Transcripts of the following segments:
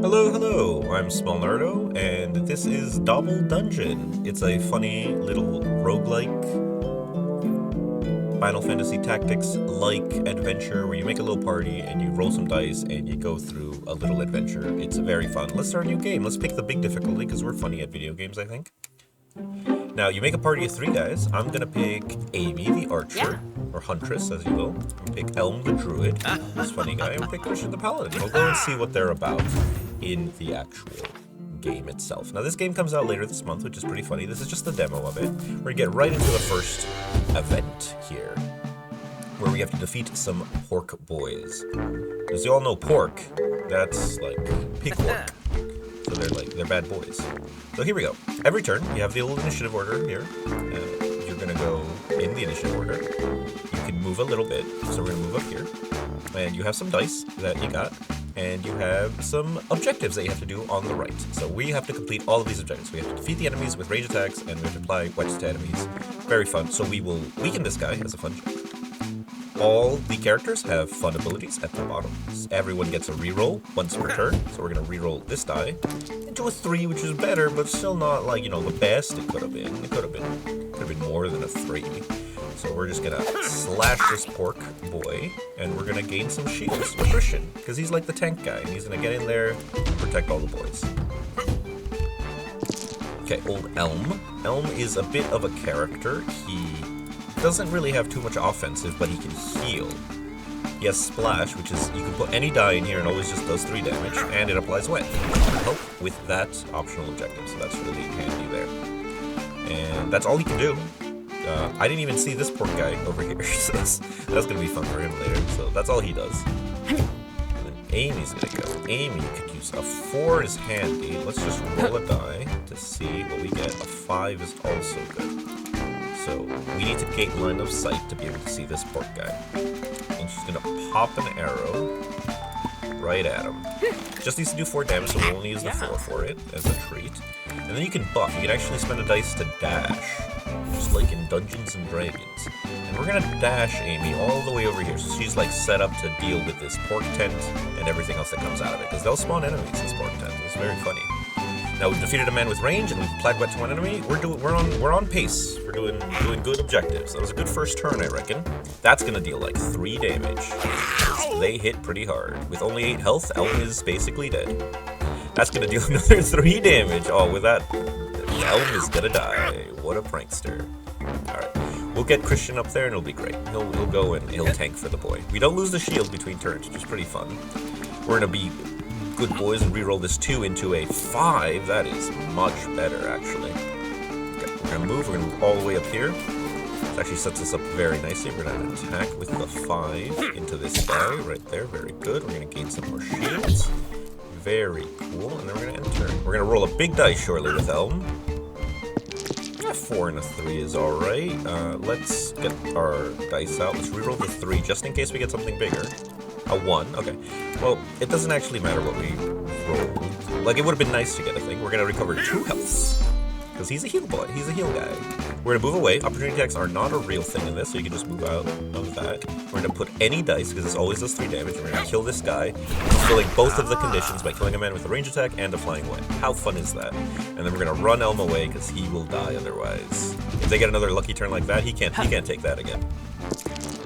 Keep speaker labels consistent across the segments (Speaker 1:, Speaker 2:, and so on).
Speaker 1: Hello, hello, I'm Smallnardo, and this is Dobbel Dungeon. It's a funny little roguelike Final Fantasy Tactics-like adventure where you make a little party and you roll some dice and you go through a little adventure. It's very fun. Let's start a new game. Let's pick the big difficulty because we're funny at video games, I think. Now, you make a party of 3 guys. I'm gonna pick Amy the Archer, or Huntress, as you will. I'll pick Elm the Druid, this funny guy, and we'll pick Christian the Paladin. We'll go and see what they're about in the actual game itself. Now, this game comes out later this month, which is pretty funny. This is just the demo of it. We're gonna get right into the first event here, where we have to defeat some pork boys. As you all know, pork, that's like pig pork. So they're bad boys. So here we go. Every turn, you have the old initiative order here. You're gonna go in the initiative order. You can move a little bit, so we're gonna move up here. And you have some dice that you got, and you have some objectives that you have to do on the right. So we have to complete all of these objectives. We have to defeat the enemies with range attacks, and we have to apply wets to enemies. Very fun. So we will weaken this guy as a fun check. All the characters have fun abilities at the bottom. Everyone gets a reroll once per turn, so we're gonna reroll this die into a 3, which is better, but still not like, the best it could have been. It could have been more than a 3. So we're just gonna slash this pork boy, and we're gonna gain some shields with Christian, because he's like the tank guy, and he's gonna get in there and protect all the boys. Okay, old Elm. Elm is a bit of a character. He doesn't really have too much offensive, but he can heal. He has Splash, which is, you can put any die in here and always just does 3 damage, and it applies Wet to help with that optional objective, so that's really handy there. And that's all he can do. I didn't even see this pork guy over here, so that's going to be fun for him later, so that's all he does. And then Amy's going to go. Amy could use a 4 is handy. Let's just roll a die to see what we get. A 5 is also good. So we need to gate line of sight to be able to see this pork guy. And she's gonna pop an arrow right at him. Just needs to do 4 damage, so we'll only use the 4 for it as a treat. And then you can buff. You can actually spend a dice to dash, just like in Dungeons and Dragons. And we're gonna dash Amy all the way over here, so she's like set up to deal with this pork tent and everything else that comes out of it, because they'll spawn enemies, this pork tent. It's very funny. Now we've defeated a man with range and we've applied wet to one enemy. We're on pace. We're doing good objectives. That was a good first turn, I reckon. That's gonna deal like 3 damage. They hit pretty hard. With only 8 health, Elm is basically dead. That's gonna deal another 3 damage. Oh, with that, Elm is gonna die. What a prankster. Alright. We'll get Christian up there and it'll be great. He'll go and he'll tank for the boy. We don't lose the shield between turns, which is pretty fun. We're gonna be good boys and reroll this 2 into a 5. That is much better, actually. Okay, we're gonna move all the way up here. This actually sets us up very nicely. We're gonna attack with the 5 into this guy right there. Very good. We're gonna gain some more shields. Very cool. And then we're gonna enter. We're gonna roll a big dice shortly with Elm. A 4 and a 3 is alright. Let's get our dice out. Let's reroll the 3 just in case we get something bigger. A 1, okay. Well, it doesn't actually matter what we rolled. Like, it would have been nice to get a thing. We're gonna recover 2 healths. Because he's a heal boy. He's a heal guy. We're gonna move away. Opportunity attacks are not a real thing in this, so you can just move out of that. We're gonna put any dice, because this always does 3 damage. We're gonna kill this guy, fulfilling both of the conditions by killing a man with a range attack and a flying wet. How fun is that? And then we're gonna run Elm away, because he will die otherwise. If they get another lucky turn like that, he can't take that again.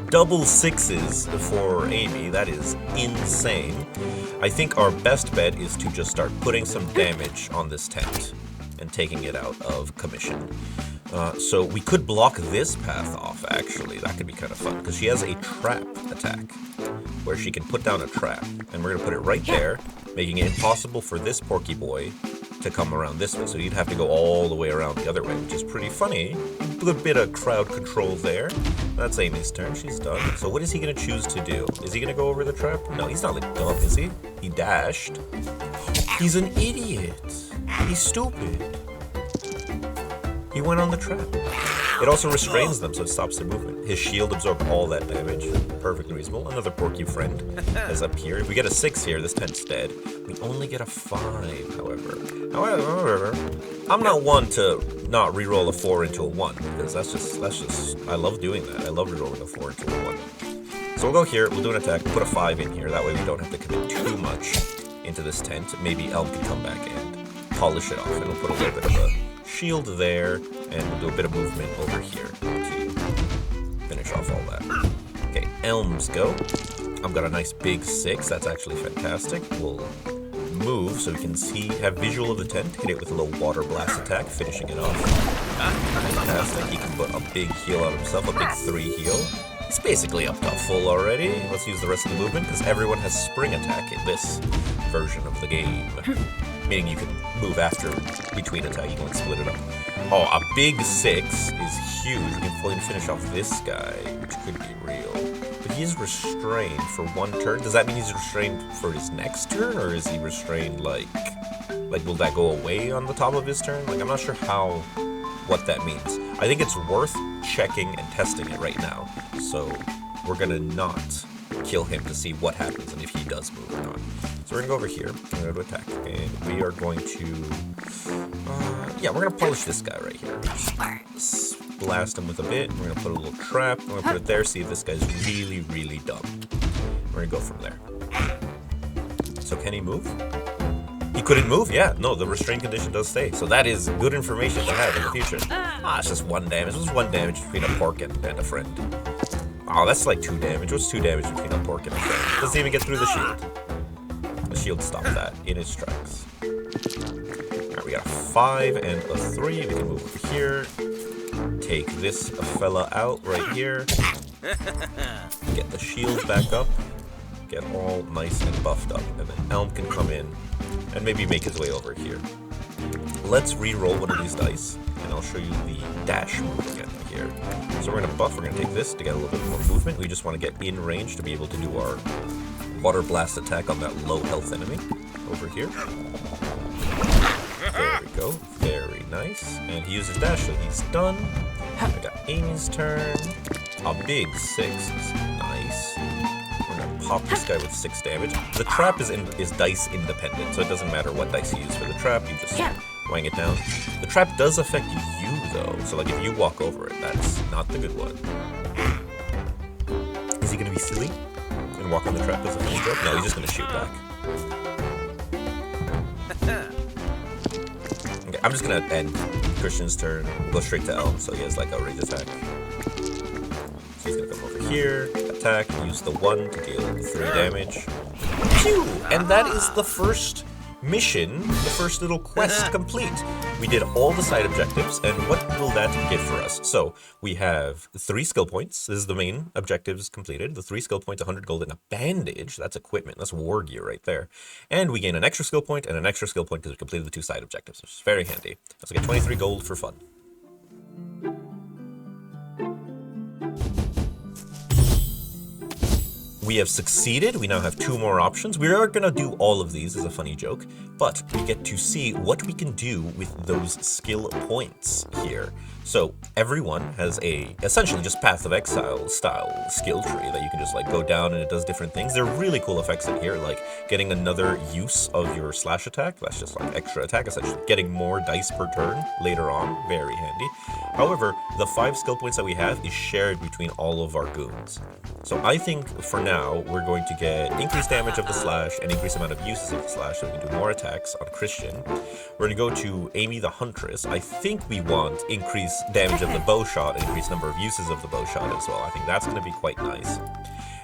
Speaker 1: Double 6s for Amy. That is insane. I think our best bet is to just start putting some damage on this tent and taking it out of commission. So we could block this path off, actually. That could be kind of fun, because she has a trap attack where she can put down a trap, and we're going to put it right there, making it impossible for this porky boy to come around this way, so you'd have to go all the way around the other way, which is pretty funny. A bit of crowd control there. That's Amy's turn. She's done. So what is he going to choose to do? Is he going to go over the trap? No, he's not like dumb, is he? He dashed. He's an idiot. He's stupid. He went on the trap. It also restrains them, so it stops their movement. His shield absorbed all that damage. Perfectly reasonable. Another porky friend has appeared. If we get a 6 here, this tent's dead. We only get a 5, however. However, I'm not one to not reroll a 4 into a 1, because that's just, I love doing that. I love rerolling a 4 into a 1. So we'll go here, we'll do an attack, put a 5 in here, that way we don't have to commit too much. into this tent, maybe Elm can come back and polish it off. And we'll put a little bit of a shield there, and we'll do a bit of movement over here to finish off all that. Okay, Elms go. I've got a nice big 6. That's actually fantastic. We'll move so we can have visual of the tent, hit it with a little water blast attack, finishing it off. Fantastic. He can put a big heal on himself, a big 3 heal. It's basically up to full already. Let's use the rest of the movement because everyone has spring attack in this version of the game. Meaning you can move after between attack, you can split it up. Oh, a big 6 is huge. We can fully finish off this guy, which could be real. But he's restrained for 1 turn. Does that mean he's restrained for his next turn, or is he restrained like will that go away on the top of his turn? Like, I'm not sure what that means. I think it's worth checking and testing it right now. So we're gonna not kill him to see what happens and if he does move or not. So we're gonna go over here, we're gonna go to attack, and we are going to, yeah, we're gonna polish this guy right here. Just blast him with a bit. We're gonna put a little trap. We're gonna put it there, see if this guy's really, really dumb. We're gonna go from there. So can he move? He couldn't move? Yeah, no, the restraint condition does stay. So that is good information to have in the future. Ah, it's just 1 damage. It's just 1 damage between a pork and a friend. Oh, that's like 2 damage. What's 2 damage between a pork and a friend? Doesn't even get through the shield. The shield stopped that in its tracks. Alright, we got a 5 and a 3. We can move over here. Take this fella out right here. Get the shield back up. Get all nice and buffed up. And then Elm can come in and maybe make his way over here. Let's re-roll one of these dice, and I'll show you the dash move again here. So we're going to buff, we're going to take this to get a little bit more movement. We just want to get in range to be able to do our water blast attack on that low health enemy over here. There we go, very nice. And he uses dash, so he's done. We got Amy's turn. A big 6 is nice. Pop this guy with 6 damage. The trap is dice independent, so it doesn't matter what dice you use for the trap, you just wang it down. The trap does affect you though, so like if you walk over it, that's not the good one. Is he gonna be silly and walk on the trap as a funny joke? No, he's just gonna shoot back. Okay, I'm just gonna end Christian's turn, go straight to Elm, so he has like a range attack. So he's gonna come over here, attack, use the 1 to deal 3 damage. Phew! And that is the first mission, the first little quest complete. We did all the side objectives, and what will that give for us? So we have 3 skill points. This is the main objectives completed. The 3 skill points, 100 gold, and a bandage. That's equipment. That's war gear right there. And we gain an extra skill point and an extra skill point because we completed the 2 side objectives, which is very handy. Let's get 23 gold for fun. We have succeeded. We now have 2 more options. We are going to do all of these as a funny joke, but we get to see what we can do with those skill points here. So everyone has essentially just Path of Exile style skill tree that you can just like go down and it does different things. There are really cool effects in here, like getting another use of your slash attack. That's just like extra attack essentially. Getting more dice per turn later on, very handy. However, the 5 skill points that we have is shared between all of our goons. So I think for now, we're going to get increased damage of the slash and increased amount of uses of the slash, so we can do more attacks on Christian. We're going to go to Amy the Huntress. I think we want increased damage of the bow shot and increased number of uses of the bow shot as well. I think that's going to be quite nice.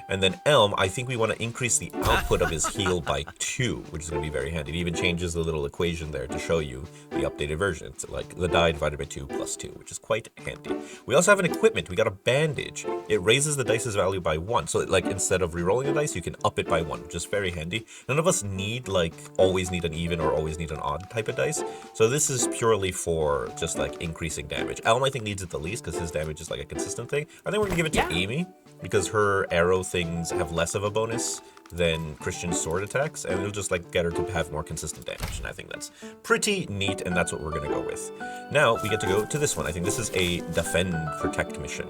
Speaker 1: And then Elm, I think we want to increase the output of his heal by 2, which is going to be very handy. It even changes the little equation there to show you the updated version. It's like the die divided by 2 plus 2, which is quite handy. We also have an equipment. We got a bandage. It raises the dice's value by 1. So like instead of re-rolling a dice, you can up it by 1, which is very handy. None of us need always need an even or always need an odd type of dice. So this is purely for just like increasing damage. Elm I think needs it the least because his damage is like a consistent thing. I think we're going to give it to Amy because her arrow things have less of a bonus than Christian's sword attacks, and it'll just like get her to have more consistent damage, and I think that's pretty neat, and that's what we're gonna go with. Now we get to go to this one. I think this is a defend protect mission.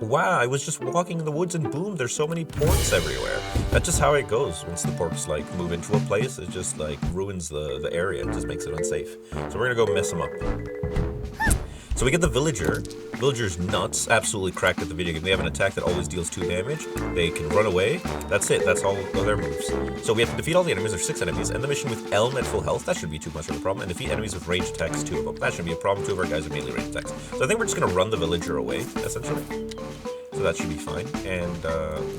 Speaker 1: Wow, I was just walking in the woods and boom, there's so many porks everywhere. That's just how it goes. Once the porks like move into a place, it just like ruins the area and just makes it unsafe. So we're gonna go mess them up. So we get the Villager. Villager's nuts, absolutely cracked at the video game. They have an attack that always deals 2 damage. They can run away. That's it. That's all of their moves. So we have to defeat all the enemies. There's 6 enemies. End the mission with Elm at full health. That shouldn't be too much of a problem. And defeat enemies with ranged attacks, 2 of them. That shouldn't be a problem. 2 of our guys are melee ranged attacks. So I think we're just going to run the Villager away, essentially. So that should be fine. And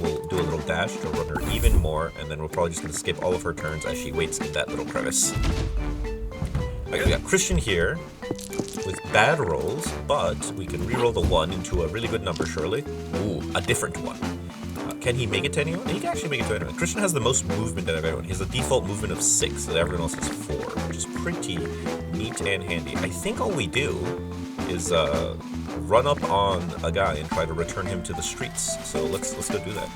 Speaker 1: we'll do a little dash to run her even more. And then we're probably just going to skip all of her turns as she waits in that little crevice. Okay, we got Christian here with bad rolls, but we can re-roll the 1 into a really good number, surely. Ooh, a different one. Can he make it to anyone? He can actually make it to anyone. Christian has the most movement out of everyone. He has a default movement of 6, and everyone else has 4, which is pretty neat and handy. I think all we do is run up on a guy and try to return him to the streets. So let's go do that.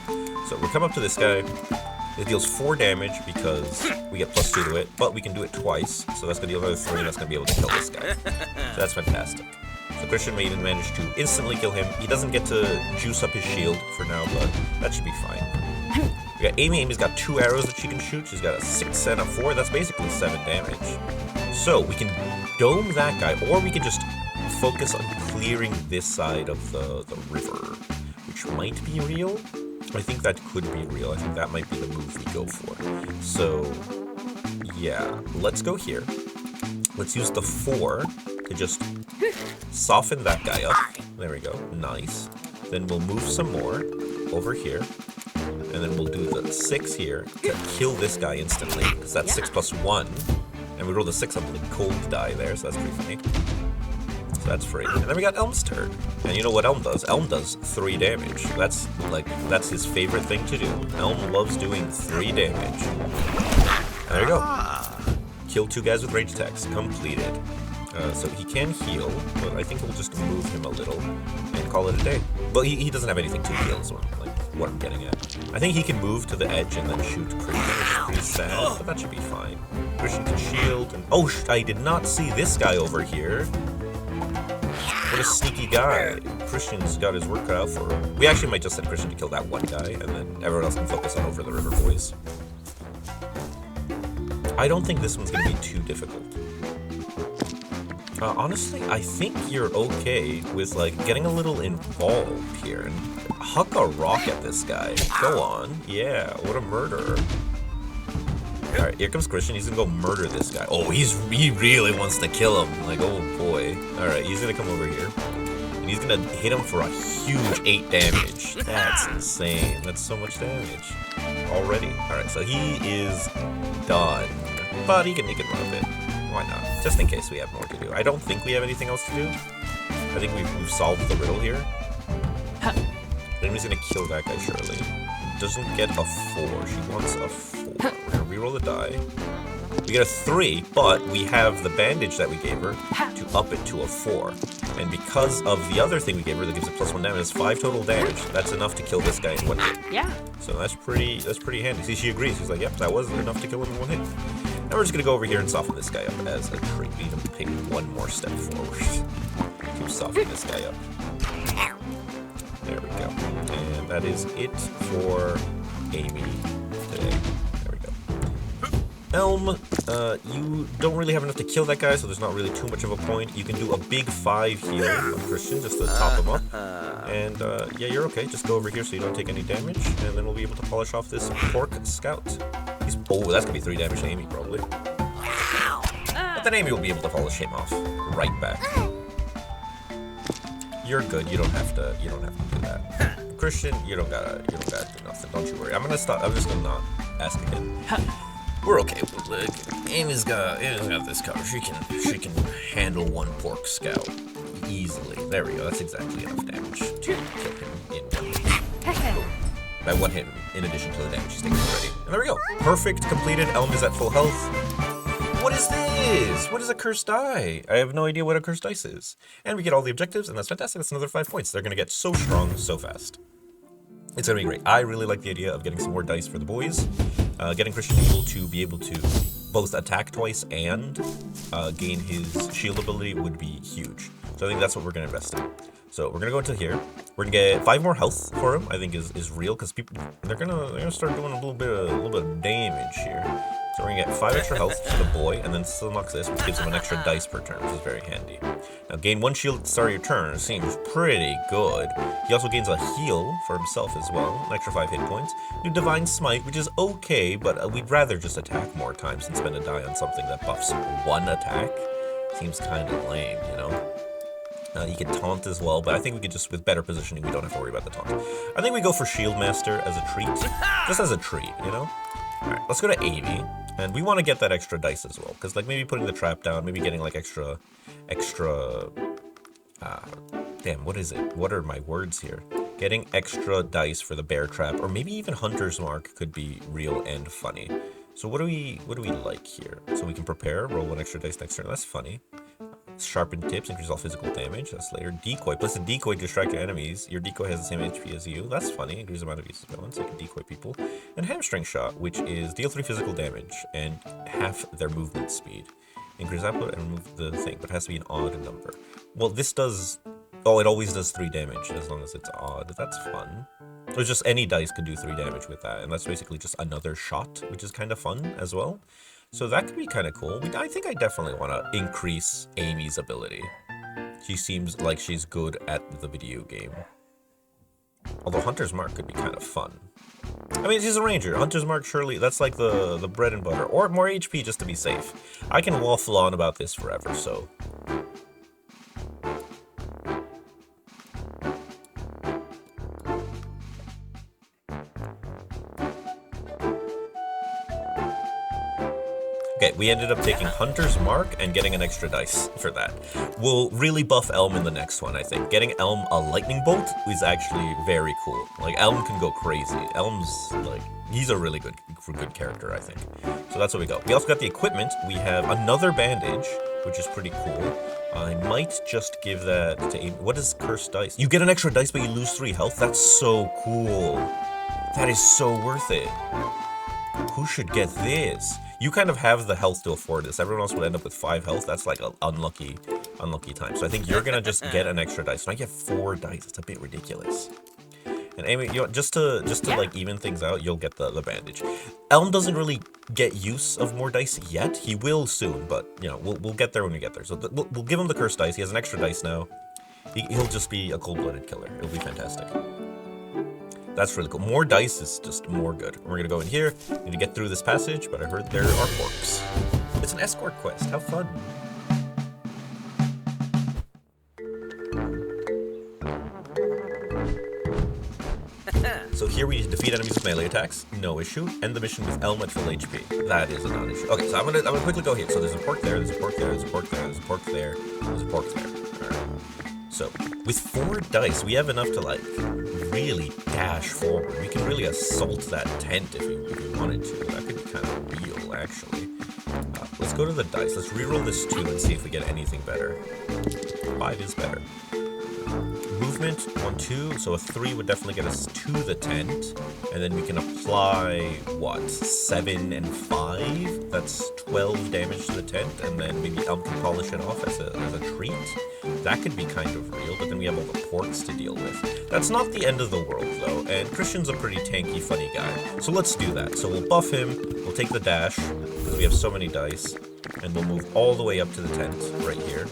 Speaker 1: So we'll come up to this guy. It deals 4 damage because we get +2 to it, but we can do it twice, so that's going to deal another 3, and that's going to be able to kill this guy. So that's fantastic. So Christian Maiden managed to instantly kill him. He doesn't get to juice up his shield for now, but that should be fine. We got Amy. Amy's got 2 arrows that she can shoot. She's got a 6 and a 4. That's basically 7 damage. So we can dome that guy, or we can just focus on clearing this side of the river, which might be real. I think that could be real. I think that might be the move we go for. So, yeah, let's go here. Let's use the 4 to just soften that guy up. There we go. Nice. Then we'll move some more over here. And then we'll do the 6 here to kill this guy instantly, because that's 6 plus 1. And we roll the 6 on the cold die there, so that's pretty funny. So that's free. And then we got Elm's turn. And you know what Elm does? Elm does 3 damage. That's his favorite thing to do. Elm loves doing 3 damage. There we go. Kill 2 guys with rage attacks. Completed. So he can heal, but I think we'll just move him a little and call it a day. Well, he doesn't have anything to heal, so what I'm getting at. I think he can move to the edge and then shoot Christian, which is pretty sad, but that should be fine. Christian can shield, and oh, I did not see this guy over here. What a sneaky guy. Christian's got his work cut out for him. We actually might just send Christian to kill that one guy, and then everyone else can focus on Over the River Boys. I don't think this one's going to be too difficult. Honestly, I think you're okay with, getting a little involved here and huck a rock at this guy. Go on. Yeah, what a murderer. Alright, here comes Christian. He's gonna go murder this guy. Oh, he really wants to kill him. Oh boy. Alright, he's gonna come over here. And he's gonna hit him for a huge 8 damage. That's insane. That's so much damage. Already. Alright, so he is done. But he can run a bit. Why not? Just in case we have more to do. I don't think we have anything else to do. I think we've solved the riddle here. Enemy's gonna kill that guy, surely. Doesn't get a 4. She wants a 4. We're gonna reroll the die. We get a 3, but we have the bandage that we gave her to up it to a 4. And because of the other thing we gave her that gives it +1 damage, it's 5 total damage. That's enough to kill this guy in 1 hit.
Speaker 2: Yeah.
Speaker 1: So that's pretty handy. See, she agrees. She's like, yep, that was enough to kill him in 1 hit. Now we're just gonna go over here and soften this guy up as a treat. We need to take 1 more step forward to soften this guy up. There we go. And that is it for Amy today. There we go. Elm, you don't really have enough to kill that guy, so there's not really too much of a point. You can do a big 5 heal on Christian just to top him up. And, yeah, you're okay. Just go over here so you don't take any damage, and then we'll be able to polish off this Pork Scout. Oh, that's gonna be 3 damage to Amy, probably. But then Amy will be able to polish him off right back. You're good. You don't have to do that. Christian, you don't gotta do nothing. Don't you worry. I'm gonna stop. I'm just gonna not ask again. We're okay with Amy's got this covered. She can handle 1 Pork Scout easily. There we go. That's exactly enough damage to kill him in 1 hit. Boom. By 1 hit, in addition to the damage he's taking already. And there we go. Perfect. Completed. Elm is at full health. What is this? What is a cursed die? I have no idea what a cursed dice is. And we get all the objectives, and that's fantastic. That's another 5 points. They're going to get so strong so fast. It's going to be great. I really like the idea of getting some more dice for the boys. Getting Christian be able to both attack twice and gain his shield ability would be huge. So I think that's what we're going to invest in. So we're going to go into here. We're going to get 5 more health for him, I think is real, because people, they're gonna start doing a little bit of damage here. So we're gonna get 5 extra health for the boy, and then still unlocks this, which gives him an extra dice per turn, which is very handy. Now gain 1 shield at the start of your turn, seems pretty good. He also gains a heal for himself as well, an extra 5 hit points. New Divine Smite, which is okay, but we'd rather just attack more times than spend a die on something that buffs 1 attack. Seems kind of lame, you know? You can taunt as well, but I think we could just, with better positioning, we don't have to worry about the taunt. I think we go for Shield Master as a treat. Just as a treat, you know? Alright, let's go to 80. And we want to get that extra dice as well. Because, like, maybe putting the trap down, maybe getting, like, extra... damn, what is it? What are my words here? Getting extra dice for the bear trap, or maybe even Hunter's Mark could be real and funny. So what do we like here? So we can prepare, roll 1 extra dice next turn. That's funny. Sharpen tips, increase all physical damage. That's later. Decoy. Place a decoy to distract your enemies. Your decoy has the same HP as you. That's funny. Increase the amount of use of villains. So you can decoy people. And hamstring shot, which is deal 3 physical damage and half their movement speed. Increase output and remove the thing, but it has to be an odd number. Well, this does... Oh, it always does 3 damage as long as it's odd. That's fun. Or just any dice could do 3 damage with that, and that's basically just another shot, which is kind of fun as well. So that could be kind of cool. I think I definitely want to increase Amy's ability. She seems like she's good at the video game. Although Hunter's Mark could be kind of fun. I mean, she's a ranger. Hunter's Mark, surely, that's like the bread and butter. Or more HP just to be safe. I can waffle on about this forever, so... Okay, we ended up taking Hunter's Mark and getting an extra dice for that. We'll really buff Elm in the next one, I think. Getting Elm a lightning bolt is actually very cool. Like, Elm can go crazy. Elm's, like, he's a really good character, I think. So that's what we got. We also got the equipment. We have another bandage, which is pretty cool. I might just give that to Amy. What is cursed dice? You get an extra dice, but you lose 3 health? That's so cool. That is so worth it. Who should get this? You kind of have the health to afford this. Everyone else would end up with 5 health. That's like an unlucky time. So I think you're gonna just get an extra dice. So I get 4 dice. It's a bit ridiculous. And Amy, you know, just to like even things out, you'll get the bandage. Elm doesn't really get use of more dice yet. He will soon, but you know, we'll get there when we get there. So we'll give him the cursed dice. He has an extra dice now. He'll just be a cold-blooded killer. It'll be fantastic. That's really cool. More dice is just more good. We're gonna go in here. Need to get through this passage, but I heard there are porks. It's an escort quest. How fun. So here we defeat enemies with melee attacks. No issue. End the mission with Elm at full HP. That is a non-issue. Okay, so I'm gonna quickly go here. So there's a pork there, there's a pork there, there's a pork there, there's a pork there, there's a pork there. Alright. So with 4 dice, we have enough to like really dash forward. We can really assault that tent if we wanted to. That could be kind of real, actually. Let's go to the dice. Let's reroll this 2 and see if we get anything better. 5 is better. Movement, 1, 2. So a 3 would definitely get us to the tent. And then we can apply, what, 7 and 5? That's 12 damage to the tent. And then maybe Elm can polish it off as a treat. That could be kind of real, but then we have all the porks to deal with. That's not the end of the world, though, and Christian's a pretty tanky, funny guy. So let's do that. So we'll buff him, we'll take the dash, because we have so many dice, and we'll move all the way up to the tent, right here.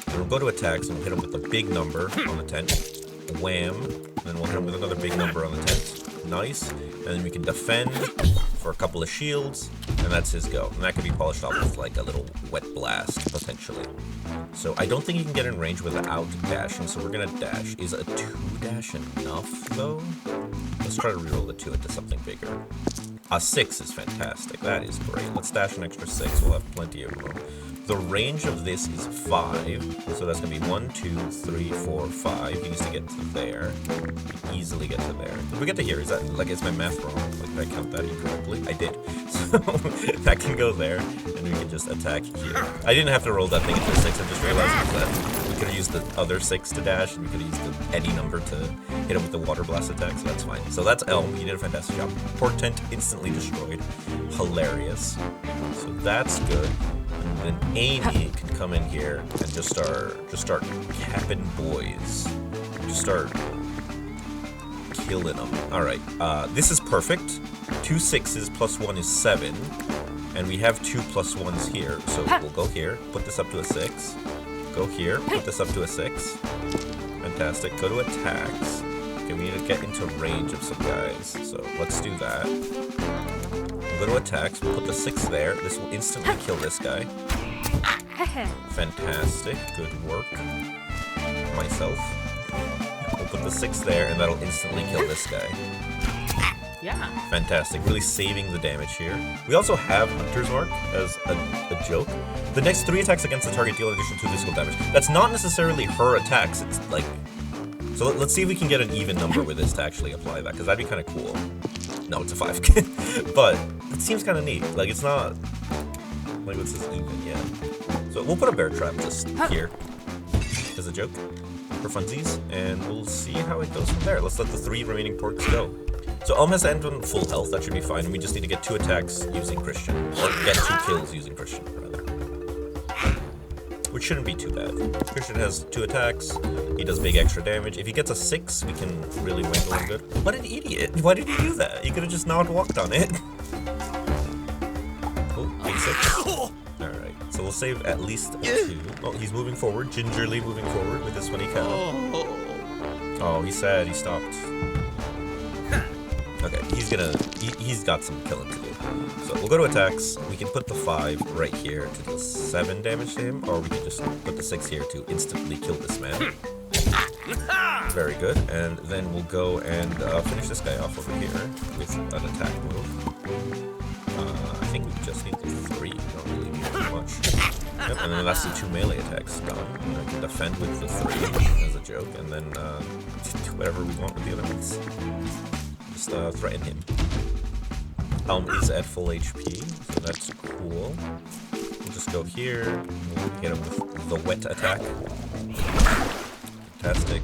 Speaker 1: Then we'll go to attacks, and we'll hit him with a big number on the tent. Wham! And then we'll hit him with another big number on the tent. Nice. And then we can defend for a couple of shields, and that's his go. And that can be polished off with like a little wet blast, potentially. So I don't think you can get in range without dashing, so we're gonna dash. Is a 2 dash enough, though? Let's try to reroll the 2 into something bigger. A 6 is fantastic. That is great. Let's dash an extra 6. We'll have plenty of room. The range of this is 5, so that's going to be 1, 2, 3, 4, 5. He needs to get to there. Easily get to there. Did we get to here? Is that, like, is my math wrong? Like, did I count that incorrectly? I did. So, that can go there, and we can just attack here. I didn't have to roll that thing into 6, I just realized that we could have used the other 6 to dash, and we could have used any number to hit him with the water blast attack, so that's fine. So that's Elm. He did a fantastic job. Pork tent instantly destroyed. Hilarious. So that's good. And then Amy can come in here and just start capping boys. Just start killing them. Alright, this is perfect. 2 6s plus 1 is 7. And we have 2 plus 1s here. So we'll go here, put this up to a 6. Go here, put this up to a 6. Fantastic. Go to attacks. Okay, we need to get into range of some guys. So let's do that. We'll go to attacks. We'll put the 6 there. This will instantly kill this guy. Fantastic. Good work. Myself. We'll put the 6 there, and that'll instantly kill this guy.
Speaker 2: Yeah.
Speaker 1: Fantastic. Really saving the damage here. We also have Hunter's Mark as a joke. The next 3 attacks against the target deal in addition to physical damage. That's not necessarily her attacks. It's like... So let's see if we can get an even number with this to actually apply that, because that'd be kind of cool. No, it's a 5. But it seems kind of neat. Like, it's not... Like, what's this even? Yeah. So we'll put a bear trap just here as a joke for funsies, and we'll see how it goes from there. Let's let the 3 remaining porks go. So Elm has to end on full health, that should be fine, and we just need to get 2 attacks using Christian. Or get 2 kills using Christian, rather. Which shouldn't be too bad. Christian has 2 attacks, he does big extra damage. If he gets a 6, we can really wangle him good. What an idiot! Why did he do that? He could have just not walked on it. Oh, big 6. Alright, so we'll save at least 2. Oh, he's moving forward, gingerly moving forward with this funny cow. Oh, he's sad, he stopped. Okay, he's got some killing to do. So we'll go to attacks. We can put the 5 right here to do 7 damage to him, or we can just put the 6 here to instantly kill this man. Very good. And then we'll go and finish this guy off over here with an attack move. I think we just need the 3. We don't really need too much. Yep, and then that's the 2 melee attacks done. And I can defend with the 3 as a joke, and then do whatever we want with the other ones. Threaten him. Elm is at full HP, so that's cool. We'll just go here, we'll hit him with the wet attack. Fantastic.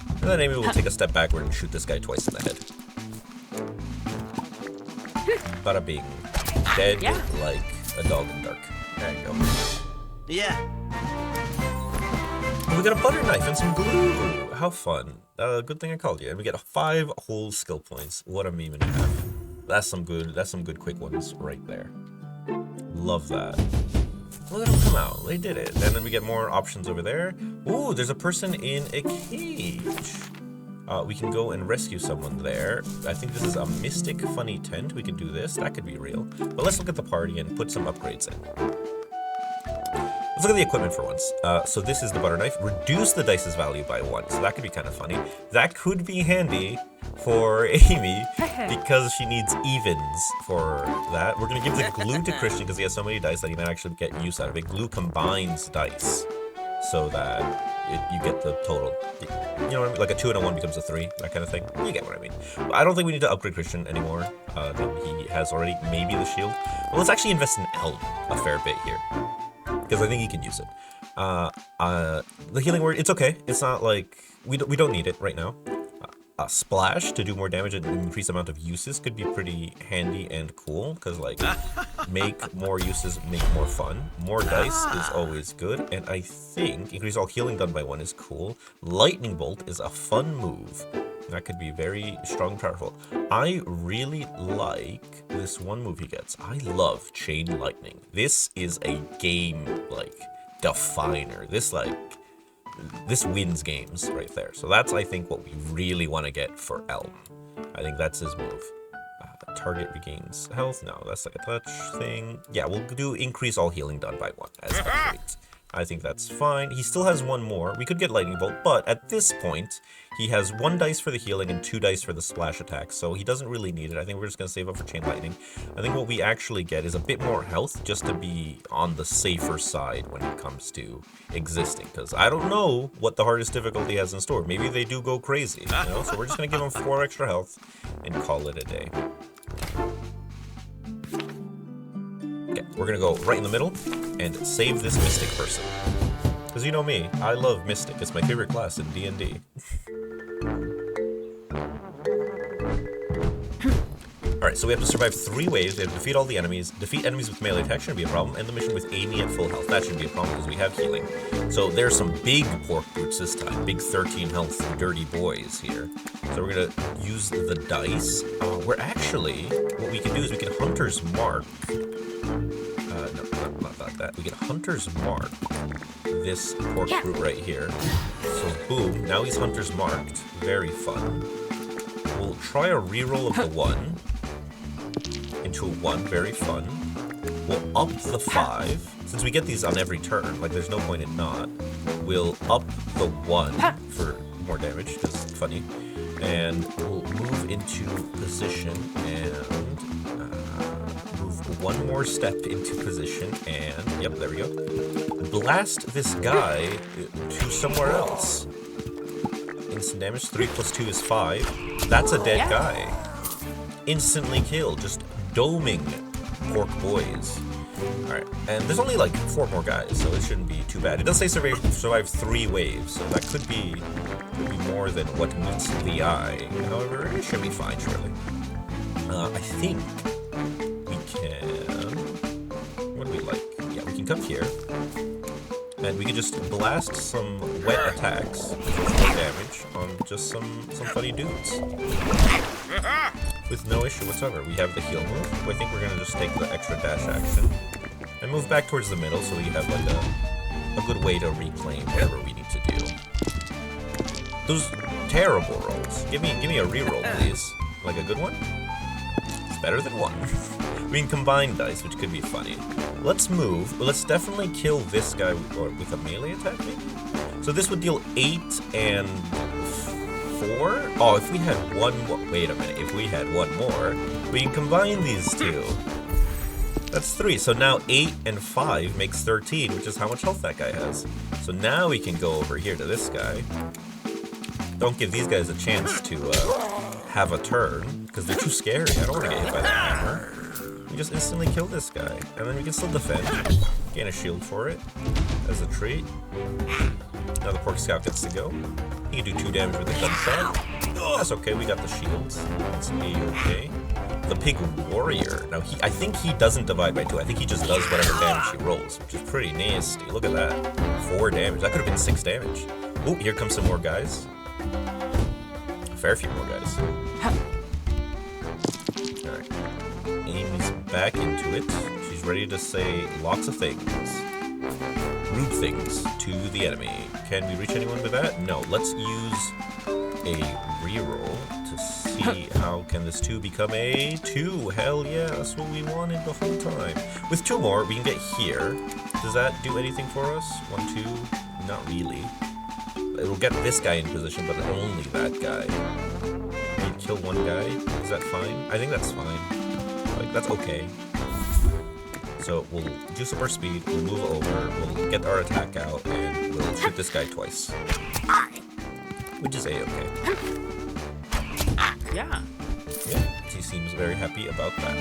Speaker 1: And then maybe we'll take a step backward and shoot this guy twice in the head. Bada bing. Dead like a dog in dark. There you go.
Speaker 3: Yeah.
Speaker 1: We got a butter knife and some glue. How fun. Good thing I called you. And we get 5 whole skill points. What a meme and a half. That's some good quick ones right there. Love that. Look at them come out. They did it. And then we get more options over there. Ooh, there's a person in a cage. We can go and rescue someone there. I think this is a Mystic Funny Tent. We can do this. That could be real. But let's look at the party and put some upgrades in. Let's look at the equipment for once. So this is the butter knife. Reduce the dice's value by 1. So that could be kind of funny. That could be handy for Amy because she needs evens for that. We're going to give the glue to Christian because he has so many dice that he might actually get use out of it. Glue combines dice so that you get the total. You know what I mean? Like a 2 and a 1 becomes a 3, that kind of thing. You get what I mean. I don't think we need to upgrade Christian anymore. He has already maybe the shield. Well, let's actually invest in Elm a fair bit here, because I think he can use it. The healing word, it's okay. It's not like, we don't need it right now. Splash to do more damage and increase amount of uses could be pretty handy and cool, because like, make more uses, make more fun. More dice is always good, and I think increase all healing done by 1 is cool. Lightning Bolt is a fun move. That could be very strong and powerful. I really like this one move he gets. I love Chain Lightning. This is a game, like, definer. This wins games right there. So that's, I think, what we really want to get for Elm. I think that's his move. Target regains health. No, that's like a touch thing. Yeah, we'll do increase all healing done by 1 as upgrades. I think that's fine. He still has 1 more. We could get Lightning Bolt, but at this point, he has 1 dice for the healing and 2 dice for the splash attack, so he doesn't really need it. I think we're just going to save up for Chain Lightning. I think what we actually get is a bit more health, just to be on the safer side when it comes to existing, because I don't know what the hardest difficulty has in store. Maybe they do go crazy, you know? So we're just going to give him 4 extra health and call it a day. Okay, we're gonna go right in the middle and save this Mystic person. Because you know me, I love Mystic. It's my favorite class in D&D. Alright, so we have to survive 3 waves. We have to defeat all the enemies. Defeat enemies with melee attack shouldn't be a problem. End the mission with Amy at full health. That shouldn't be a problem because we have healing. So there's some big pork boots this time. Big 13 health dirty boys here. So we're gonna use the dice. What we can do is we can Hunter's Mark. No, not like that. We can Hunter's Mark this pork brute right here. So boom, now he's Hunter's Marked. Very fun. We'll try a reroll of the 1 into a 1. Very fun. We'll up the 5. Since we get these on every turn, like there's no point in not. We'll up the 1 for more damage, because it's funny. And we'll move into position and move 1 more step into position. And, yep, there we go. Blast this guy to somewhere else. Instant damage, 3 + 2 is 5. That's a dead guy. Instantly killed, just doming pork boys. Alright, and there's only like 4 more guys, so it shouldn't be too bad. It does say survive 3 waves, so that could be more than what meets the eye. However, it should be fine, surely. I think we can... What do we like? Yeah, we can come here, and we can just blast some wet attacks with no damage on just some funny dudes. With no issue whatsoever. We have the heal move. I think we're gonna just take the extra dash action and move back towards the middle so we have like a good way to reclaim whatever we need to do. Those terrible rolls. Give me a reroll, please. Like a good one? It's better than 1. We can combine dice, which could be funny. Let's move. Let's definitely kill this guy with a melee attack, maybe? So this would deal 8 and 4? Oh, if we had 1 more... Wait a minute. If we had 1 more, we can combine these 2. That's 3. So now 8 and 5 makes 13, which is how much health that guy has. So now we can go over here to this guy. Don't give these guys a chance to have a turn, because they're too scary. I don't want to get hit by that hammer. We just instantly kill this guy, and then we can still defend. Gain a shield for it, as a treat. Now the pork scout gets to go. He can do 2 damage with a gunshot. That's okay, we got the shields. That's okay. The pig warrior. Now I think he doesn't divide by 2. I think he just does whatever damage he rolls, which is pretty nasty. Look at that. 4 damage. That could have been 6 damage. Oh, here comes some more guys. A fair few more guys. Alright. Amy's back into it. She's ready to say lots of things. Rude things to the enemy. Can we reach anyone with that? No. Let's use a reroll to see how can this 2 become a 2. Hell yeah, that's what we wanted the whole time. With 2 more, we can get here. Does that do anything for us? 1, 2? Not really. It'll get this guy in position, but only that guy. We kill 1 guy. Is that fine? I think that's fine. Like, that's okay. So we'll juice up our speed, we'll move over, we'll get our attack out, and we'll shoot this guy twice. Which is A-okay.
Speaker 2: Yeah.
Speaker 1: Yeah, he seems very happy about that.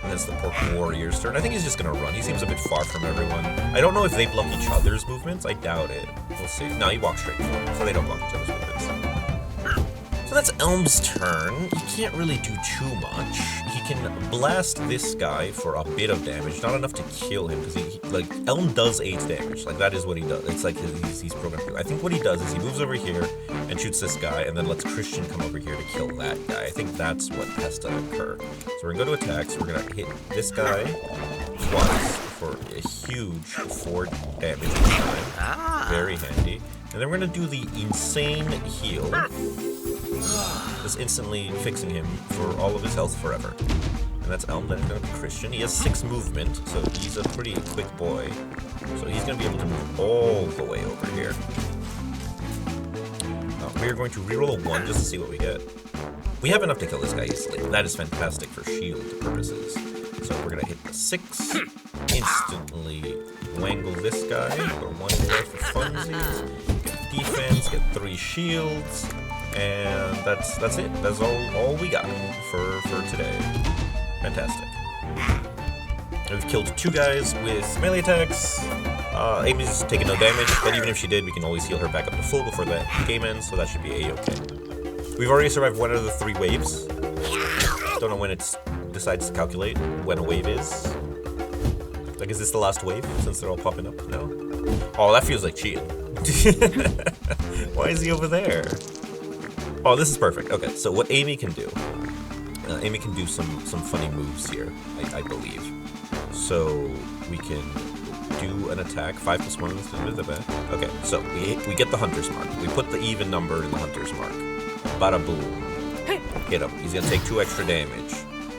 Speaker 1: And that's the pork warrior's turn. I think he's just gonna run. He seems a bit far from everyone. I don't know if they block each other's movements. I doubt it. We'll see. No, he walks straight forward, so they don't block each other's movements. So that's Elm's turn. He can't really do too much. He can blast this guy for a bit of damage, not enough to kill him, because he like Elm does 8 damage. Like that is what he does. It's like he's programmed to. I think what he does is he moves over here and shoots this guy, and then lets Christian come over here to kill that guy. I think that's what has to occur. So we're gonna go to attack. So we're gonna hit this guy twice for a huge 4 damage each time. Very handy. And then we're gonna do the insane heal. Just instantly fixing him for all of his health forever. And that's Elm, then it's gonna be Christian. He has 6 movement, so he's a pretty quick boy. So he's gonna be able to move all the way over here. We're going to reroll a 1 just to see what we get. We have enough to kill this guy easily. That is fantastic for shield purposes. So we're gonna hit the 6, instantly wangle this guy, or 1 more for funsies, get defense, get 3 shields, and that's it. That's all we got for today. Fantastic. We've killed 2 guys with melee attacks. Amy's taking no damage, but even if she did, we can always heal her back up to full before the game ends, so that should be a-okay. We've already survived 1 out of the 3 waves. Don't know when it decides to calculate when a wave is. Like, is this the last wave, since they're all popping up now? Oh, that feels like cheating. Why is he over there? Oh, this is perfect. Okay, so what Amy can do, Amy can do some funny moves here, I believe. So we can do an attack, 5 + 1 instead of the bad. Okay, so we get the hunter's mark. We put the even number in the hunter's mark. Bada boom. Hit him. He's gonna take 2 extra damage.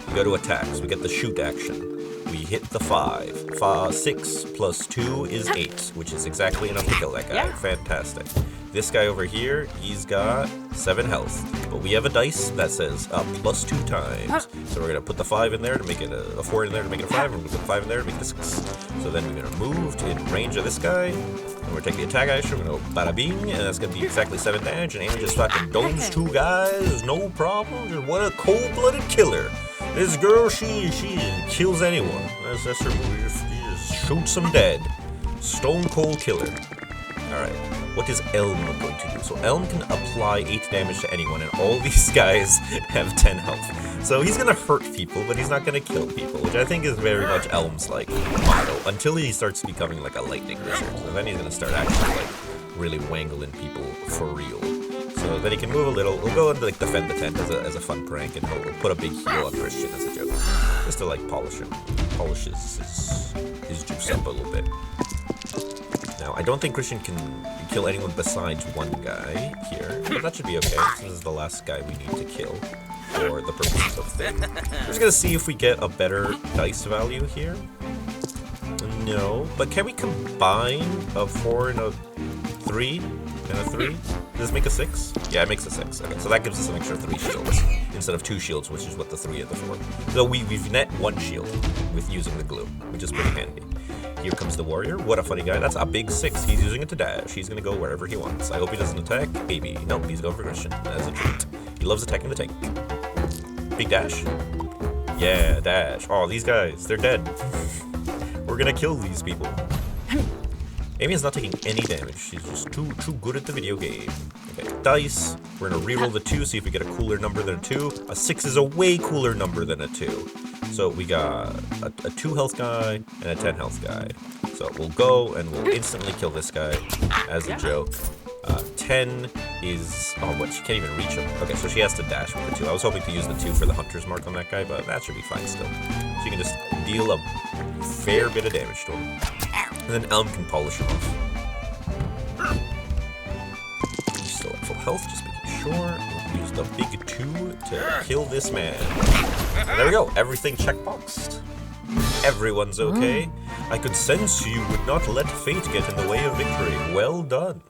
Speaker 1: We go to attacks. We get the shoot action. We hit the 5. 6 + 2 is 8, which is exactly enough to kill that guy.
Speaker 2: Yeah.
Speaker 1: Fantastic. This guy over here, he's got 7 health. But we have a dice that says +2 times. So we're gonna put the 5 in there to make it a 4 in there to make it a 5, and we're gonna put the 5 in there to make it a 6. So then we're gonna move to in range of this guy. And we're taking the attack action, we're gonna go bada bing, and that's gonna be exactly 7 damage, and Amy just fucking domes 2 guys, no problem. Just what a cold-blooded killer. This girl, she kills anyone. That's her move. She just shoots them dead. Stone cold killer. Alright, what is Elm going to do? So Elm can apply 8 damage to anyone, and all these guys have 10 health. So he's gonna hurt people, but he's not gonna kill people, which I think is very much Elm's, like, motto, until he starts becoming, like, a lightning wizard. So then he's gonna start actually, like, really wangling people for real. So then he can move a little. We'll go and, like, defend the tent as a fun prank, and we'll put a big heal on Christian as a joke. Just to, like, polish him. Polishes his juice up a little bit. Now, I don't think Christian can kill anyone besides one guy here, but that should be okay. This is the last guy we need to kill for the purposes of thing. We're just gonna see if we get a better dice value here. No, but can we combine a 4 and a 3? And a 3? Does this make a 6? Yeah, it makes a 6. Okay, so that gives us an extra 3 shields instead of 2 shields, which is what the 3 and the 4. So we've net 1 shield with using the glue, which is pretty handy. Here comes the warrior. What a funny guy. That's a big 6. He's using it to dash. He's gonna go wherever he wants. I hope he doesn't attack. Maybe. Nope, he's going for Christian as a treat. He loves attacking the tank. Big dash. Yeah, dash. Oh, these guys, they're dead. We're gonna kill these people. Amy is not taking any damage. She's just too good at the video game. Okay, dice. We're gonna reroll the 2, see if we get a cooler number than a 2. A 6 is a way cooler number than a 2. So we got a 2 health guy and a 10 health guy. So we'll go and we'll instantly kill this guy as a joke. 10 is... Oh, what? She can't even reach him. Okay, so she has to dash with the 2. I was hoping to use the 2 for the hunter's mark on that guy, but that should be fine still. So you can just deal a fair bit of damage to him. And then Elm can polish him off. He's still at full health, just making sure. We'll use the big 2 to kill this man. And there we go, everything checkboxed. Everyone's okay. I could sense you would not let fate get in the way of victory. Well done.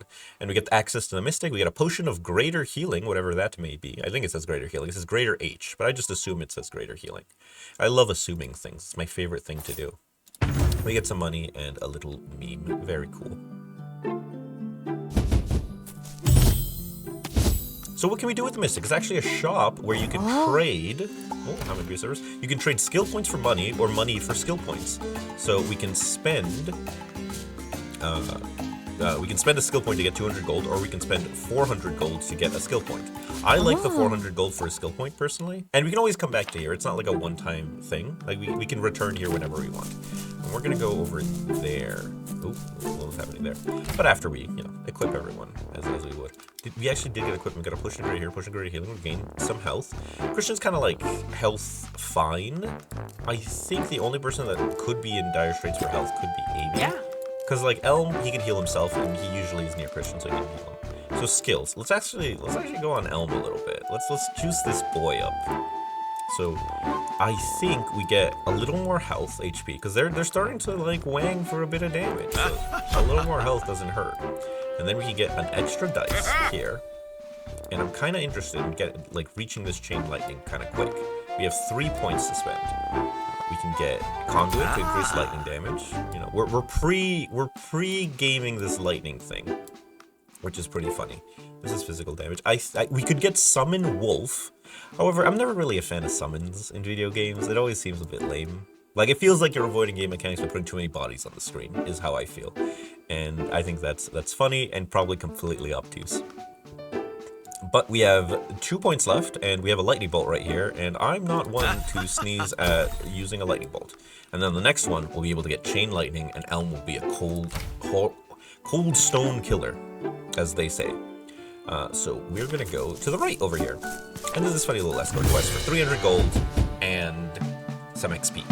Speaker 1: And we get access to the Mystic. We get a potion of greater healing, whatever that may be. I think it says greater healing. It says greater H, but I just assume it says greater healing. I love assuming things. It's my favorite thing to do. We get some money and a little meme. Very cool. So what can we do with the Mystic? It's actually a shop where you can trade... Oh, how many service? You can trade skill points for money or money for skill points. So we can spend... we can spend a skill point to get 200 gold, or we can spend 400 gold to get a skill point. I like the 400 gold for a skill point, personally. And we can always come back to here. It's not like a one-time thing. Like, we can return here whenever we want. And we're gonna go over there. Oop, what was happening there? But after we, you know, equip everyone, as we would. We actually did get equipped. We got a push and greater here, push and greater healing. We gained some health. Christian's kind of like health fine. I think the only person that could be in dire straits for health could be Amy.
Speaker 2: Yeah.
Speaker 1: Because like Elm, he can heal himself, and he usually is near Christian, so he can heal him. So skills. Let's actually go on Elm a little bit. Let's juice this boy up. So I think we get a little more health HP because they're starting to like wang for a bit of damage. So a little more health doesn't hurt. And then we can get an extra dice here. And I'm kind of interested in reaching this chain lightning kind of quick. We have 3 points to spend. We can get conduit to increase lightning damage. You know, we're pre-gaming this lightning thing, which is pretty funny. This is physical damage. We could get summon wolf. However, I'm never really a fan of summons in video games. It always seems a bit lame. Like, it feels like you're avoiding game mechanics by putting too many bodies on the screen, is how I feel. And I think that's funny and probably completely obtuse. But we have 2 points left, and we have a lightning bolt right here, and I'm not one to sneeze at using a lightning bolt. And then the next one, we'll be able to get chain lightning, and Elm will be a cold stone killer, as they say. So we're gonna go to the right over here. And do this funny little escort quest for 300 gold and some XP.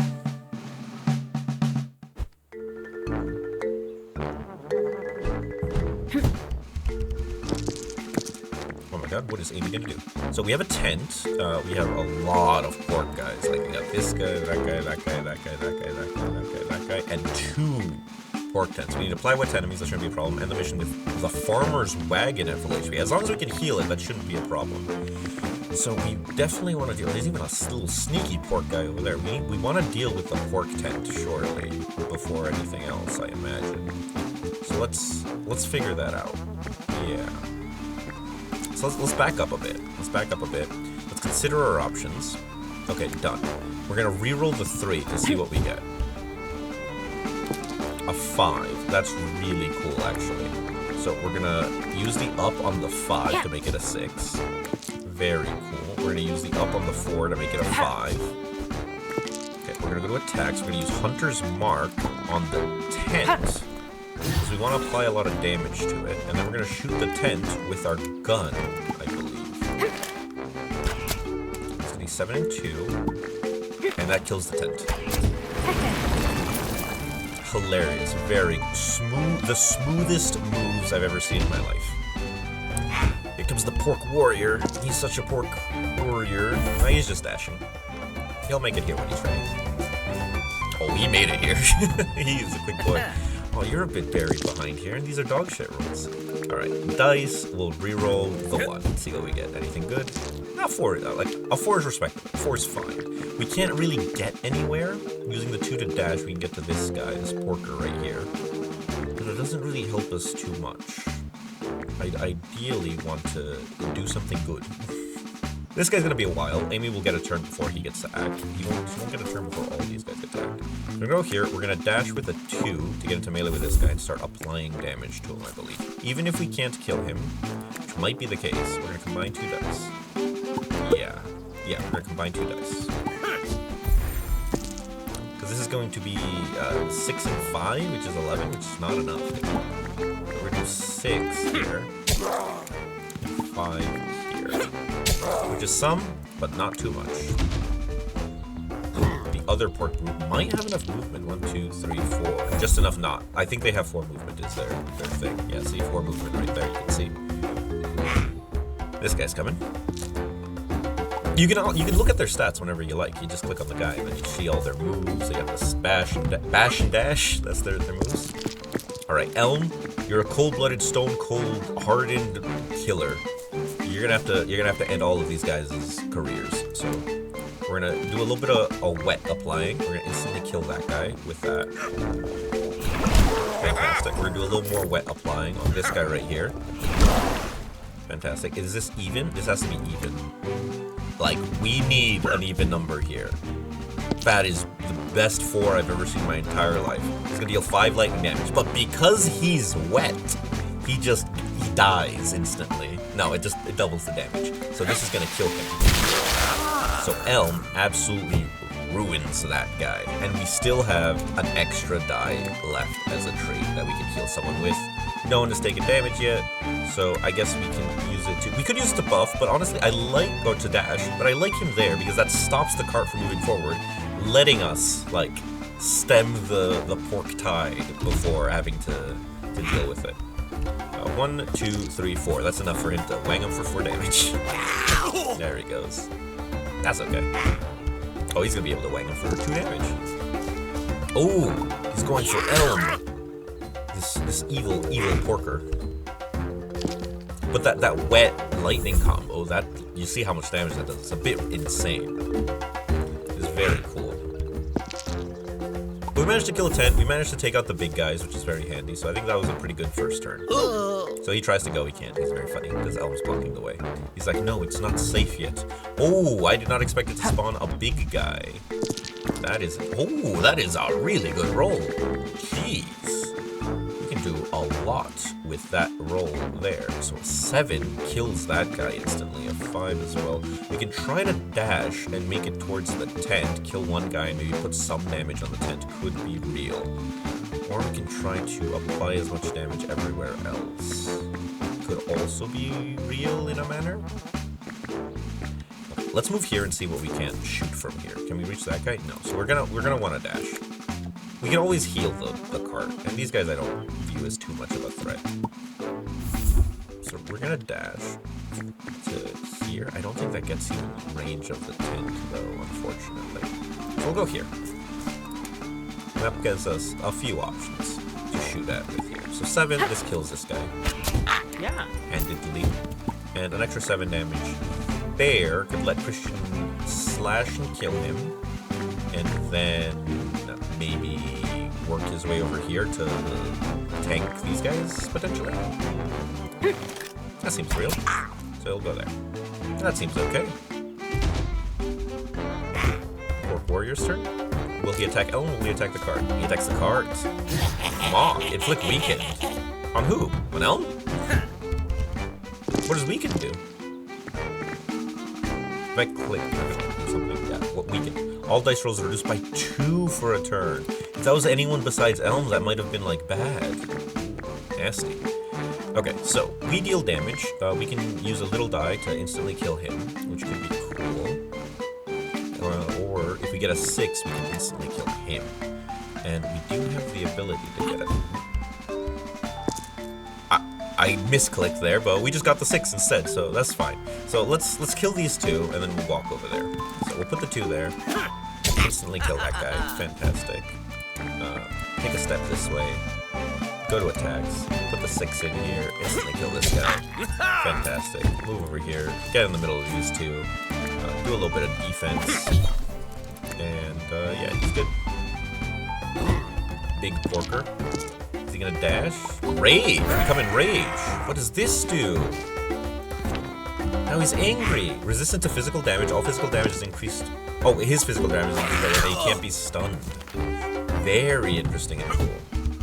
Speaker 1: Oh my god, what is Amy gonna do? So we have a tent. We have a lot of pork guys. Like we got this guy, that guy, that guy, that guy, that guy, that guy, that guy, that guy, and 2 pork tents. We need to apply wet enemies, that shouldn't be a problem. And the mission with the farmer's wagon at full HP. As long as we can heal it, that shouldn't be a problem. So we definitely want to deal. There's even a little sneaky pork guy over there. We want to deal with the pork tent shortly before anything else, I imagine. So let's figure that out. Yeah. So let's back up a bit. Let's consider our options. Okay, done. We're gonna re-roll the 3 to see what we get. A 5. That's really cool, actually. So we're gonna use the up on the 5 to make it a 6. Very cool. We're gonna use the up on the 4 to make it a 5. Okay, we're gonna go to attacks. We're gonna use Hunter's Mark on the tent, because we want to apply a lot of damage to it. And then we're gonna shoot the tent with our gun, I believe. It's gonna be 7 and 2. And that kills the tent. Hilarious. Very smooth. The smoothest moves I've ever seen in my life. Here comes the pork warrior. He's such a pork warrior. No, he's just dashing. He'll make it here when he's ready. Oh, he made it here. He's a quick boy. Oh, you're a bit buried behind here, and these are dog shit rolls. Alright, dice. We'll re-roll the 1. Let's see what we get. Anything good? Not 4. Like, a 4 is respectable. 4 is fine. We can't really get anywhere. Using the 2 to dash, we can get to this guy, this porker right here. But it doesn't really help us too much. I'd ideally want to do something good. This guy's gonna be a while. Amy will get a turn before he gets to act. He won't get a turn before all these guys get to act. We're gonna go here. We're gonna dash with a 2 to get into melee with this guy and start applying damage to him, I believe. Even if we can't kill him, which might be the case, we're gonna combine 2 dice. Yeah, we're gonna combine 2 dice. Because this is going to be 6 and 5, which is 11, which is not enough. So we're gonna do 6 here, and 5 here. Which is some, but not too much. The other pork group might have enough movement. 1, 2, 3, 4. Just enough not. I think they have 4 movement is their thing. Yeah, see, 4 movement right there, you can see. This guy's coming. You can look at their stats whenever you like. You just click on the guy and then you see all their moves. They got this bash and dash. That's their moves. Alright, Elm, you're a cold-blooded, stone-cold, hardened killer. You're gonna have to end all of these guys' careers. So we're gonna do a little bit of a wet applying. We're gonna instantly kill that guy with that. Fantastic. We're gonna do a little more wet applying on this guy right here. Fantastic. Is this even? This has to be even. Like, we need an even number here. That is the best 4 I've ever seen in my entire life. He's gonna deal 5 lightning damage, but because he's wet, he dies instantly. No, it doubles the damage. So this is gonna kill him. So Elm absolutely ruins that guy. And we still have an extra die left as a trait that we can heal someone with. No one has taken damage yet, so I guess we can use it to... We could use it to buff, but honestly, or to dash, but I like him there because that stops the cart from moving forward, letting us, like, stem the pork tide before having to deal with it. 1, 2, 3, 4. That's enough for him to wang him for 4 damage. There he goes. That's okay. Oh, he's gonna be able to wang him for 2 damage. Oh, he's going for Elm. This evil porker. But that wet lightning combo, you see how much damage that does. It's a bit insane. It's very cool. But we managed to kill a tent. We managed to take out the big guys, which is very handy. So I think that was a pretty good first turn. So he tries to go, he can't. He's very funny because Elm's blocking the way. He's like, no, it's not safe yet. Oh, I did not expect it to spawn a big guy. That is a really good roll. Jeez. We can do a lot with that roll there. So a 7 kills that guy instantly. A 5 as well. We can try to dash and make it towards the tent, kill one guy, and maybe put some damage on the tent. Could be real. Or we can try to apply as much damage everywhere else. could also be real in a manner. Okay, let's move here and see what we can shoot from here. Can we reach that guy? No. So we're gonna want to dash. We can always heal the cart, and these guys I don't view as too much of a threat. So we're gonna dash to here. I don't think that gets you in range of the tent, though, unfortunately. So we'll go here. That gives us a few options to shoot at with here. So 7, this kills this guy.
Speaker 2: Yeah.
Speaker 1: Handedly. And an extra 7 damage there could let Christian slash and kill him. And then maybe work his way over here to tank these guys, potentially. That seems real. So he'll go there. That seems okay. Orc Warrior's turn. Will he attack Elm or will he attack the cart? He attacks the cart. Mock, inflict weakened. On who? On Elm? What does weaken do? If I click something like that, what weaken? All dice rolls are reduced by 2 for a turn. If that was anyone besides Elm, that might have been like bad. Nasty. Okay, so we deal damage. We can use a little die to instantly kill him, which could be cool. Or if we get a 6, we can instantly kill him. And we do have the ability to get it. I misclicked there, but we just got the 6 instead, so that's fine. So let's kill these 2, and then we'll walk over there. So we'll put the 2 there. Instantly kill that guy. Fantastic. Take a step this way. Go to attacks. Put the 6 in here. Instantly kill this guy. Fantastic. Move over here. Get in the middle of these 2. Do a little bit of defense. And yeah, he's good. Big porker. Is he gonna dash? Rage! Become in rage! What does this do? Now he's angry. Resistant to physical damage. All physical damage is increased. Oh, his physical damage is increased, but he can't be stunned. Very interesting and cool.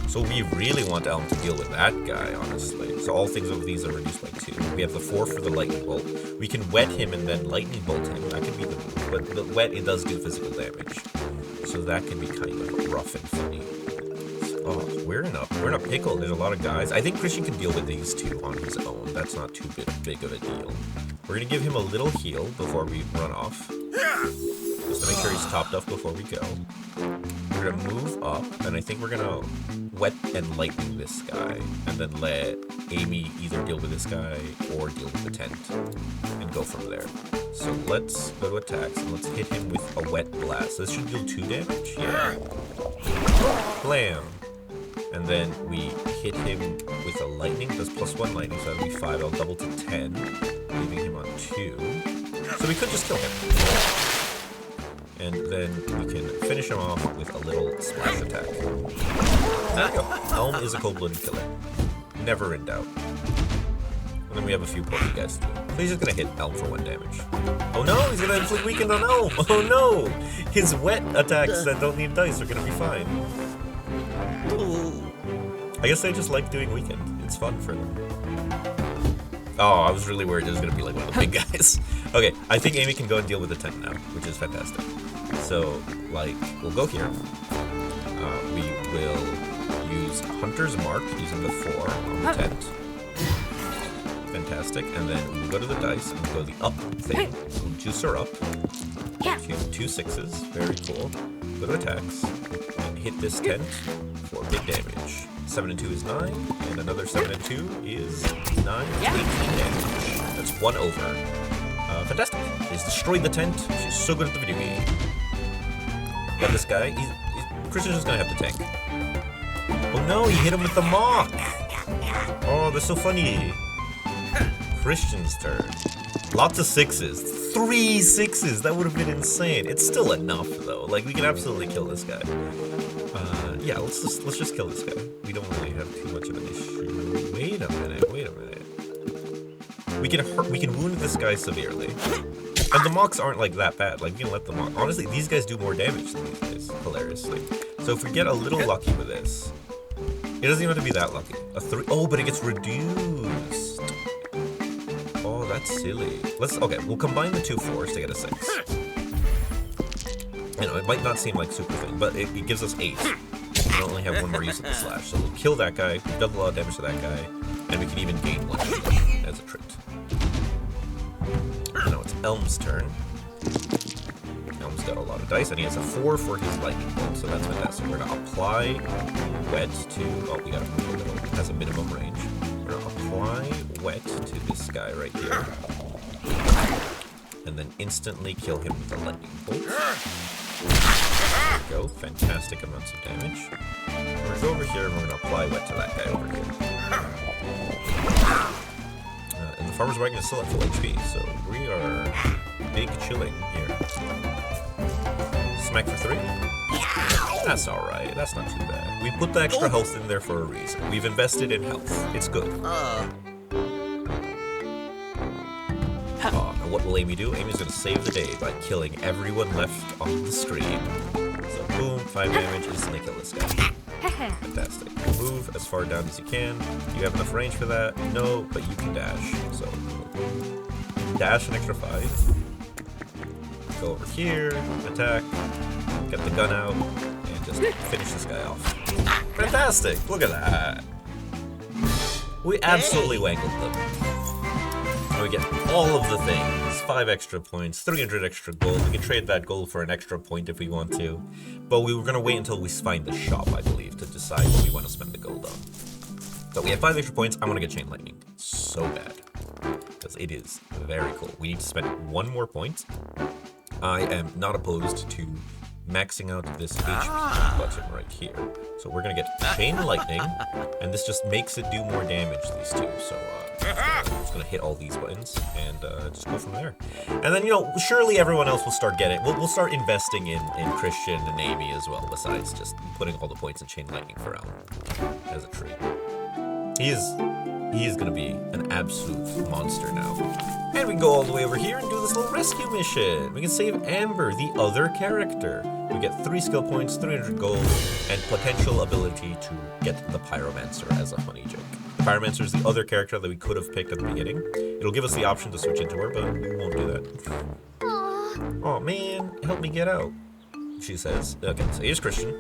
Speaker 1: So we really want Elm to deal with that guy, honestly. So all things of these are reduced by 2. We have the 4 for the lightning bolt. We can wet him and then lightning bolt him. That could be the move. But the wet, it does do physical damage. So that can be kind of rough and funny. Oh, we're in a pickle. There's a lot of guys. I think Christian can deal with these 2 on his own. That's not too big of a deal. We're gonna give him a little heal before we run off. Just to make sure he's topped up before we go. We're gonna move up, and I think we're gonna wet and lightning this guy, and then let Amy either deal with this guy or deal with the tent, and go from there. So let's go to attacks, and let's hit him with a wet blast. This should deal 2 damage? Yeah. Blam! And then we hit him with a lightning, does +1 lightning, so that'll be 5, I'll double to 10, leaving him on 2. So we could just kill him. And then we can finish him off with a little splash attack. There we go. Elm is a cold-blooded killer. Never in doubt. And then we have a few pokey guys to do. So he's just gonna hit Elm for 1 damage. Oh no, he's gonna inflict weakened on Elm! Oh no! His wet attacks that don't need dice are gonna be fine. I guess they just like doing weakened. It's fun for them. Oh, I was really worried it was gonna be like one of the big guys. Okay, I think Amy can go and deal with the tent now, which is fantastic. So, like, we'll go here. We will use Hunter's Mark using the 4 on the tent. Fantastic. And then we'll go to the dice and go to the up thing. We'll juice her up. 2 6s. Very cool. Go to attacks. And hit this tent for big damage. 7 and 2 is 9. And another 7 and 2 is 9. 18 damage. That's 1 over. Fantastic. He's destroyed the tent. She's so good at the video game. Got this guy. Christian's just gonna have to tank. Oh no, he hit him with the mock! Oh, that's so funny. Christian's turn. Lots of 6s. 3 6s! That would have been insane. It's still enough, though. Like, we can absolutely kill this guy. Yeah, let's just kill this guy. We don't really have too much of an issue. Wait a minute. We can wound this guy severely. And the mocks aren't like that bad. Like, we can let them mock. Honestly, these guys do more damage than these guys, hilariously. So if we get a little lucky with this, it doesn't even have to be that lucky. A 3. Oh, but it gets reduced. Oh, that's silly. Okay, we'll combine the 2 4s to get a 6. You know, it might not seem like super thing, but it gives us 8. We only have 1 more use of the slash. So we'll kill that guy, we've done a lot of damage to that guy, And we can even gain 1 as a trait. Now it's Elm's turn. Elm's got a lot of dice, and he has a 4 for his lightning bolt, so that's fantastic. We're gonna apply wet to... Oh, we gotta move a little. It has a minimum range. We're gonna apply wet to this guy right here. And then instantly kill him with a lightning bolt. There we go. Fantastic amounts of damage. We're gonna go over here and we're gonna apply wet to that guy over here. And the farmer's wagon is still at full HP, so we are big chilling here. Smack for 3. That's alright, that's not too bad. We put the extra health in there for a reason. We've invested in health. It's good. And what will Amy do? Amy's gonna save the day by killing everyone left on the screen. So boom, 5 damage, instantly kill this guy. Fantastic. Move as far down as you can. Do you have enough range for that? No, but you can dash. So dash an extra 5. Go over here, attack, get the gun out, and just finish this guy off. Fantastic! Look at that. We absolutely wangled them. And we get all of the things. 5 extra points, 300 extra gold. We can trade that gold for an extra point if we want to. But we were going to wait until we find the shop, I believe, to decide what we want to spend the gold on. So we have 5 extra points. I want to get Chain Lightning. So bad. Because it is very cool. We need to spend 1 more point. I am not opposed to maxing out this HP button right here. So we're going to get Chain Lightning. And this just makes it do more damage, these two. So I'm just going to hit all these buttons and just go from there. And then, you know, surely everyone else will start getting... We'll start investing in Christian and Amy as well, besides just putting all the points in Chain Lightning for Alan as a treat. He is going to be an absolute monster now. And we can go all the way over here and do this little rescue mission. We can save Amber, the other character. We get 3 skill points, 300 gold, and potential ability to get the Pyromancer as a honey jig. The Pyromancer is the other character that we could have picked at the beginning. It'll give us the option to switch into her, but we won't do that. Oh man, help me get out, she says. Okay, so here's Christian.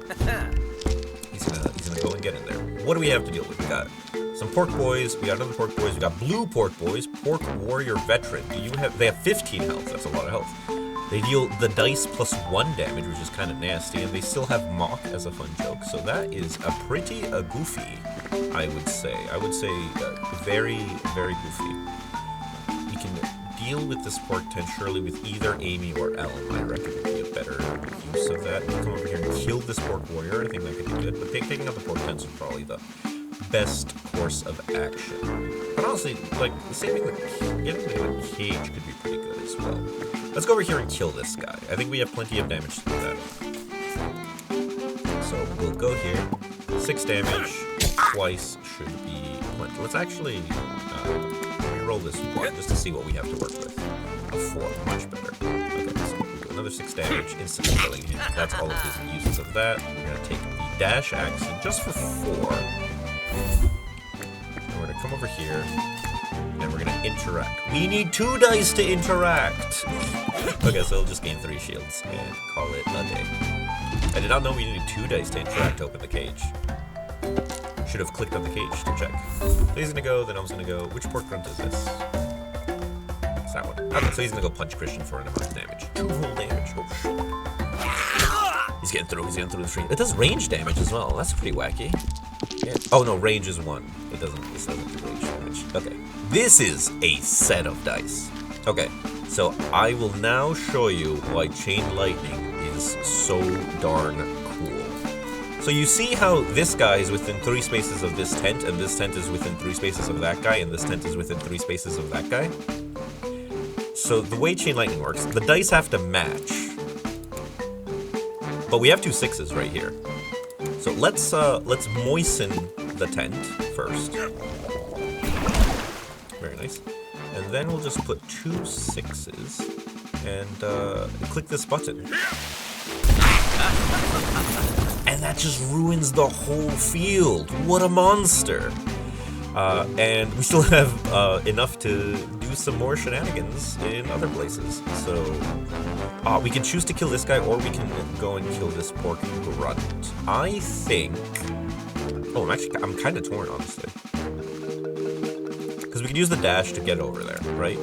Speaker 1: He's gonna go and get in there. What do we have to deal with? We got some pork boys, we got another pork boys, we got blue pork boys, pork warrior veteran. They have 15 health, that's a lot of health. They deal the dice plus 1 damage, which is kind of nasty, and they still have mock as a fun joke. So that is a pretty goofy, I would say. Very, very goofy. We can deal with this pork tent surely with either Amy or Ellen. I reckon would be a better use of that. We'll come over here and kill this pork warrior. I think that could be good, but taking out the pork tents is probably the best course of action. But honestly, like, getting the cage could be pretty good as well. Let's go over here and kill this guy. I think we have plenty of damage to do that. So we'll go here. 6 damage twice should be plenty. Let's actually reroll this 1 just to see what we have to work with. A 4, much better. Okay, so we'll do another 6 damage, instantly killing him. That's all of his uses of that. We're going to take the dash action just for 4. And we're going to come over here. And we're gonna interact. We need 2 dice to interact! Okay, so we'll just gain 3 shields and call it a day. I did not know we needed 2 dice to interact to open the cage. Should have clicked on the cage to check. So he's gonna go, then Elm's gonna go. Which pork grunt is this? It's that one. Okay, so he's gonna go punch Christian for an amount of damage. 2 whole damage. Oh shit. He's getting through the screen. It does range damage as well. That's pretty wacky. Yeah. Oh no, range is 1. This doesn't do range damage. Okay. This is a set of dice. Okay, so I will now show you why Chain Lightning is so darn cool. So you see how this guy is within 3 spaces of this tent, and this tent is within 3 spaces of that guy, and this tent is within 3 spaces of that guy? So the way Chain Lightning works, the dice have to match. But we have 2 6s right here. So let's moisten the tent first. Very nice. And then we'll just put 2 6s and click this button. And that just ruins the whole field. What a monster. And we still have enough to do some more shenanigans in other places. So we can choose to kill this guy, or we can go and kill this pork grunt. I think... Oh, I'm kind of torn, honestly. Because we can use the dash to get over there, right?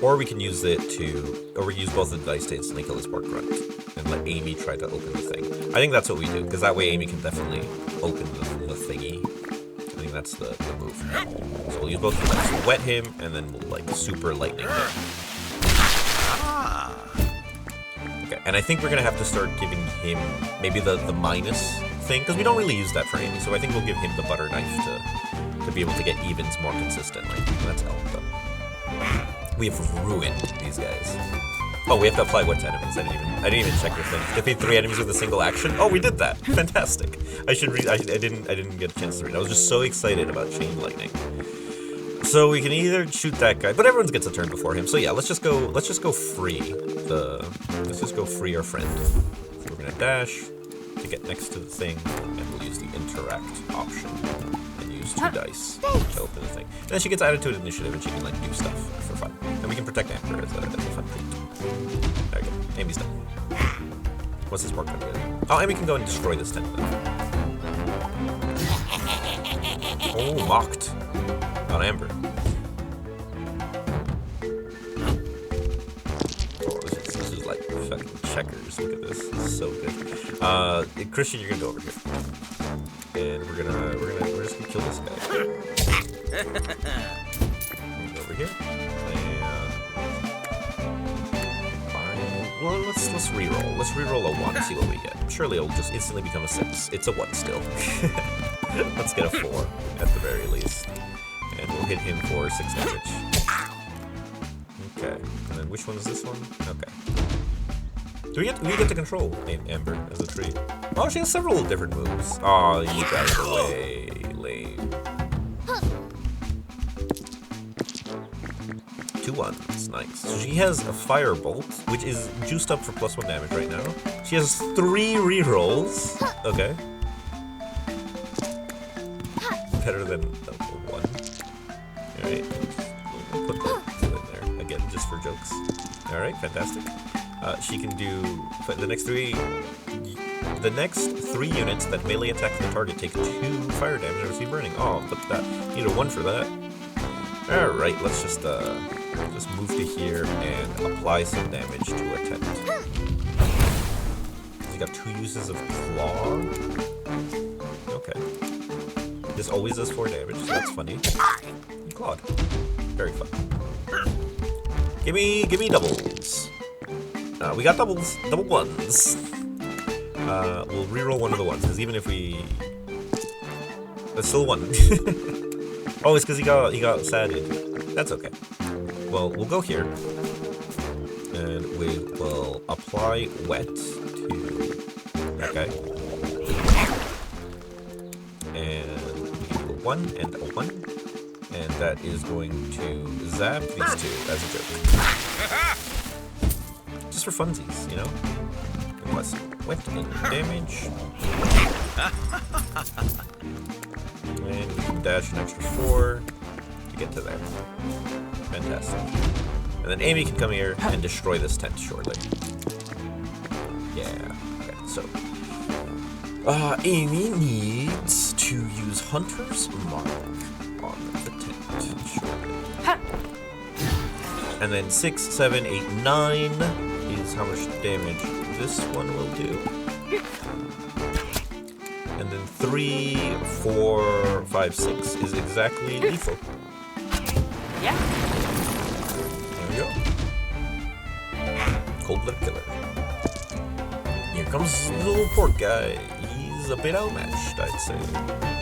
Speaker 1: Or we can use it to, or we use both of the dice to instantly kill this pork grunt and let Amy try to open the thing. I think that's what we do, because that way Amy can definitely open the thingy. I think that's the move. So we'll use both of them. So wet him, and then we'll like super lightning him. Okay, and I think we're gonna have to start giving him maybe the minus thing, because we don't really use that for Amy. So I think we'll give him the butter knife to be able to get evens more consistently. That's L though. We have ruined these guys. Oh, we have to apply wet to enemies. I didn't even check the thing. Defeat 3 enemies with a single action. Oh, we did that. Fantastic. I should read. I didn't get a chance to read. I was just so excited about chain lightning. So we can either shoot that guy, but everyone gets a turn before him. So yeah, let's just go free let's just go free our friend. So we're gonna dash to get next to the thing, and we'll use the interact option. 2 dice to open the thing. And then she gets added to an initiative and she can like do stuff for fun. And we can protect Amber as a fun treat. There we go. Amy's done. What's this pork gun doing? Oh, Amy can go and destroy this tent then. Oh, mocked. On Amber. Oh, this is like fucking checkers. Look at this. This is so good. Christian, you're gonna go over here. And we're just gonna kill this guy. Move over here. And fine. Well, let's reroll. Let's reroll a 1 and see what we get. Surely it'll just instantly become a 6. It's a 1 still. Let's get a 4 at the very least. And we'll hit him for 6 damage. Okay. And then which one is this one? Okay. Do we get to control Amber as a tree? Oh, she has several different moves. Oh, you guys are way lame. 2 1s, nice. So she has a firebolt, which is juiced up for +1 damage right now. She has 3 rerolls. Okay. Better than a 1. Alright. We'll put that 2 in there again, just for jokes. Alright, fantastic. She can do the next 3 units that melee attack the target take 2 fire damage and receive burning. Oh, but that need a 1 for that. All right, let's just move to here and apply some damage to a tent. He's got 2 uses of claw. Okay. This always does 4 damage, so that's funny. Clawed. Very fun. Give me doubles. We got double 1s. We'll reroll 1 of the 1s, because even if we... That's still 1. Oh, it's because he got sadded. That's okay. Well, we'll go here. And we will apply wet to that guy. And we can do a 1 and a 1. And that is going to zap these 2 as a joke. Just for funsies, you know? Plus wet and damage. And we can dash an extra 4 to get to there. Fantastic. And then Amy can come here and destroy this tent shortly. Yeah. Okay, so Amy needs to use Hunter's Mark on the tent shortly. And then 6, 7, 8, 9 is how much damage this one will do. And then 3, 4, 5, 6 is exactly lethal.
Speaker 2: Yeah.
Speaker 1: There we go. Cold-blooded killer. Here comes the little pork guy. He's a bit outmatched, I'd say.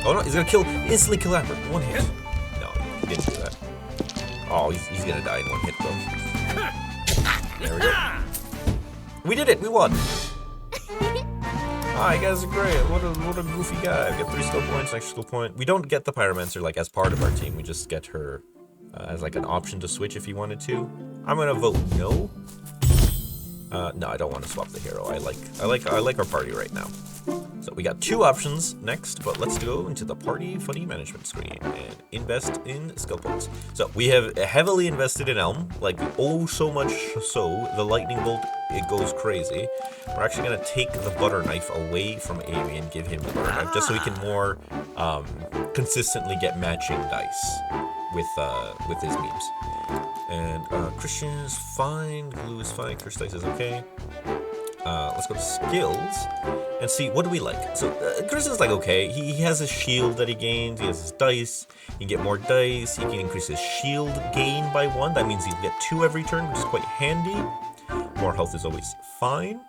Speaker 1: Oh no, he's gonna instantly kill Amber. 1 hit. No, he didn't do that. Oh, he's gonna die in 1 hit though. There we go. We did it! We won! Ah, you guys are great. What a goofy guy. We get 3 skill points, an extra skill point. We don't get the Pyromancer like as part of our team. We just get her as like an option to switch if you wanted to. I'm gonna vote no. No, I don't want to swap the hero. I like our party right now. So we got 2 options next, but let's go into the party funny management screen and invest in skill points. So we have heavily invested in Elm, like oh so much so the lightning bolt, it goes crazy. We're actually gonna take the butter knife away from Amy and give him the butter knife, just so we can more consistently get matching dice with his memes. And Christian is fine, Glue is fine, Chris dice is okay. Let's go to skills and see what do we like. So Chris is like okay. He has his shield that he gains. He has his dice. He can get more dice. He can increase his shield gain by 1. That means he'll get 2 every turn, which is quite handy. More health is always fine.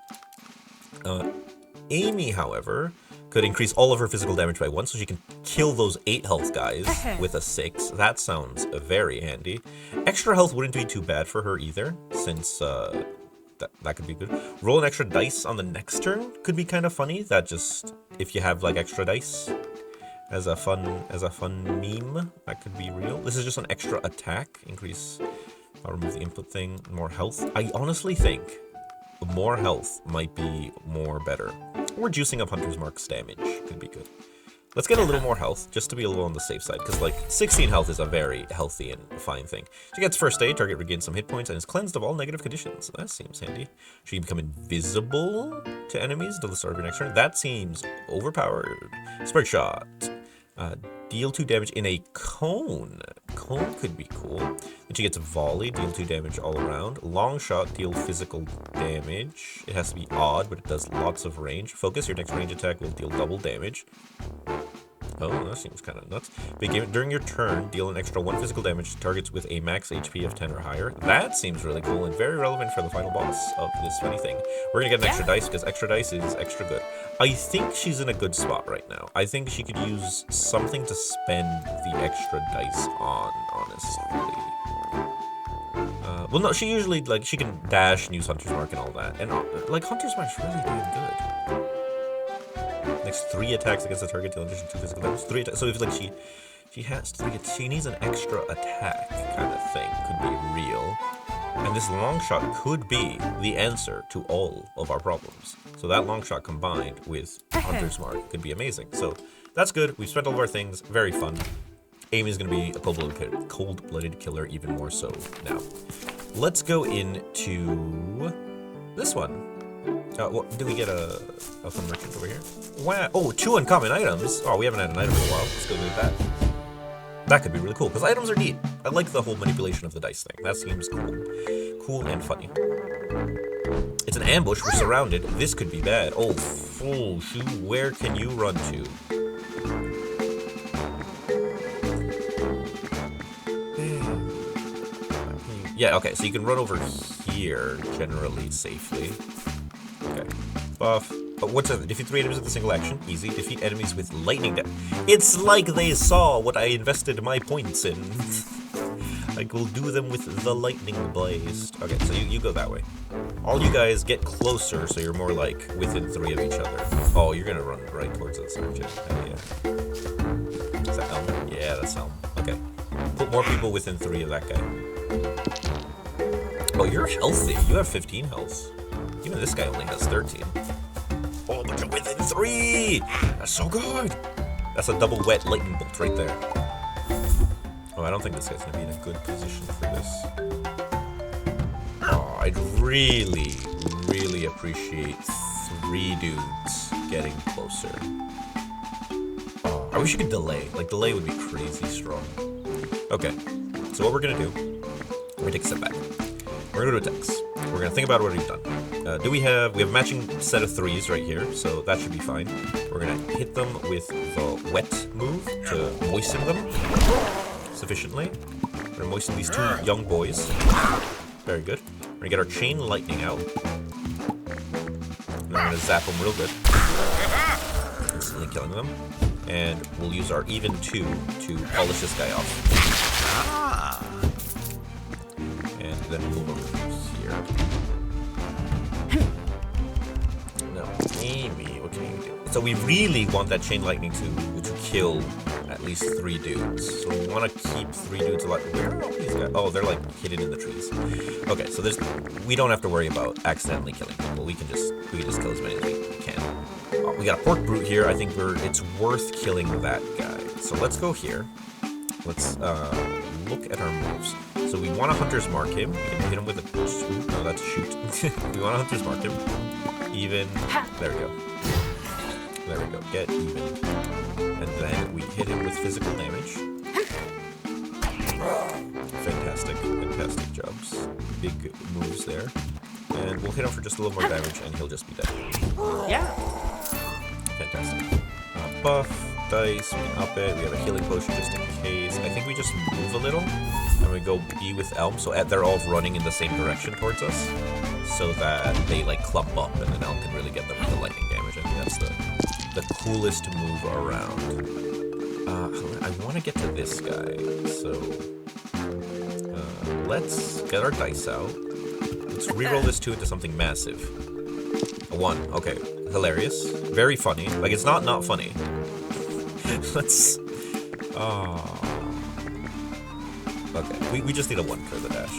Speaker 1: Amy, however, could increase all of her physical damage by 1, so she can kill those 8 health guys with a 6. That sounds very handy. Extra health wouldn't be too bad for her either, since that could be good. Roll an extra dice on the next turn could be kind of funny. That just, if you have like extra dice as a fun meme, that could be real. This is just an extra attack. Increase, I'll remove the input thing, more health. I honestly think more health might be more better. Or juicing up Hunter's Mark's damage could be good. Let's get a little more health, just to be a little on the safe side, because like 16 health is a very healthy and fine thing. She gets first aid, target regains some hit points, and is cleansed of all negative conditions. That seems handy. She can become invisible to enemies until the start of your next turn. That seems overpowered. Sprig shot. Deal 2 damage in a cone. Cone could be cool. Then she gets volley, deal 2 damage all around. Long shot, deal physical damage. It has to be odd, but it does lots of range. Focus, your next range attack will deal double damage. Oh, that seems kind of nuts. During your turn, deal an extra 1 physical damage to targets with a max HP of 10 or higher. That seems really cool and very relevant for the final boss of this funny thing. We're gonna get an extra dice, because extra dice is extra good. I think she's in a good spot right now. I think she could use something to spend the extra dice on, honestly. Well, no, she usually, like, she can dash and use Hunter's Mark and all that. And, like, Hunter's Mark's really damn good. Next 3 attacks against the target, deal addition 2 physical damage. 3 attacks. So if like she has 3, she needs an extra attack kind of thing. Could be real. And this long shot could be the answer to all of our problems. So that long shot combined with Hunter's Mark could be amazing. So that's good. We've spent all of our things. Very fun. Amy's gonna be a cold-blooded killer even more so now. Let's go into this one. What, do we get a fun merchant over here? Wow! Oh, 2 uncommon items! Oh, we haven't had an item in a while. Let's go do that. That could be really cool, because items are neat. I like the whole manipulation of the dice thing. That seems cool. Cool and funny. It's an ambush. We're surrounded. This could be bad. Oh, shoot. Where can you run to? Yeah, okay, so you can run over here, generally, safely. Okay. Buff. But what's that? Defeat 3 enemies with a single action. Easy. Defeat enemies with lightning damage. It's like they saw what I invested my points in. Like, we'll do them with the lightning blast. Okay, so you go that way. All you guys get closer, so you're more like within 3 of each other. Oh, you're gonna run right towards us, aren't you? Hell yeah. Is that Elm? Yeah, that's Elm. Okay. Put more people within 3 of that guy. Oh, you're healthy. You have 15 health. Even this guy only has 13. Oh, but you're within 3! That's so good! That's a double wet lightning bolt right there. Oh, I don't think this guy's gonna be in a good position for this. Oh, I'd really, really appreciate 3 dudes getting closer. Oh, I wish you could delay. Like, delay would be crazy strong. Okay, so what we're gonna do, we're gonna take a step back. We're gonna do attacks. We're gonna think about what we've done. We have a matching set of 3s right here, so that should be fine. We're gonna hit them with the wet move to moisten them sufficiently. We're gonna moisten these 2 young boys. Very good. We're gonna get our chain lightning out. And we're gonna zap them real good. Instantly killing them. And we'll use our even 2 to polish this guy off. And then move over here. No, Amy, what can you do? So we really want that chain lightning to kill at least 3 dudes. So we want to keep 3 dudes alive. Where are all these guys? Oh, they're like hidden in the trees. Okay, so we don't have to worry about accidentally killing people. We can just kill as many as we can. We got a pork brute here. I think it's worth killing that guy. So let's go here. Let's look at our moves. So we want to hunter's mark him. We can hit him with a no, that's a shoot. We want to hunter's mark him. Even. There we go. There we go. Get even. And then we hit him with physical damage. Fantastic. Fantastic jobs. Big moves there. And we'll hit him for just a little more damage and he'll just be dead.
Speaker 2: Yeah.
Speaker 1: Fantastic. Buff, dice, we can up it. We have a healing potion just in case. I think we just move a little. And we go B with Elm. So they're all running in the same direction towards us. So that they like clump up and then Elm can really get them with the lightning damage. I think that's the coolest move around. I want to get to this guy. So let's get our dice out. Let's reroll this 2 into something massive. A 1. Okay. Hilarious. Very funny. Like, it's not funny. Let's... Okay. We just need a 1 for the dash.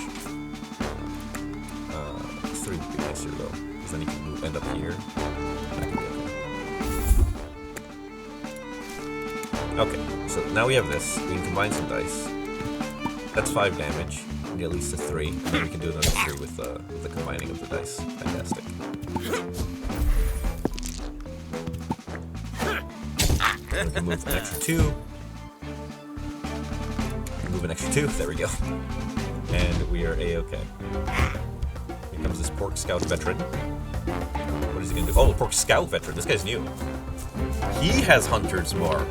Speaker 1: 3 would be nicer, though. Because then you can end up here. That could be okay. Okay. So now we have this. We can combine some dice. That's 5 damage. We get at least a 3. And then we can do another 3 with the combining of the dice. Fantastic. And we can move an extra 2. Move an extra 2. There we go. And we are A-okay. Here comes this Pork Scout veteran. What is he gonna do? Oh, the Pork Scout veteran. This guy's new. He has Hunter's Mark.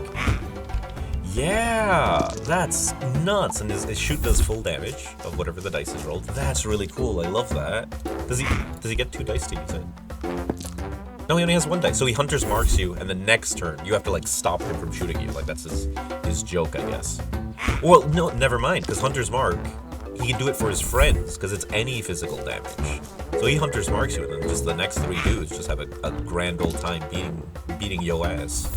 Speaker 1: Yeah, that's nuts. And his shoot does full damage of whatever the dice is rolled. That's really cool. I love that. Does he get 2 dice to use it? No, he only has 1 dice. So he Hunter's Marks you, and the next turn you have to like stop him from shooting you. Like that's his joke, I guess. Well, no, never mind, because Hunter's Mark, he can do it for his friends, because it's any physical damage. So he Hunter's Marks you, and then just the next 3 dudes just have a grand old time beating yo ass.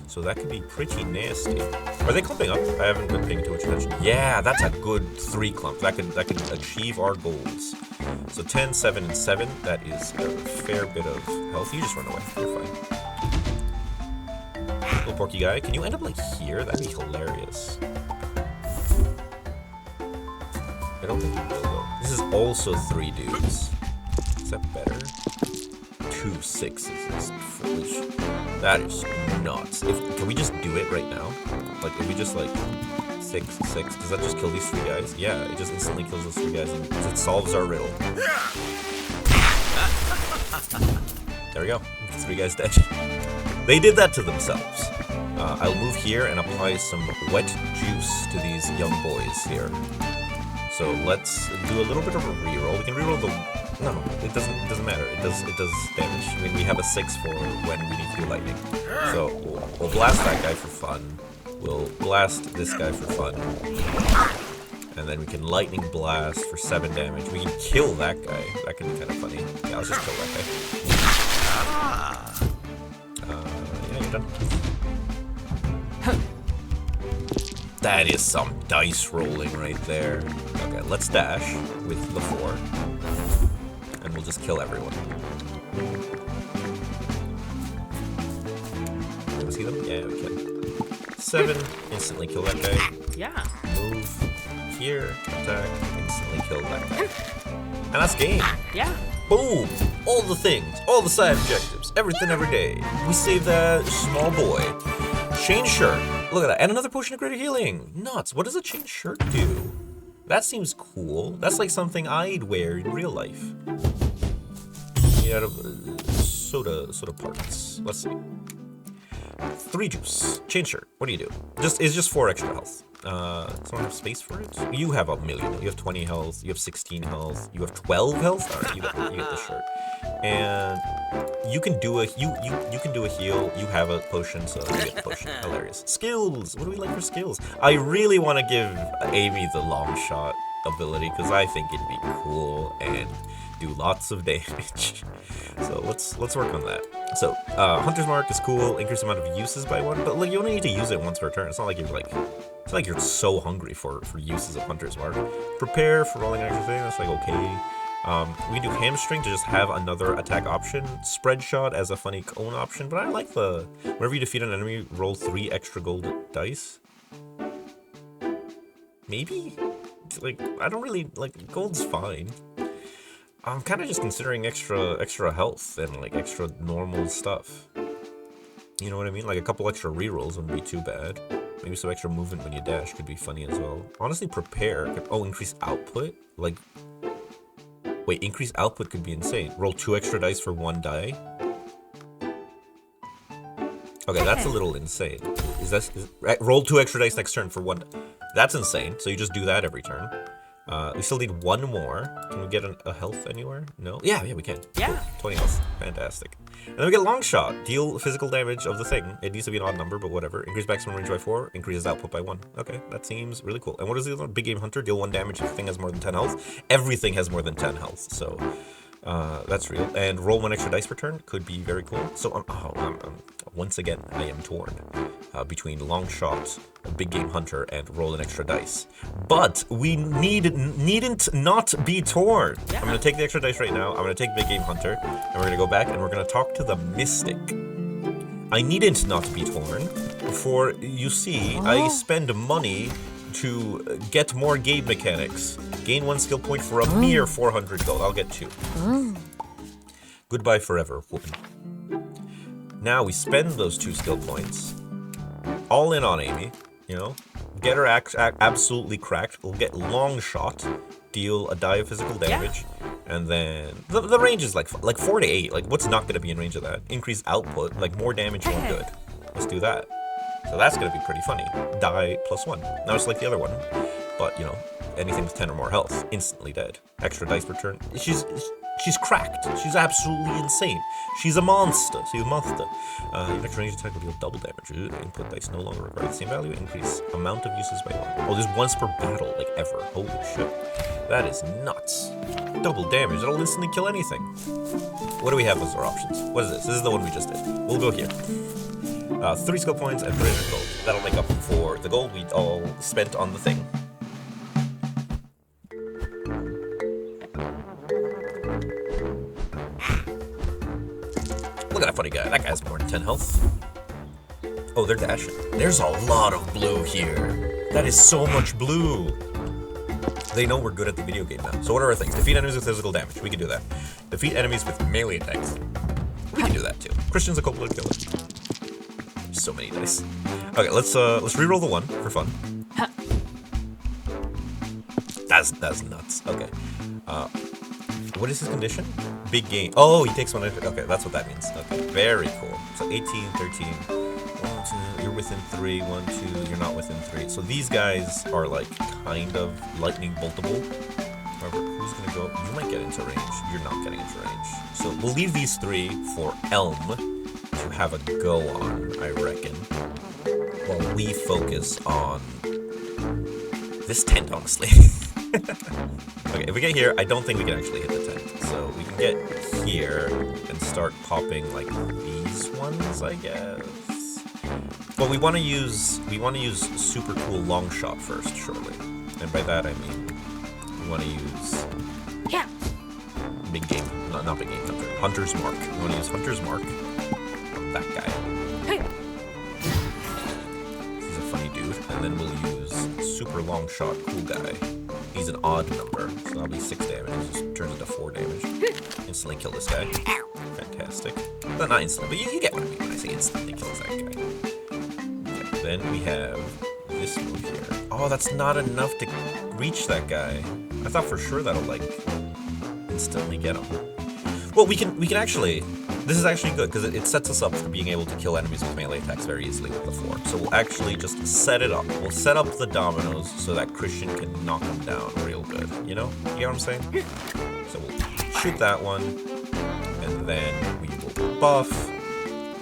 Speaker 1: So that could be pretty nasty. Are they clumping up? I haven't been paying too much attention. Yeah, that's a good 3 clump. That could achieve our goals. So 10, 7, and 7. That is a fair bit of health. You just run away. You're fine. Little porky guy. Can you end up like here? That'd be hilarious. I don't think you will though. This is also 3 dudes. Is that better? 2 6s is foolish. That is nuts. Can we just do it right now? Like, if we just like 6 6, does that just kill these 3 guys? Yeah, it just instantly kills those 3 guys and it solves our riddle. There we go. 3 guys dead. They did that to themselves. I'll move here and apply some wet juice to these young boys here. So let's do a little bit of a reroll. We can reroll the... No, it doesn't matter. It does damage. I mean, we have a 6 for when we need to do lightning. So we'll blast that guy for fun. We'll blast this guy for fun. And then we can lightning blast for 7 damage. We can kill that guy. That could be kind of funny. Yeah, let's just kill that guy. Yeah, you're done. That is some dice rolling right there. Okay, let's dash with the 4. And we'll just kill everyone. Can we see them? Yeah, we can. 7, instantly kill that guy.
Speaker 2: Yeah.
Speaker 1: Move here, attack, instantly kill that guy. And that's game.
Speaker 2: Yeah.
Speaker 1: Boom! All the things, all the side objectives, everything every day. We save that small boy. Chain shirt. Look at that. And another potion of greater healing. Nuts. What does a chain shirt do? That seems cool. That's like something I'd wear in real life. Made out of soda parts. Let's see. 3 juice. Chain shirt. What do you do? It's just 4 extra health. Someone have space for it? You have 1,000,000. You have 20 health. You have 16 health. You have 12 health. All right, you get the shirt. And you can do a you can do a heal. You have a potion, so you get the potion. Hilarious. Skills. What do we like for skills? I really want to give Amy the long shot ability because I think it'd be cool and do lots of damage. So let's work on that. So Hunter's Mark is cool, increase amount of uses by 1, but like you only need to use it once per turn. It's not like you're so hungry for uses of Hunter's Mark. Prepare for rolling an extra thing, that's like okay. We can do Hamstring to just have another attack option. Spread Shot as a funny own option, but I like the whenever you defeat an enemy, roll 3 extra gold dice. Maybe? Like, I don't really, like, gold's fine. I'm kind of just considering extra health and, like, extra normal stuff. You know what I mean? Like, a couple extra rerolls wouldn't be too bad. Maybe some extra movement when you dash could be funny as well. Honestly, Prepare. Oh, increase output? Like, wait, increase output could be insane. Roll 2 extra dice for 1 die? Okay, that's a little insane. Roll 2 extra dice next turn for 1. That's insane. So you just do that every turn. We still need 1 more. Can we get a health anywhere? No? Yeah, we can.
Speaker 2: Yeah.
Speaker 1: Cool. 20 health. Fantastic. And then we get Long Shot. Deal physical damage of the thing. It needs to be an odd number, but whatever. Increase maximum range by 4. Increases output by 1. Okay, that seems really cool. And what is the other one? Big Game Hunter. Deal 1 damage if the thing has more than 10 health. Everything has more than 10 health, so that's real. And roll 1 extra dice per turn. Could be very cool. So once again, I am torn between Long Shot, Big Game Hunter, and roll an extra dice. But we needn't not be torn. Yeah. I'm going to take the extra dice right now. I'm going to take Big Game Hunter, and we're going to go back, and we're going to talk to the Mystic. I needn't not be torn, for you see, I spend money to get more game mechanics. Gain 1 skill point for a mere 400 gold. I'll get 2. Goodbye forever, woman. Now we spend those 2 skill points. All in on Amy, you know. Get her absolutely cracked. We'll get Long Shot, deal a die of physical damage, and then the range is like 4 to 8. Like, what's not going to be in range of that? Increase output, like more damage, more good. Let's do that. So that's going to be pretty funny. Die plus 1. Now it's like the other one, but you know, anything with 10 or more health, instantly dead. Extra dice per turn. She's cracked. She's absolutely insane. She's a monster. She's a monster. Your next range attack will deal double damage. Input dice no longer require the same value. Increase amount of uses by 1. Oh, there's once per battle, like ever. Holy shit. That is nuts. Double damage. That'll instantly kill anything. What do we have as our options? What is this? This is the one we just did. We'll go here. 3 skill points and 300 gold. That'll make up for the gold we all spent on the thing. Look at that funny guy. That guy's more than 10 health. Oh, they're dashing. There's a lot of blue here. That is so much blue. They know we're good at the video game now. So what are our things? Defeat enemies with physical damage. We can do that. Defeat enemies with melee attacks. We can do that too. Christian's a cold-blooded killer. So many dice. Okay, let's reroll the 1 for fun. That's nuts. Okay. What is his condition? Big game. Oh, he takes 1. Okay, that's what that means. Okay, very cool. So 18, 13. 1, 2. You're within 3. 1, 2. You're not within 3. So these guys are like kind of lightning boltable. However, who's gonna go? You might get into range. You're not getting into range. So we'll leave these 3 for Elm to have a go on, I reckon, while we focus on this tent, honestly. Okay, if we get here, I don't think we can actually hit the tent. So we can get here and start popping like these ones, I guess. But we want to use super cool Long Shot first, surely. And by that I mean we want to use big game, not big game hunter, Hunter's Mark. We want to use Hunter's Mark. That guy. He's a funny dude. And then we'll use super Long Shot cool guy. He's an odd number, so that'll be 6 damage. It just turns into 4 damage. Instantly kill this guy. Fantastic. Well, not instantly, but you get what I mean when I say instantly kills that guy. Okay, then we have this move here. Oh, that's not enough to reach that guy. I thought for sure that'll like instantly get him. Well, we can actually. This is actually good, because it sets us up for being able to kill enemies with melee attacks very easily with the 4. So we'll actually just set it up. We'll set up the dominoes so that Christian can knock them down real good. You know? You get what I'm saying? So we'll shoot that one, and then we will buff,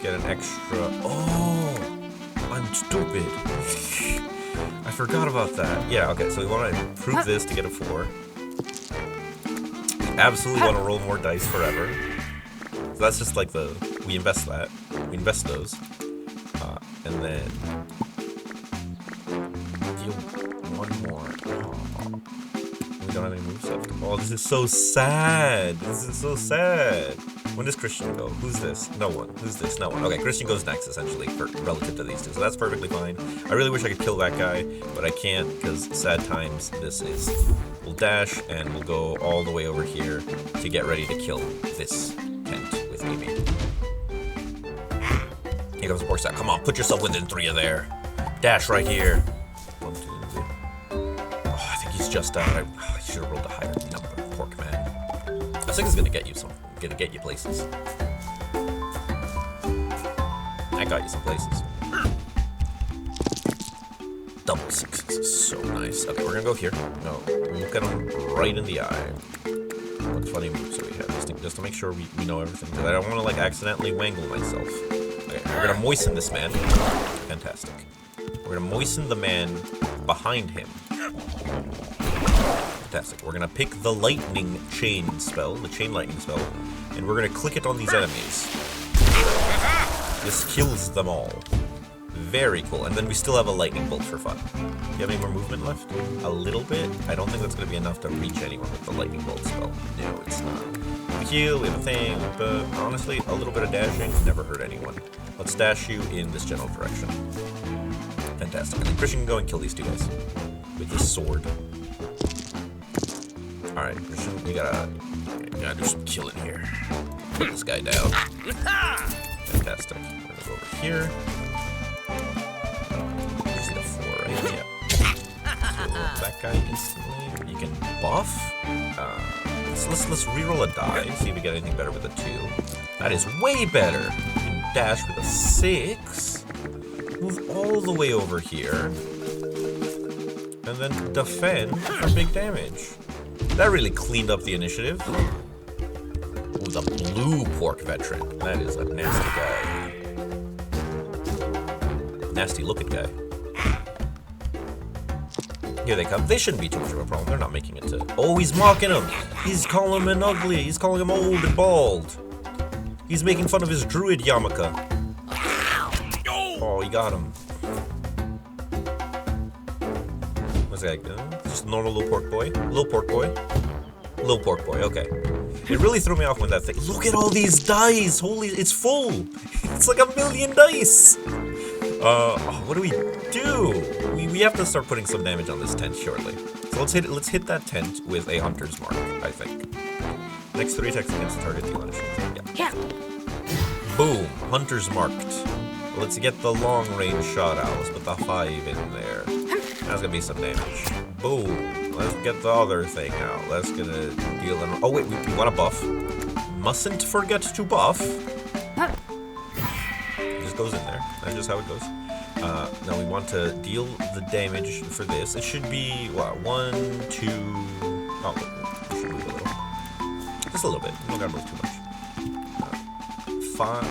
Speaker 1: get an extra... Oh! I'm stupid! I forgot about that. Yeah, okay, so we want to improve this to get a 4. absolutely want to roll more dice forever. So that's just like we invest that. We invest those. And then deal one more. Oh, we don't have any moves left. Oh, this is so sad. This is so sad. When does Christian go? Who's this? No one. Who's this? No one. Okay, Christian goes next, essentially, relative to these two. So that's perfectly fine. I really wish I could kill that guy, but I can't, because sad times this is. We'll dash, and we'll go all the way over here to get ready to kill this tent with Amy. Here comes the pork stack. Come on, put yourself within 3 of there. Dash right here. 1, 2, 3. Oh, I think he's just out. I should have rolled a higher number, pork man. I think it's gonna get you some. Gonna get you places. I got you some places. Double sixes, so nice. Okay, we're gonna go here. No, look at him right in the eye. What funny moves do we have? Just to make sure we know everything. Because I don't want to like accidentally wangle myself. Okay, we're gonna moisten this man. Fantastic. We're gonna moisten the man behind him. Fantastic. We're gonna pick the lightning chain spell, the chain lightning spell, and we're gonna click it on these enemies. This kills them all. Very cool. And then we still have a lightning bolt for fun. Do you have any more movement left? A little bit. I don't think that's gonna be enough to reach anyone with the lightning bolt spell. No, it's not. We heal, we have a thing, but honestly, a little bit of dashing never hurt anyone. Let's dash you in this general direction. Fantastic. And then Christian can go and kill these two guys with his sword. Alright, Christian, you gotta do some killing here. Put this guy down. Fantastic. We're gonna go over here. Is it a 4, right? Yeah. Kill that guy instantly. You can buff. Let's reroll a die, see if we get anything better with a 2. That is way better. You can dash with a 6. Move all the way over here. And then defend for big damage. That really cleaned up the initiative. Ooh, the blue pork veteran. That is a nasty guy. Nasty looking guy. Here they come. They shouldn't be too much of a problem. They're not making it to... Oh, he's mocking him. He's calling him ugly. He's calling him old and bald. He's making fun of his druid yarmulke. Oh, he got him. What's that? Just a normal little pork boy. Little pork boy. Little pork boy, okay. It really threw me off when that thing... Look at all these dice! Holy... It's full! It's like 1,000,000 dice! What do we do? We have to start putting some damage on this tent shortly. So let's hit that tent with a hunter's mark, I think. Next 3 attacks against the target deal yeah. Boom! Hunter's marked. Let's get the long range shot out. Let's put the 5 in there. That's gonna be some damage. Boom! Let's get the other thing out. Let's get a deal them. Oh wait, we want to buff. Mustn't forget to buff. It just goes in there. That's just how it goes. Now we want to deal the damage for this. It should be what? 1, 2. Oh, we should move a little. Just a little bit. We don't gotta move too much. 5,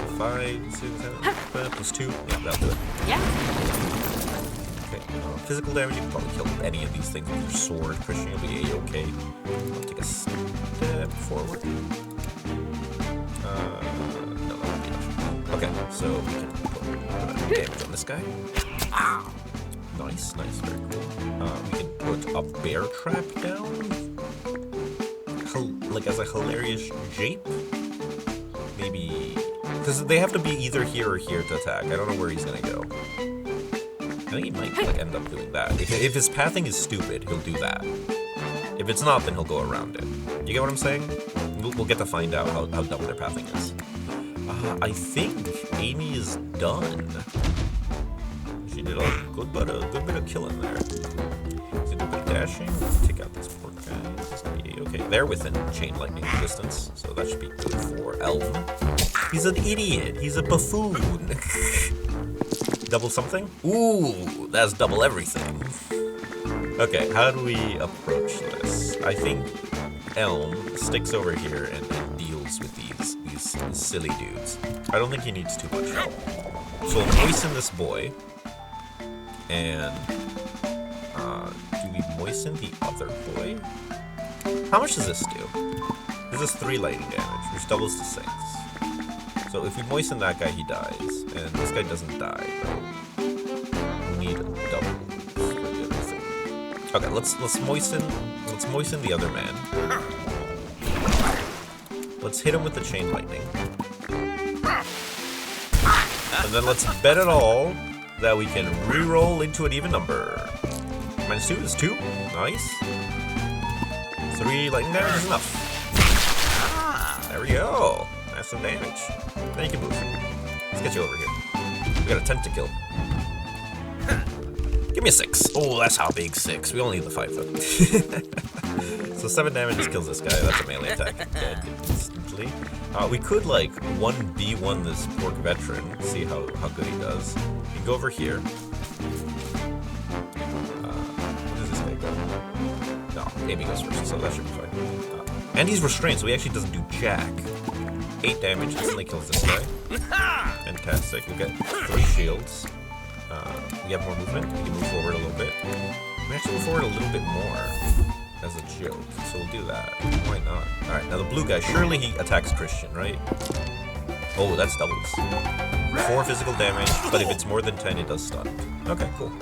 Speaker 1: 6, 7, plus 2. Yeah, that'll do it.
Speaker 2: Yeah.
Speaker 1: Okay, physical damage, you can probably kill any of these things with your sword. Christian will be a-okay. I'll take a step forward. No, that won't be enough. Okay, so we can put damage on this guy. Nice, very cool. We can put a bear trap down. Like as a hilarious jape. Maybe... Because they have to be either here or here to attack. I don't know where he's gonna go. I think he might like end up doing that. If his pathing is stupid, he'll do that. If it's not, then he'll go around it. You get what I'm saying? We'll get to find out how dumb their pathing is. I think Amy is done. She did a good bit of killing there. She did a bit of dashing. Take out this poor guy. This gonna be okay. They're within chain lightning distance, so that should be good for Elm. He's an idiot. He's a buffoon. Double something? Ooh, that's double everything. Okay, how do we approach this? I think Elm sticks over here and deals with these silly dudes. I don't think he needs too much help. So we'll moisten this boy. And do we moisten the other boy? How much does this do? This is 3 lightning damage, which doubles to 6. So if we moisten that guy, he dies. And this guy doesn't die, though. We need doubles for the other thing. Okay, let's moisten the other man. Let's hit him with the chain lightning. And then let's bet it all that we can re-roll into an even number. -2 is 2. Nice. 3 lightning damage is enough. There we go. That's some damage. Then you can move. Let's get you over here. We got a tent to kill. Give me a 6. Oh, that's how big 6. We only need the 5 though. So 7 damage just kills this guy. That's a melee attack. Dead instantly. We could like 1v1 this pork veteran. See how good he does. You can go over here. Where does this guy go? No, Amy goes first, so that should be fine. And he's restrained, so he actually doesn't do jack. 8 damage instantly kills this guy. Fantastic. We'll get 3 shields. We have more movement. We can move forward a little bit. We actually move forward a little bit more as a joke, so we'll do that. Why not? Alright, now the blue guy, surely he attacks Christian, right? Oh, that's doubles. 4 physical damage, but if it's more than 10, it does stun. Okay, cool.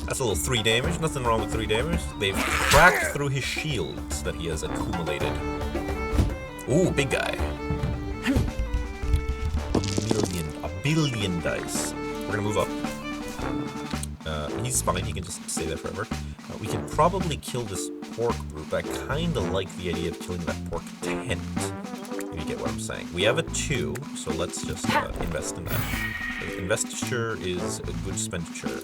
Speaker 1: That's a little 3 damage. Nothing wrong with 3 damage. They've cracked through his shields that he has accumulated. Ooh, big guy. A billion dice. We're gonna move up. He's fine, he can just stay there forever. We can probably kill this pork brute, but I kinda like the idea of killing that pork tent. If you get what I'm saying. We have a 2, so let's just invest in that. Investiture is a good expenditure.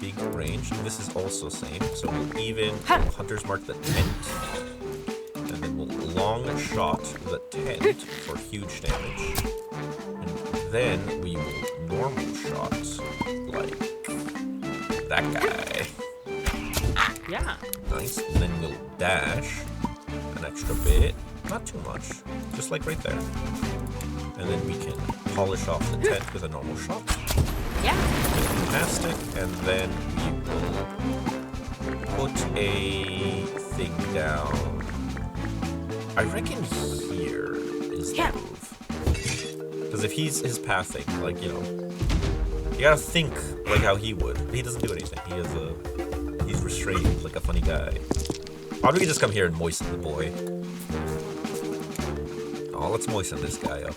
Speaker 1: Big range. This is also same, so we'll even Hunter's Mark the tent. And then we'll long shot the tent for huge damage. And then we will normal shot like that guy.
Speaker 2: Yeah.
Speaker 1: Nice. And then we'll dash an extra bit. Not too much. Just like right there. And then we can polish off the tent with a normal shot.
Speaker 2: Yeah.
Speaker 1: Fantastic. And then we will put a thing down. I reckon here is the move. Because if he's his pathing, like, you know, you gotta think like how he would. He doesn't do anything. He's restrained like a funny guy. Why don't we just come here and moisten the boy? Oh, let's moisten this guy up.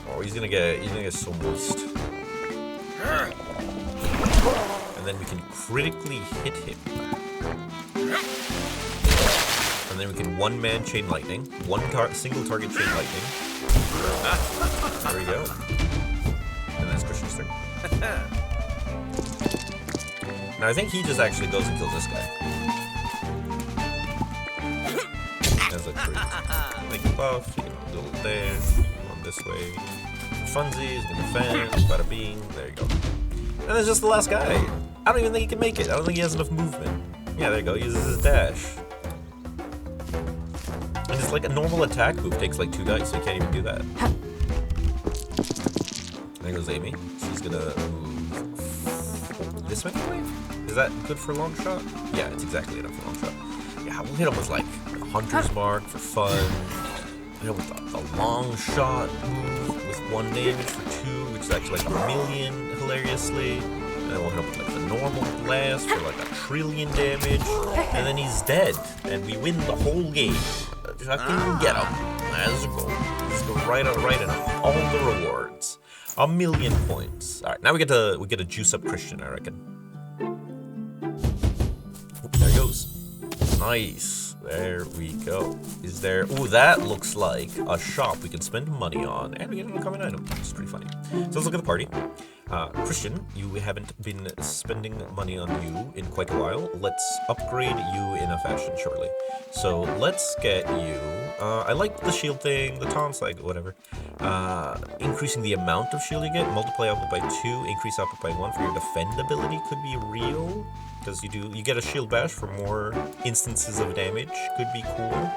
Speaker 1: Oh, he's gonna get so moist. And then we can critically hit him. And then we can one-man chain lightning. Single target chain lightning. There we go. And that's Christian's turn. Now I think he just actually goes and kills this guy. As a treat. Make a buff, you know, a little there, one this way. Funsies, gonna defend, bada bing, there you go. And there's just the last guy. I don't even think he can make it. I don't think he has enough movement. Yeah, there you go, he uses his dash. And it's like a normal attack move takes like 2 dice, so you can't even do that. There goes Amy. She's gonna move this way, I believe? Is that good for a long shot? Yeah, it's exactly enough for a long shot. Yeah, we'll hit him with like a Hunter's Mark for fun. Hit him with a long shot move with 1 damage for 2, which is actually like 1,000,000 hilariously. And then we'll hit him with like the normal blast for like 1,000,000,000,000 damage. And then he's dead. And we win the whole game. Fucking get him. Let's go. Let's go right in all the rewards. 1,000,000 points. Alright, now we get to juice up Christian, I reckon. There he goes. Nice. There we go. Is there... Ooh, that looks like a shop we can spend money on. And we get an uncommon item. It's pretty funny. So let's look at the party. Christian, you haven't been spending money on you in quite a while. Let's upgrade you in a fashion shortly. So let's get you... I like the shield thing, the taunts, like whatever. Increasing the amount of shield you get, multiply output by 2, increase output by 1 for your defend ability could be real. Because you get a shield bash for more instances of damage, could be cool.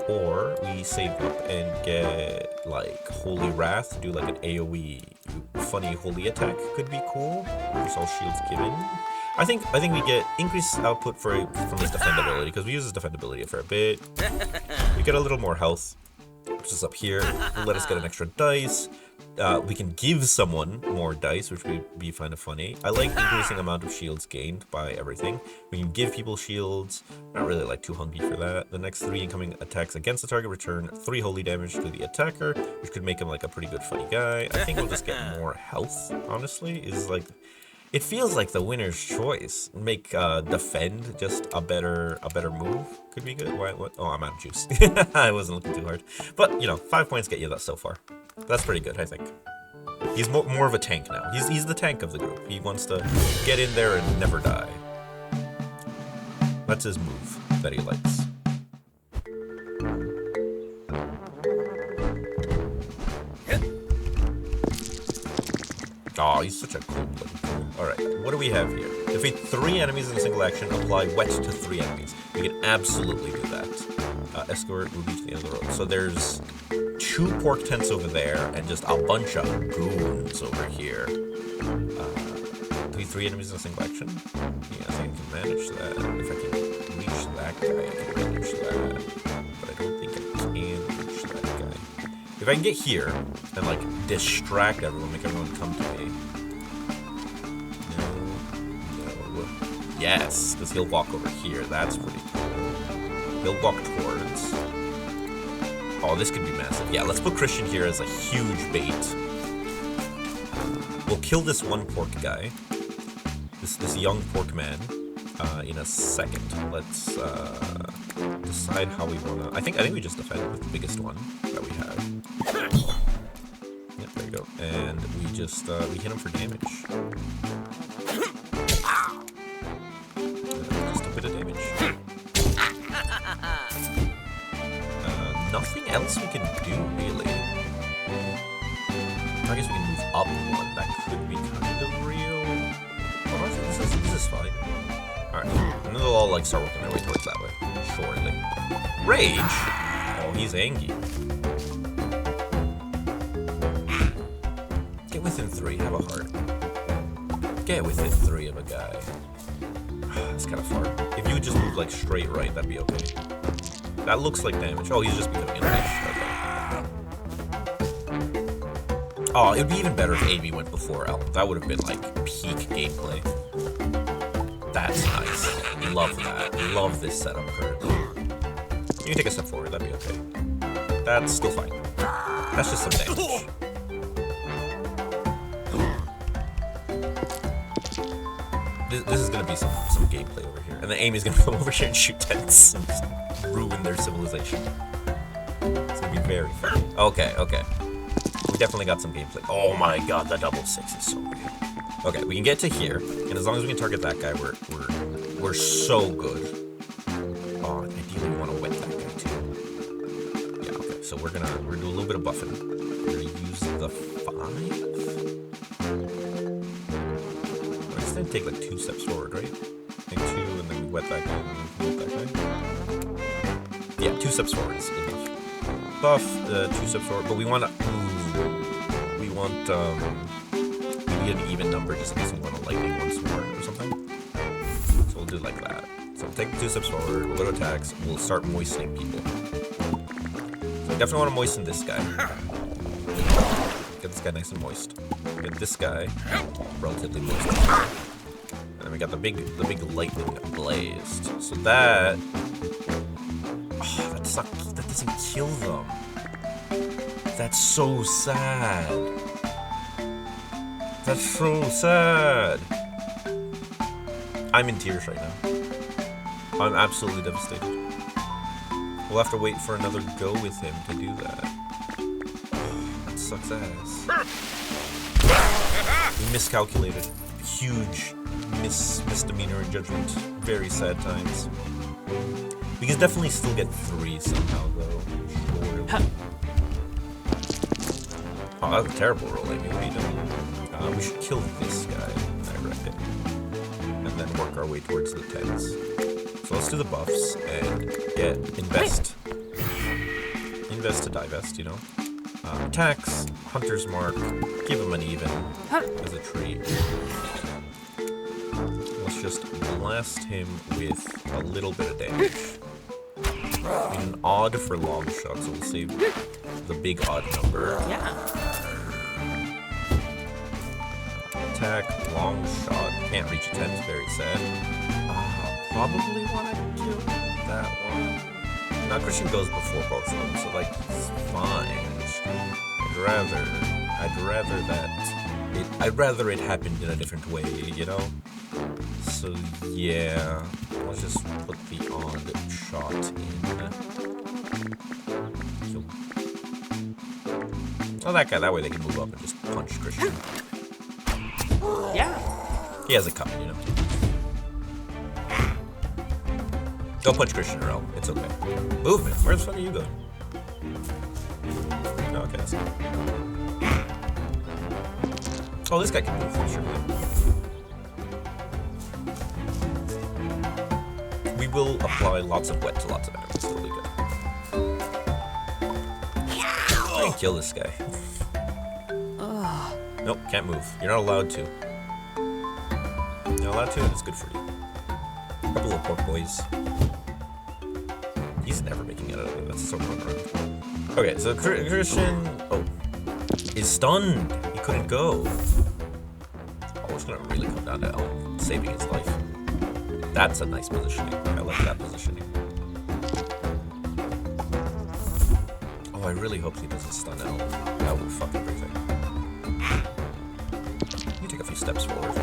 Speaker 1: Or we save up and get like Holy Wrath, do like an AoE funny holy attack, could be cool. Increase all shields given. I think we get increased output from his defendability, because we use his defendability a fair bit. We get a little more health, which is up here. Will let us get an extra dice. We can give someone more dice, which would be kind of funny. I like increasing amount of shields gained by everything. We can give people shields. Not really like too hungry for that. The next 3 incoming attacks against the target return 3 holy damage to the attacker, which could make him like a pretty good funny guy. I think we'll just get more health, honestly. It feels like the winner's choice. Make defend just a better move. Could be good. What? Oh, I'm out of juice. I wasn't looking too hard. But, you know, 5 points get you that so far. That's pretty good, I think. He's more of a tank now. He's the tank of the group. He wants to get in there and never die. That's his move that he likes. Oh, he's such a cool player. Alright, what do we have here? Defeat 3 enemies in a single action, apply wet to 3 enemies. We can absolutely do that. Escort will be to the end of the road. So there's 2 pork tents over there, and just a bunch of goons over here. Defeat 3 enemies in a single action? Yeah, I think I can manage that. If I can reach that guy, I can manage that. But I don't think I can reach that guy. If I can get here, and like distract everyone, make everyone come to me. No. Yes, because he'll walk over here. That's pretty cool. He'll walk towards. Oh, this could be massive. Yeah, let's put Christian here as a huge bait. We'll kill this one pork guy. This young pork man. In a second. Let's decide how we wanna. I think we just defend with the biggest one that we have. Yep, there you go. And we just we hit him for damage. Just a bit of damage. Nothing else we can do really. I guess we can move up one. That could be kind of real. But I think this is fine. Alright, and then they'll all like start working their way towards that way. Shortly. Rage? Oh, he's angry. Get within 3, have a heart. Get within 3 of a guy. It's kind of far. If you would just move like straight right, that'd be okay. That looks like damage. Oh, he's just becoming enraged. Okay. Oh, it would be even better if Amy went before Elm. That would have been like peak gameplay. That's nice. Love that. Love this setup currently. You can take a step forward, that'd be okay. That's still fine. That's just some damage. This is gonna be some gameplay over here. And then Amy's gonna come over here and shoot tents and just ruin their civilization. It's gonna be very funny. Okay. We definitely got some gameplay. Oh my god, that double 6 is so good. Okay, we can get to here, and as long as we can target that guy, we're so good. Oh, ideally we want to wet that guy too. Yeah, okay, so we're gonna do a little bit of buffing. We're gonna use the 5. I guess then take like 2 steps forward, right? I think 2, and then we wet that guy, and then we wet that guy. Yeah, 2 steps forward is enough. Buff, 2 steps forward, but we want to. We want we need an even number just in case we want to lightning once more or something. So we'll do it like that. So we'll take 2 steps forward, we'll go to attacks, we'll start moistening people. So I definitely want to moisten this guy. Get this guy nice and moist. Get this guy relatively moist. And then we got the big lightning blazed. So that. Oh, that sucks. That doesn't kill them. That's so sad. That's so sad. I'm in tears right now. I'm absolutely devastated. We'll have to wait for another go with him to do that. That sucks ass. We miscalculated. Huge misdemeanor in judgment. Very sad times. We can definitely still get 3 somehow, though. Surely. Oh, that was a terrible roll, Amy. What are you doing? We should kill this guy, I reckon. And then work our way towards the tents. So let's do the buffs and get invest. Invest to divest, you know. Attacks, Hunter's Mark, give him an even as a treat. Let's just blast him with a little bit of damage. I mean, an odd for long shots, so we'll save the big odd number.
Speaker 2: Yeah.
Speaker 1: Attack, long shot. Can't reach a 10, it's very sad. Probably want to kill that one. Now Christian goes before both of them, so like it's fine. I'd rather it happened in a different way, you know? So yeah, let's just put the odd shot in. Kill. Oh, that guy, that way they can move up and just punch Christian.
Speaker 2: Yeah.
Speaker 1: He has it coming, you know? Go punch Christian, Realm. It's okay. Movement. Where the fuck are you going? Oh, okay, that's good. Oh, this guy can move. Sure. We will apply lots of wet to lots of enemies. It'll be good. I can kill this guy. Nope, can't move. You're not allowed to. You're not allowed to, and it's good for you. A couple of poor boys. He's never making it out of it. That's so run around. Okay, so Christian is stunned. He couldn't go. Oh, it's gonna really come down to Elm saving his life. That's a nice positioning. I like that positioning. Oh, I really hope he doesn't stun Elm. That would fuck everything. You take a few steps forward.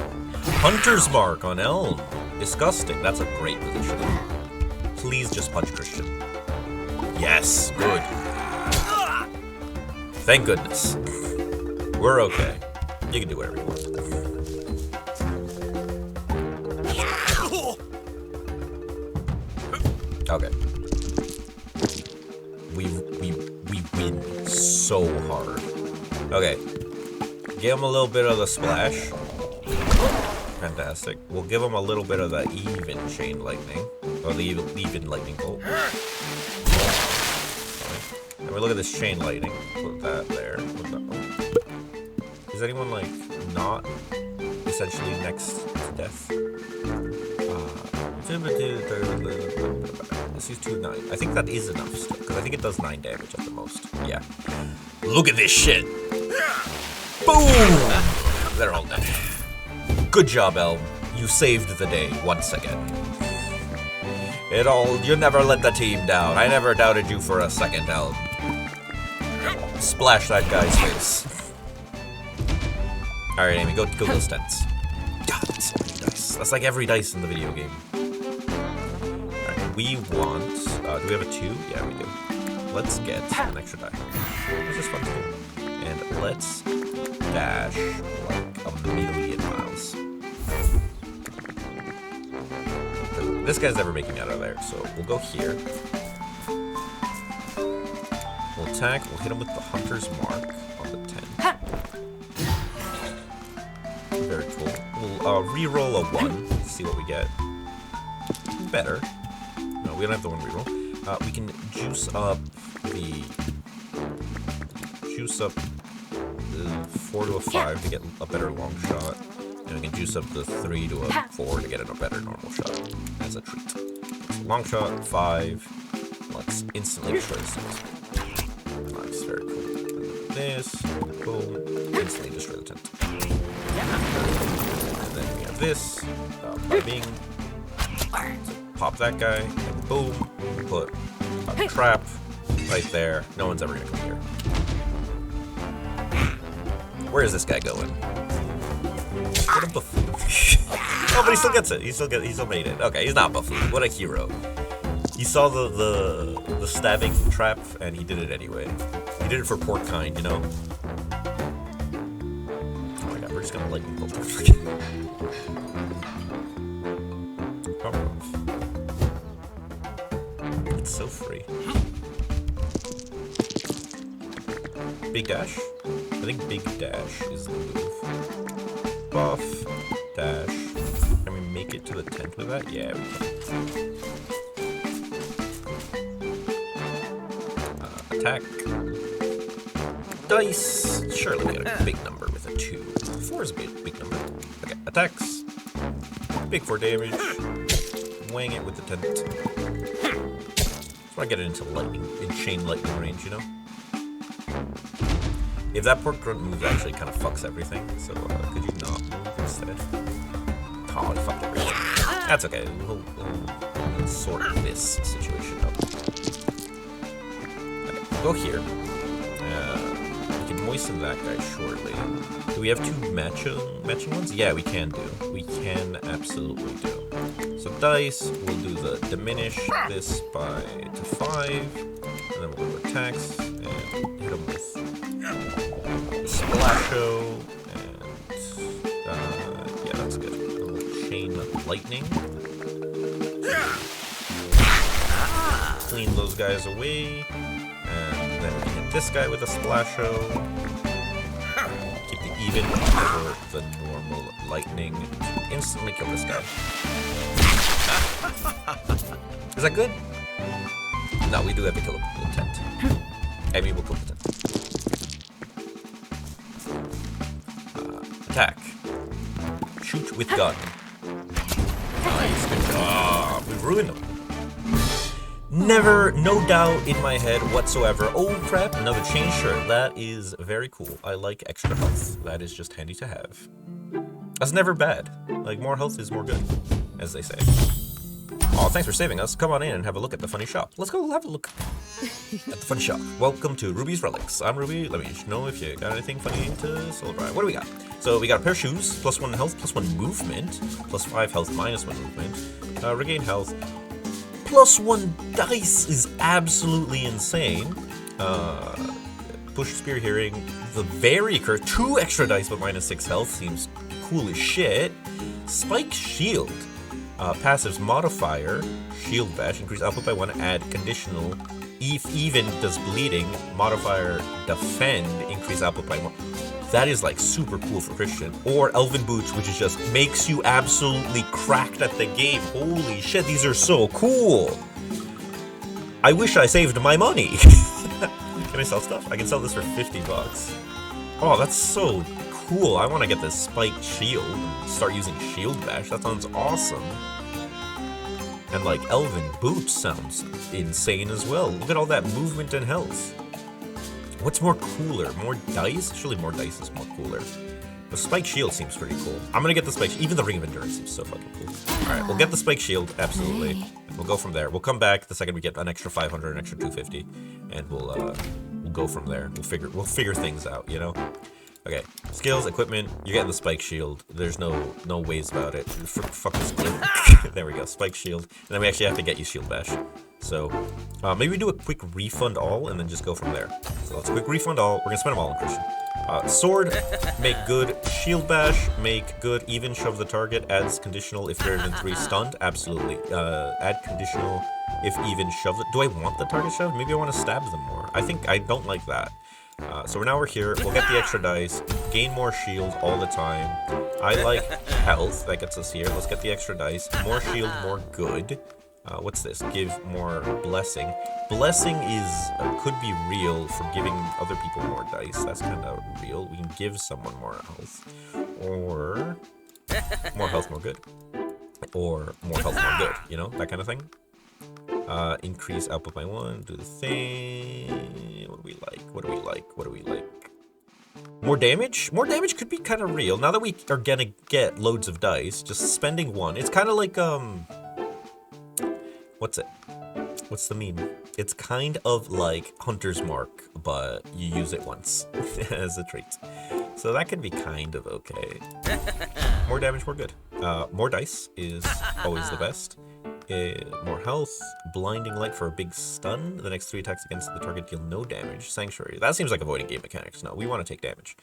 Speaker 1: Hunter's Mark on Elm. Disgusting. That's a great positioning. Please just punch Christian. Yes, good. Thank goodness. We're okay. You can do whatever you want. Okay. We win so hard. Okay. Give him a little bit of the splash. Fantastic. We'll give him a little bit of the even chain lightning. Or the even lightning bolt. And we look at this chain lightning. Put that there. Put that, Is anyone, like, not essentially next to death? Let's use 2-9. I think that is enough still, because I think it does 9 damage at the most. Yeah. Look at this shit! Boom! They're all dead. Good job, Elm. You saved the day once again. You never let the team down. I never doubted you for a second, Elm. Splash that guy's face. Alright, Amy, go those tents. God, that's so many dice. That's like every dice in the video game. Alright, we want... do we have a 2? Yeah, we do. Let's get an extra die. This is fun to do. And let's dash like a million miles. This guy's never making it out of there, so we'll go here. We'll attack, we'll hit him with the Hunter's Mark on the 10. Very cool. We'll re-roll a 1 to see what we get. Better. No, we don't have the 1 re-roll. We can juice up the 4 to a 5 to get a better long shot. And we can juice up the 3 to a 4 to get a better normal shot as a treat. So long shot, 5. Let's instantly destroy this tent. Nice, very cool. And this, boom, instantly destroy the tent. And then we have this, bing. So pop that guy, and boom, put a trap right there. No one's ever gonna come here. Where is this guy going? What a buffoon. Oh, but he still gets it. He still made it. Okay, he's not buffoon. What a hero. He saw the stabbing trap, and he did it anyway. He did it for poor kind, you know? Oh my god, we're just gonna lightning bolt him again. Power off. It's so free. Big dash? I think big dash is the move. Buff, dash. Can we make it to the tent with that? Yeah, we can. Attack. Dice. Surely we got a big number with a 2. 4 is a big number. Okay, attacks. Big 4 damage. Wang it with the tent. So I get it into lightning, in chain lightning range, you know? If that pork grunt move actually kind of fucks everything, so could you not move instead? Oh, it fucked everything. That's okay. We'll sort this situation up. Okay, go here. We can moisten that guy shortly. Do we have two matching ones? Yeah, we can do. We can absolutely do. So dice, we'll do the diminish this by to 5, and then we'll go attacks and hit him with Splasho, and yeah, that's good. A little chain lightning. Clean those guys away, and then we can hit this guy with a Splasho. Keep the even over the normal lightning to instantly kill this guy. Is that good? No, we do have to kill him with the tent. I mean, we'll kill the tent. Attack. Shoot with gun. Nice, good job. We've ruined them. Never, no doubt in my head whatsoever. Oh crap, another chain shirt. That is very cool. I like extra health. That is just handy to have. That's never bad. Like, more health is more good, as they say. Oh, thanks for saving us. Come on in and have a look at the funny shop. Let's go have a look at the funny shop. Welcome to Ruby's Relics. I'm Ruby. Let me know if you got anything funny to celebrate. What do we got? So we got a pair of shoes, +1 health, +1 movement, +5 health, -1 movement, regain health, +1 dice is absolutely insane. Push spear hearing, the very curse, 2 extra dice but -6 health seems cool as shit. Spike shield. Passives modifier, shield bash, increase output by 1, add conditional, if even does bleeding, modifier defend, increase output by 1. That is like super cool for Christian. Or Elven Boots, which is just makes you absolutely cracked at the game. Holy shit, these are so cool. I wish I saved my money. Can I sell stuff? I can sell this for 50 bucks. Oh, that's so cool. I want to get this spiked shield. Start using shield bash. That sounds awesome. And like Elven Boots sounds insane as well. Look at all that movement and health. What's more cooler? More dice? Surely more dice is more cooler. The spiked shield seems pretty cool. I'm gonna get the spike. Even the Ring of Endurance seems so fucking cool. All right, we'll get the spike shield. Absolutely. We'll go from there. We'll come back the second we get an extra 500, an extra 250, and we'll go from there. We'll figure things out. You know. Okay, skills, equipment, you're getting the spike shield. There's no ways about it. Fuck this skill. There we go, spike shield. And then we actually have to get you shield bash. So, maybe we do a quick refund all and then just go from there. So let's quick refund all. We're gonna spend them all on Christian. Sword, make good. Shield bash, make good. Even shove the target, adds conditional if greater than 3 stunned. Absolutely. Add conditional if even shove it. Do I want the target shoved? Maybe I want to stab them more. I think I don't like that. So now we're here, we'll get the extra dice, gain more shield all the time. I like health, that gets us here. Let's get the extra dice, more shield, more good. What's this? Give more blessing. Blessing is, could be real for giving other people more dice. That's kind of real. We can give someone more health. Or more health, more good. Or more health, more good. You know, that kind of thing. Increase output by 1, do the thing. What do we like? What do we like? What do we like? More damage? More damage could be kind of real. Now that we are gonna get loads of dice, just spending 1. It's kind of like, what's it? What's the meme? It's kind of like Hunter's Mark, but you use it once as a trait. So that could be kind of okay. More damage, more good. More dice is always the best. More health, blinding light for a big stun. The next 3 attacks against the target deal no damage. Sanctuary, that seems like avoiding game mechanics. No, we want to take damage.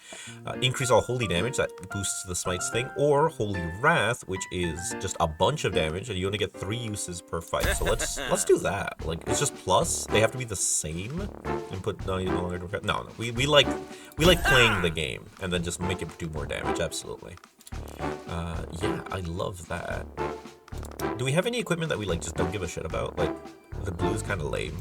Speaker 1: Increase all holy damage, that boosts the smites thing. Or holy wrath, which is just a bunch of damage, and you only get 3 uses per fight. So let's do that. Like, it's just plus. They have to be the same. Input no longer. No. We like playing the game and then just make it do more damage. Absolutely. Yeah, I love that. Do we have any equipment that we like just don't give a shit about? Like, the blue's kind of lame.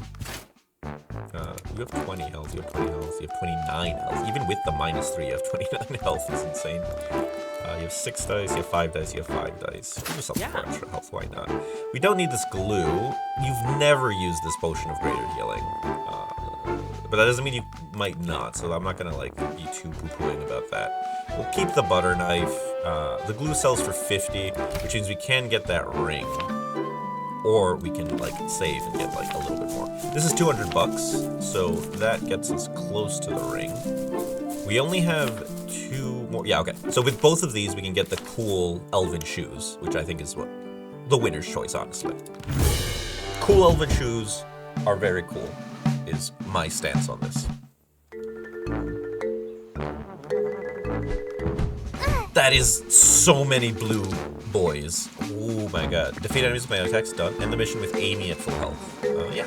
Speaker 1: You have 20 health, you have 20 health, you have 29 health. Even with the -3, you have 29 health. It's insane. You have 6 dice, you have 5 dice, you have 5 dice. Give yourself 4 extra health, why not? We don't need this glue. You've never used this potion of greater healing. But that doesn't mean you might not, so I'm not gonna like be too poo-pooing about that. We'll keep the butter knife. The glue sells for 50, which means we can get that ring. Or we can like save and get like a little bit more. This is 200 bucks, so that gets us close to the ring. We only have 2 more. Yeah, okay. So with both of these, we can get the cool elven shoes, which I think is what the winner's choice, honestly. Cool elven shoes are very cool, is my stance on this. That is so many blue boys. Oh my god. Defeat enemies with melee attacks, done. End the mission with Amy at full health. Yeah,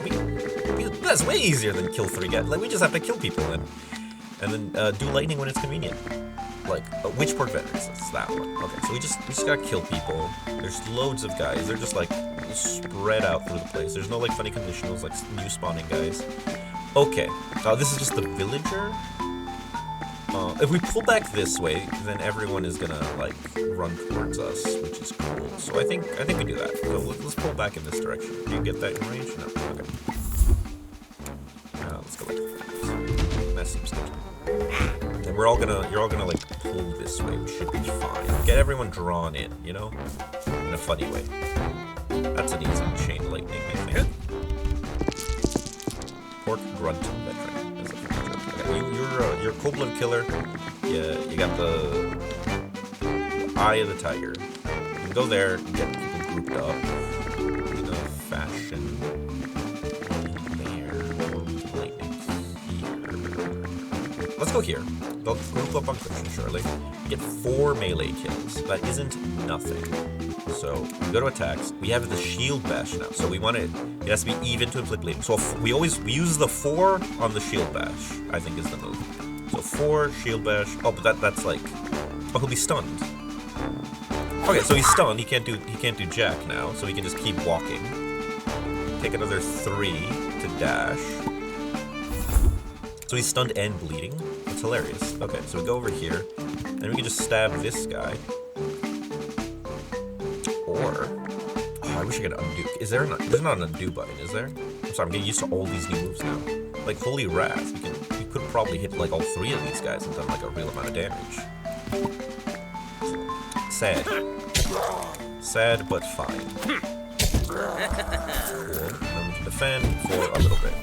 Speaker 1: that's way easier than kill 3 guys. Like, we just have to kill people and then do lightning when it's convenient. Like, Witchport Veterans, that's that one. Okay, so we just gotta kill people. There's loads of guys. They're just like spread out through the place. There's no like funny conditionals, like new spawning guys. Okay, this is just the villager. If we pull back this way, then everyone is gonna like run towards us, which is cool. So I think we do that. So let's pull back in this direction. Do you get that in range? No. Okay. Let's go like that. That seems good. And you're all gonna like pull this way, which should be fine. Get everyone drawn in, you know, in a funny way. That's an easy chain lightning, I think. Pork grunt veteran. You're a cold-blooded killer. Yeah, you got the eye of the tiger. You can go there and get people grouped up in a fashion there. Lightning here. Let's go here. They'll group up on Christian, surely. You get 4 melee kills. That isn't nothing. So we go to attacks. We have the shield bash now. So we want it has to be even to inflict bleeding. So we use the 4 on the shield bash, I think is the move. So 4 shield bash. Oh, but that's like, oh, he'll be stunned. Okay, so he's stunned. He can't do jack now. So he can just keep walking. Take another 3 to dash. So he's stunned and bleeding. It's hilarious. Okay, so we go over here, and we can just stab this guy. Or, I wish I could undo. Is there not? There's not an undo button, is there? I'm sorry, I'm getting used to all these new moves now. Like Holy Wrath, we could probably hit like all 3 of these guys and done like a real amount of damage. Sad. Sad, but fine. Cool. Then we can defend for a little bit.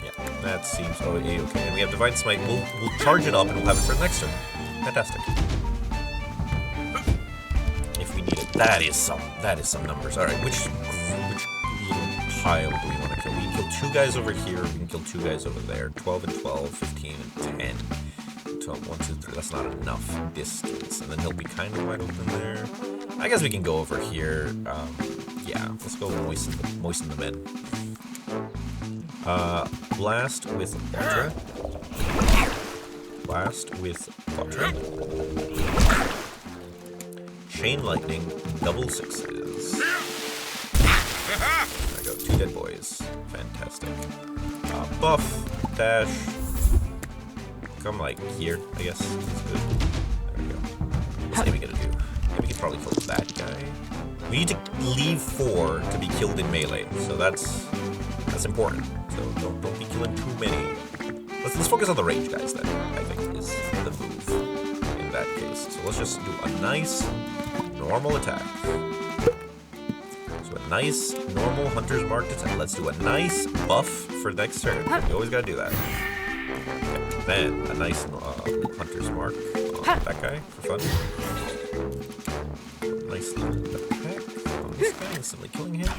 Speaker 1: Yeah, that seems okay. And we have Divine Smite. We'll charge it up and we'll have it for the next turn. Fantastic. That is some numbers. All right, which little pile do we want to kill? We can kill 2 guys over here. We can kill 2 guys over there. 12 and 12, 15 and 10. 12, 1, 2, 3. That's not enough distance. And then he'll be kind of wide open there. I guess we can go over here. Yeah, let's go moisten the men. Blast with water. Blast with water. Chain lightning, double 6s. There we go, 2 dead boys. Fantastic. Buff, dash. Come like here, I guess. That's good. There we go. What's Amy gonna do? Amy can probably kill that guy. We need to leave 4 to be killed in melee, so that's important. So don't be killing too many. Let's focus on the range guys then, I think is the move in that case. So let's just do a nice normal attack. So a nice normal Hunter's Mark attack. Let's do a nice buff for next turn. You always gotta do that. Okay. Then a nice Hunter's Mark on that guy for fun. Nice little attack on this guy, instantly killing him.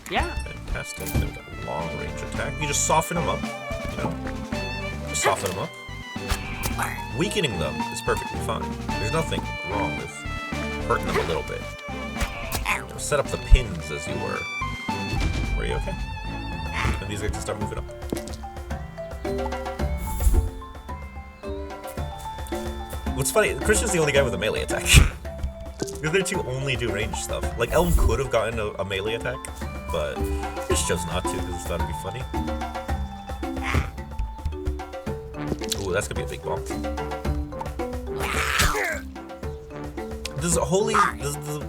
Speaker 2: Yeah.
Speaker 1: Fantastic. Then we got long range attack. You just soften them up, you know? Just soften them up. Weakening them is perfectly fine. There's nothing wrong with hurting them a little bit. Set up the pins as you were. Were you okay? And these guys can start moving up. What's funny, Christian's the only guy with a melee attack. The other 2 only do range stuff. Like, Elm could have gotten a melee attack, but just chose not to because it's thought it'd be funny. that's gonna be a big box.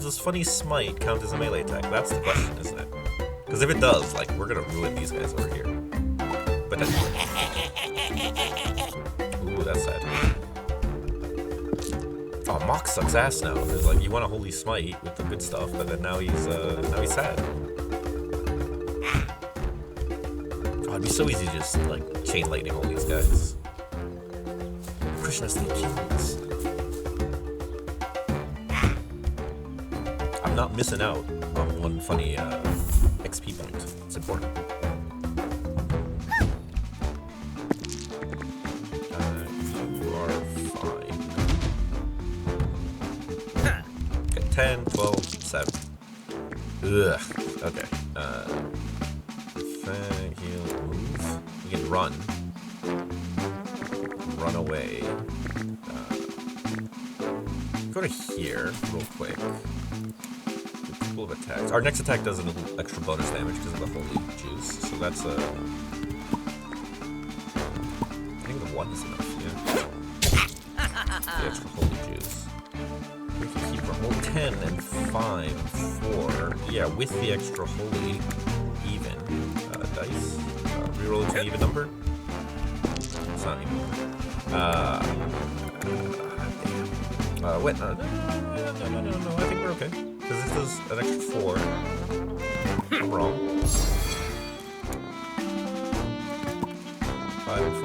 Speaker 1: Does funny smite count as a melee attack? That's the question, isn't it? Because if it does, like, we're gonna ruin these guys over here. But that's... Ooh, that's sad. Oh, Mock sucks ass now. It's like, you want a holy smite with the good stuff, but then now he's sad. Oh, it'd be so easy to just, like, chain lightning all these guys. Krishna's the Achilles. I'm not missing out on one funny XP point. It's important. You are fine. Okay, 10, 12, 7. Ugh. Okay. Heal, move. We can run. Run away. Go to here real quick. Couple of attacks. Our next attack does a little extra bonus damage because of the holy juice. So that's a... I think the 1 is enough, yeah. The extra holy juice. We can keep our whole 10 and 5, 4. Yeah, with the extra holy, even. Dice. Reroll to an even number. It's not even. Wait, no. I think we're okay. Because this does an extra 4. I'm wrong. 5 and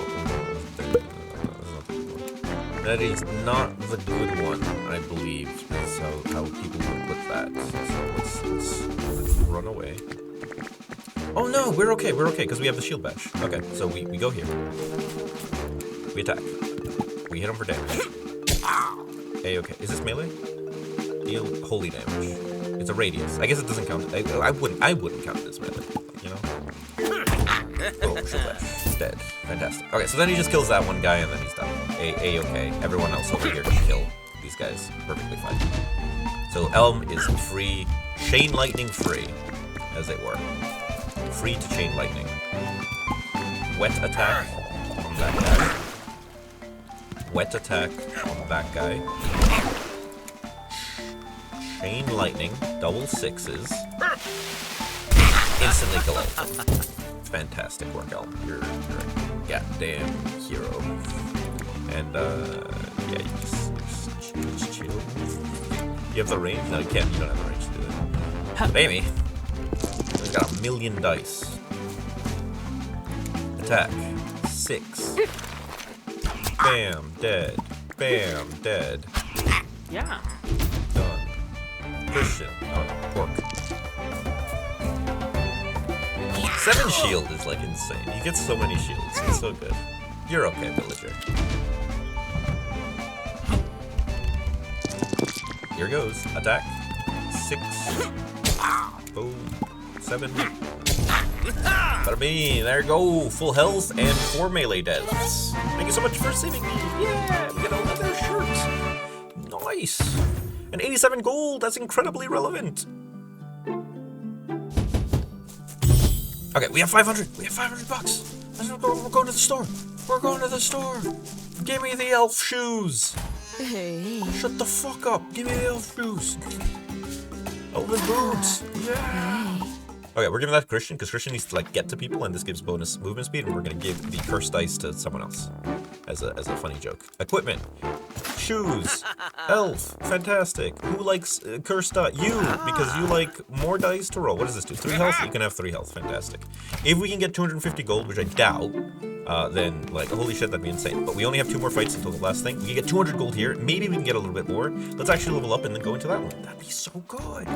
Speaker 1: 4. That is not the good one, I believe. That's how people would put that. So let's run away. Oh no, we're okay, because we have the shield bash. Okay, so we go here. We attack. We hit him for damage. Okay. Is this melee? Deal holy damage. It's a radius. I guess it doesn't count. I wouldn't count it as melee, you know? Oh, shield bash. He's dead. Fantastic. Okay, so then he just kills that one guy and then he's done. Okay. Everyone else over here can kill these guys perfectly fine. So Elm is free, chain lightning free, as it were. Free to chain lightning. Wet attack on that guy. Wet attack on that guy. Chain lightning, double 6s. Instantly kill Elm. Fantastic work, Elm. You're a goddamn hero. And yeah, you just chill. You have the range? No, you can't. You don't have the range to do it. But Amy, he's got 1,000,000 dice. Attack. 6. Bam, dead. Bam, dead.
Speaker 2: Yeah.
Speaker 1: Done. Christian. Oh no, pork. 7 shield is like insane. You get so many shields. It's so good. You're okay, villager. Here goes. Attack. 6. Boom. 7. Bada bing. There you go. Full health and 4 melee deaths. Thank you so much for saving me. Yeah. We get a leather shirt. Nice. And 87 gold. That's incredibly relevant. Okay, we have 500. We have 500 bucks. We're going to the store. We're going to the store. Give me the elf shoes.
Speaker 3: Hey.
Speaker 1: Shut the fuck up. Give me the elf shoes. Elven boots. Yeah. Okay, we're giving that to Christian, because Christian needs to, like, get to people, and this gives bonus movement speed, and we're going to give the cursed dice to someone else. As a funny joke. Equipment. Shoes. Elf. Fantastic. Who likes cursed dice? You, because you like more dice to roll. What does this do? 3 health? You can have 3 health. Fantastic. If we can get 250 gold, which I doubt, then, like, holy shit, that'd be insane. But we only have 2 more fights until the last thing. We can get 200 gold here. Maybe we can get a little bit more. Let's actually level up and then go into that one. That'd be so good.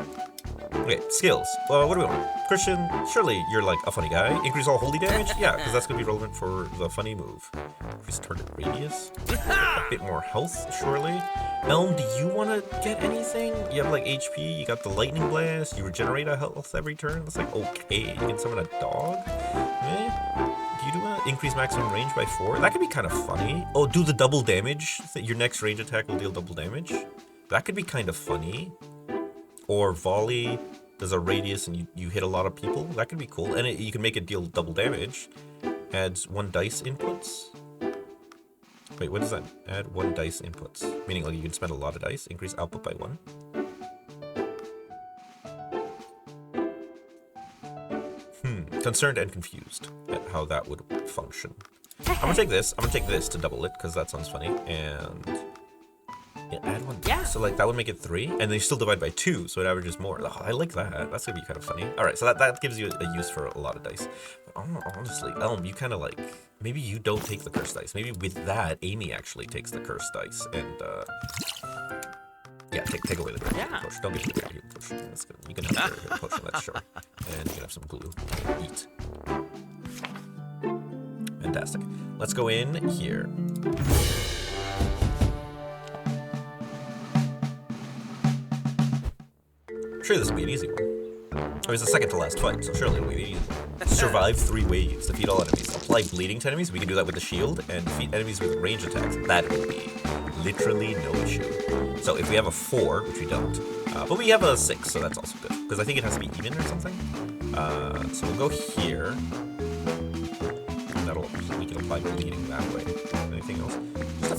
Speaker 1: Okay, skills. What do we want? Christian, surely you're like a funny guy. Increase all holy damage? Yeah, because that's going to be relevant for the funny move. Increase target radius. A bit more health, surely. Elm, do you want to get anything? You have like HP, you got the lightning blast, you regenerate a health every turn. That's like okay. You can summon a dog? Eh? Do you do a increase maximum range by 4? That could be kind of funny. Oh, do the double damage. Your next range attack will deal double damage. That could be kind of funny. Or volley does a radius and you hit a lot of people. That could be cool. And you can make it deal double damage. Adds 1 dice inputs. Wait, what does that? Add 1 dice inputs. Meaning like you can spend a lot of dice, increase output by 1. Concerned and confused at how that would function. I'm gonna take this to double it, because that sounds funny. And yeah, add 1.
Speaker 2: Yeah.
Speaker 1: So like that would make it 3, and they still divide by 2, so it averages more. Oh, I like that. That's gonna be kind of funny. Alright, so that gives you a use for a lot of dice. But honestly, Elm, you kind of like, maybe you don't take the cursed dice. Maybe with that, Amy actually takes the cursed dice, and yeah, take away the great potion. Don't give me the great potion. That's good. You can have the great potion, that's sure. And you can have some glue. Eat. Fantastic. Let's go in here. Sure, this will be an easy one. It was the second to last fight, so surely it'll be the easy one. Survive 3 waves, defeat all enemies. Apply bleeding to enemies, we can do that with the shield, and defeat enemies with range attacks. That will be literally no issue. So if we have a 4, which we don't, but we have a 6, so that's also good. Because I think it has to be even or something. So we'll go here. We can apply bleeding that way. Anything else?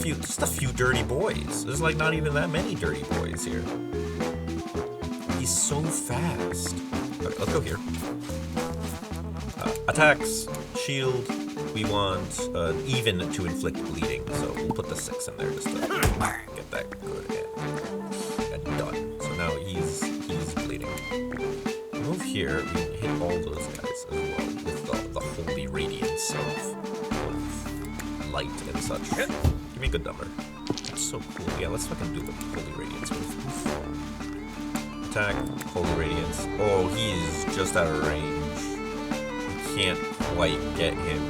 Speaker 1: Just a few dirty boys. There's like not even that many dirty boys here. He's so fast. Okay, let's go here. Attacks, shield. We want even to inflict bleeding, so we'll put the 6 in there just to get that good and done. So now he's bleeding. Move here. We can hit all those guys as well with the holy radiance of light and such. Give me a good number. That's so cool. Yeah, let's fucking do the holy radiance move. Attack, holy radiance. Oh, he is just out of range. We can't quite get him.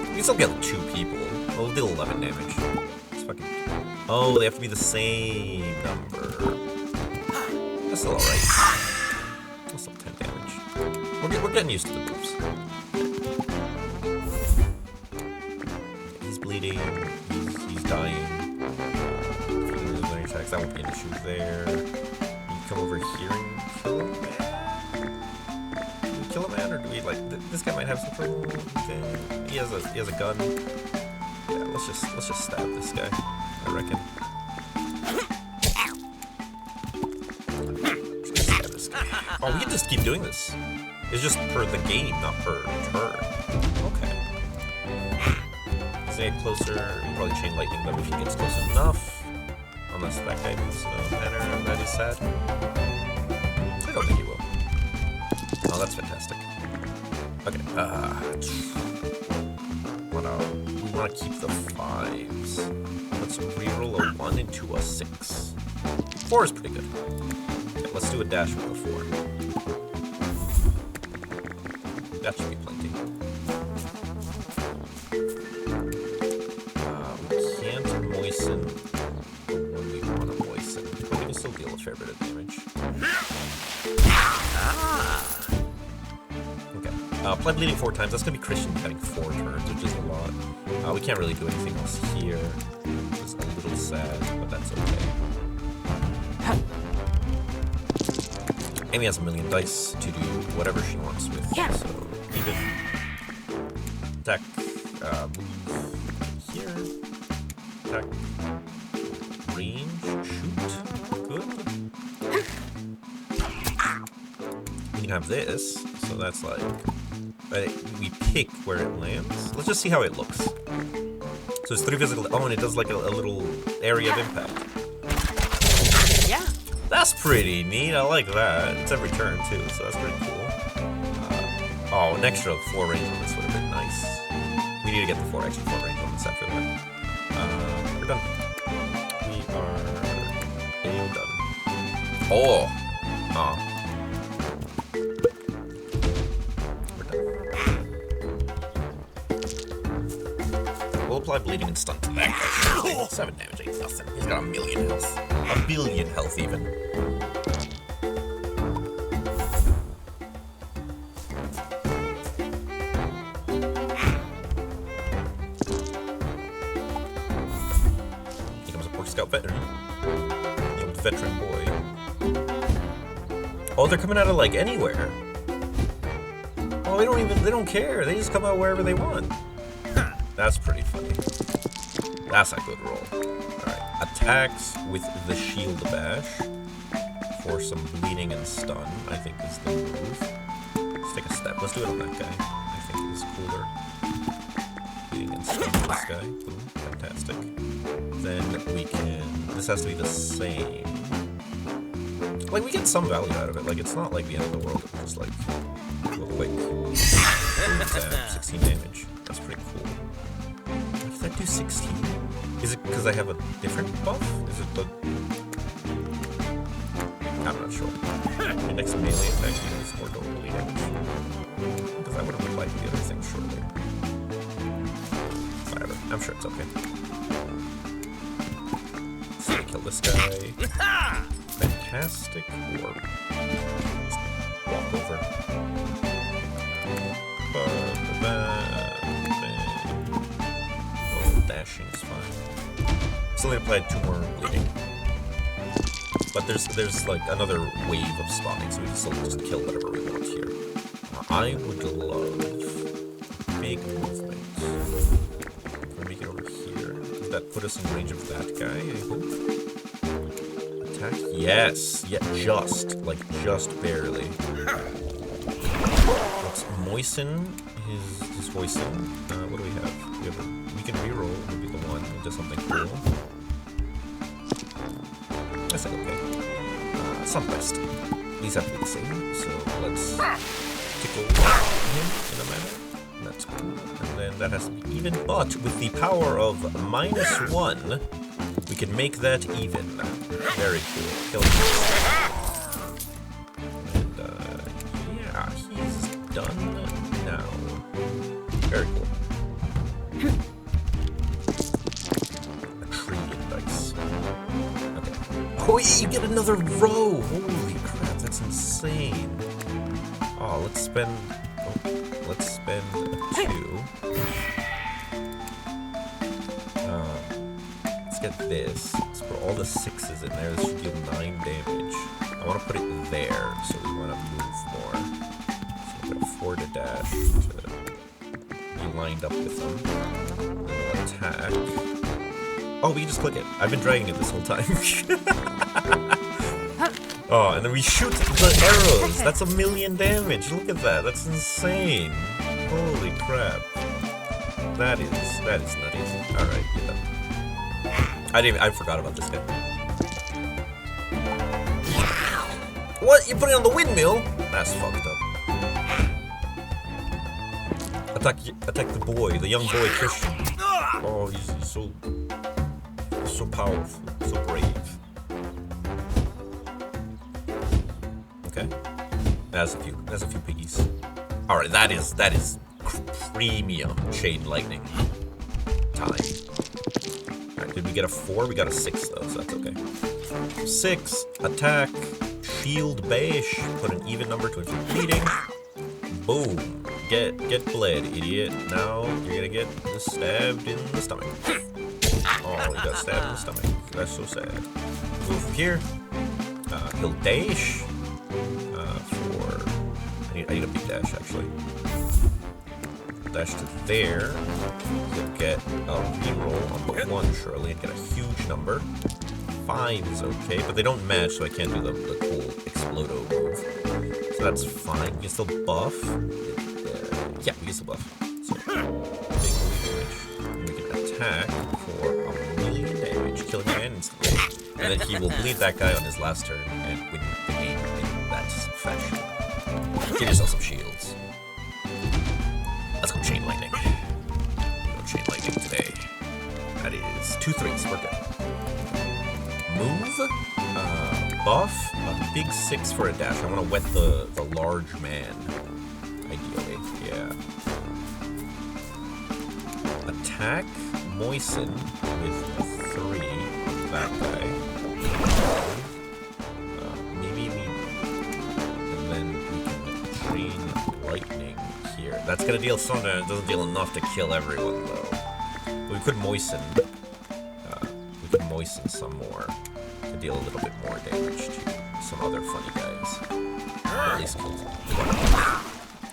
Speaker 1: We can still get 2 people. We'll do 11 damage. It's fucking... Oh, they have to be the same number. That's still alright. That's still 10 damage. We're getting used to the moves. He's bleeding. He's dying. Attacks. That won't be an issue there. Come over here and kill him, man? Do we kill a man, or do we like this guy might have some trouble? Okay. He has a gun. Yeah, let's just stab this guy, I reckon. Just stab this guy. Oh, we can just keep doing this. It's just per the game, not per turn. Okay. As they get closer, we'll probably chain lightning them if he gets close enough. Unless that guy moves in a manner that is sad. I don't think he will. Oh, that's fantastic. Okay, we want to keep the 5s. Let's reroll a 1 into a 6. 4 is pretty good. Okay, let's do a dash with a 4. That should be plenty. We can't moisten... Still deal a fair bit of damage. Okay. Apply bleeding 4 times. That's gonna be Christian having 4 turns, which is a lot. We can't really do anything else here, which is a little sad, but that's okay. Amy has a million dice to do whatever she wants with.
Speaker 2: Yeah.
Speaker 1: So even attack, move here. Attack, range, shoot. Good. We can have this, so that's like we pick where it lands. Let's just see how it looks. So it's 3 physical. Oh, and it does like a little area of impact.
Speaker 2: Yeah.
Speaker 1: That's pretty neat. I like that. It's every turn too, so that's pretty cool. Oh, an extra 4 range on this would have been nice. We need to get the 4 range on this after that. We're done. We are done. Oh. Oh. We'll apply bleeding and stun to that guy. 7 damage ain't nothing. He's got a million health. A billion health even. Here comes a Pork Scout veteran. Veteran boy. Oh, they're coming out of like anywhere. Oh, they don't care. They just come out wherever they want. That's pretty funny. That's a good roll. Alright. Attacks with the shield bash for some bleeding and stun, I think is the move. Let's take a step. Let's do it on that guy. I think it's cooler. Bleeding and stun on this guy. Boom. Fantastic. Then we can... This has to be the same. Like, we get some value out of it. Like, it's not like the end of the world. It's just like, real quick. 16 damage. That's pretty cool. Does that do 16? Is it because I have a different buff? Is it the... I'm not sure. Your next melee attack deals more double damage. Because I would have applied the other thing shortly. Whatever. I'm sure it's okay. So I kill this guy. Fantastic orb. Just walk over. Oh, dashing is fine. So they applied 2 more bleeding. But there's like another wave of spawning, so we can still just kill whatever we want here. I would love big movement. Can we make it over here? Does that put us in range of that guy, I hope? Attack? Yes! Yeah, just barely. Let's moisten his hoisin. What do we have? We can reroll maybe the one into something cool. That's like okay. It's not the best. These have to be the same, so let's tickle him in a manner. That's cool. And then that has to be even, but with the power of -1, we can make that even. Very cool. Kill him. And yeah, he's done now. Very cool. A trillion dice. Okay. Oh, you get another row! Holy crap, that's insane. Oh, let's spend a 2. Let's get this. Let's put all the 6s in there. This should deal 9 damage. I want to put it there, so we want to move more. So we can afford a dash to be lined up with them. Then we'll attack. Oh, we can just click it. I've been dragging it this whole time. Oh, and then we shoot the arrows. That's 1,000,000 damage. Look at that. That's insane. Holy crap. That is nutty. Alright, yeah. I forgot about this guy. What? You put it on the windmill? That's fucked up. Attack the boy, the young boy Christian. Oh, he's so powerful, so brave. Okay. That's a few piggies. Alright, that is premium chain lightning time. Alright, did we get a 4? We got a 6 though, so that's okay. 6, attack, shield bash, put an even number to inflict bleeding. Boom. Get bled, idiot. Now you're gonna get stabbed in the stomach. Oh, he got stabbed in the stomach. That's so sad. Move from here. He'll dash. I need a big dash actually. Dash to there. He'll get a reroll on the 1 surely and get a huge number. 5 is okay, but they don't match, so I can't do the cool Explodo move. So that's fine. We can still buff. Yeah, we can still buff. So, big damage. And we can attack for 1,000,000 damage, killing the man instantly. And then he will bleed that guy on his last turn and win the game in that fashion. Give yourself some shields. Let's go chain lightning. No chain lightning today. That is 2 3s. We're good. Move. Buff. A big 6 for a dash. I want to wet the large man. Ideally, yeah. Attack. Moisten with a 3. That guy. Maybe we... And then we can chain lightning here. That's gonna deal some damage. It doesn't deal enough to kill everyone, though. But we could moisten. Some more to deal a little bit more damage to some other funny guys. Or at least kill them.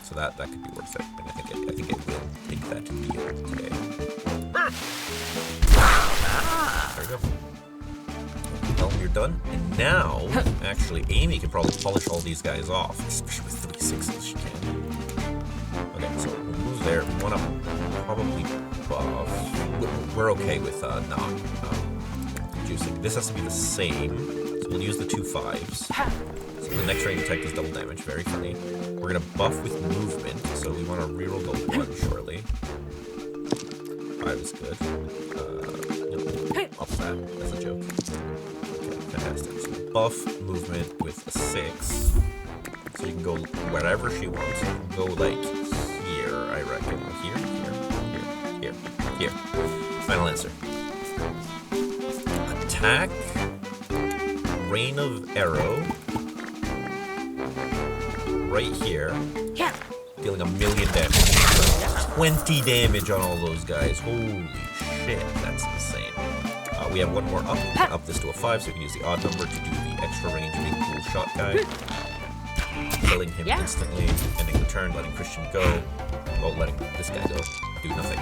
Speaker 1: So that could be worth it. And I think it will take that deal today. go. Well, you're done. And now, actually, Amy can probably polish all these guys off, especially with 3 6s she can. Okay, so we'll move there. We want to probably buff. We're okay with not juicing. This has to be the same, so we'll use the 2 5s. So the next range attack does double damage, very funny. We're going to buff with movement, so we want to reroll the 1 shortly. 5 is good. Up that as a joke. Okay, fantastic. So buff movement with a 6. So you can go wherever she wants. You can go like here, I reckon. Or here. Final answer. Attack. Rain of arrow. Right here.
Speaker 2: Yeah.
Speaker 1: Dealing 1,000,000 damage. 20 damage on all those guys. Holy shit, that's insane. We have one more up. Up this to a 5, so we can use the odd number to do the extra range big cool shot guy. Killing him instantly, ending the turn, letting Christian go. Well, letting this guy go. Do nothing.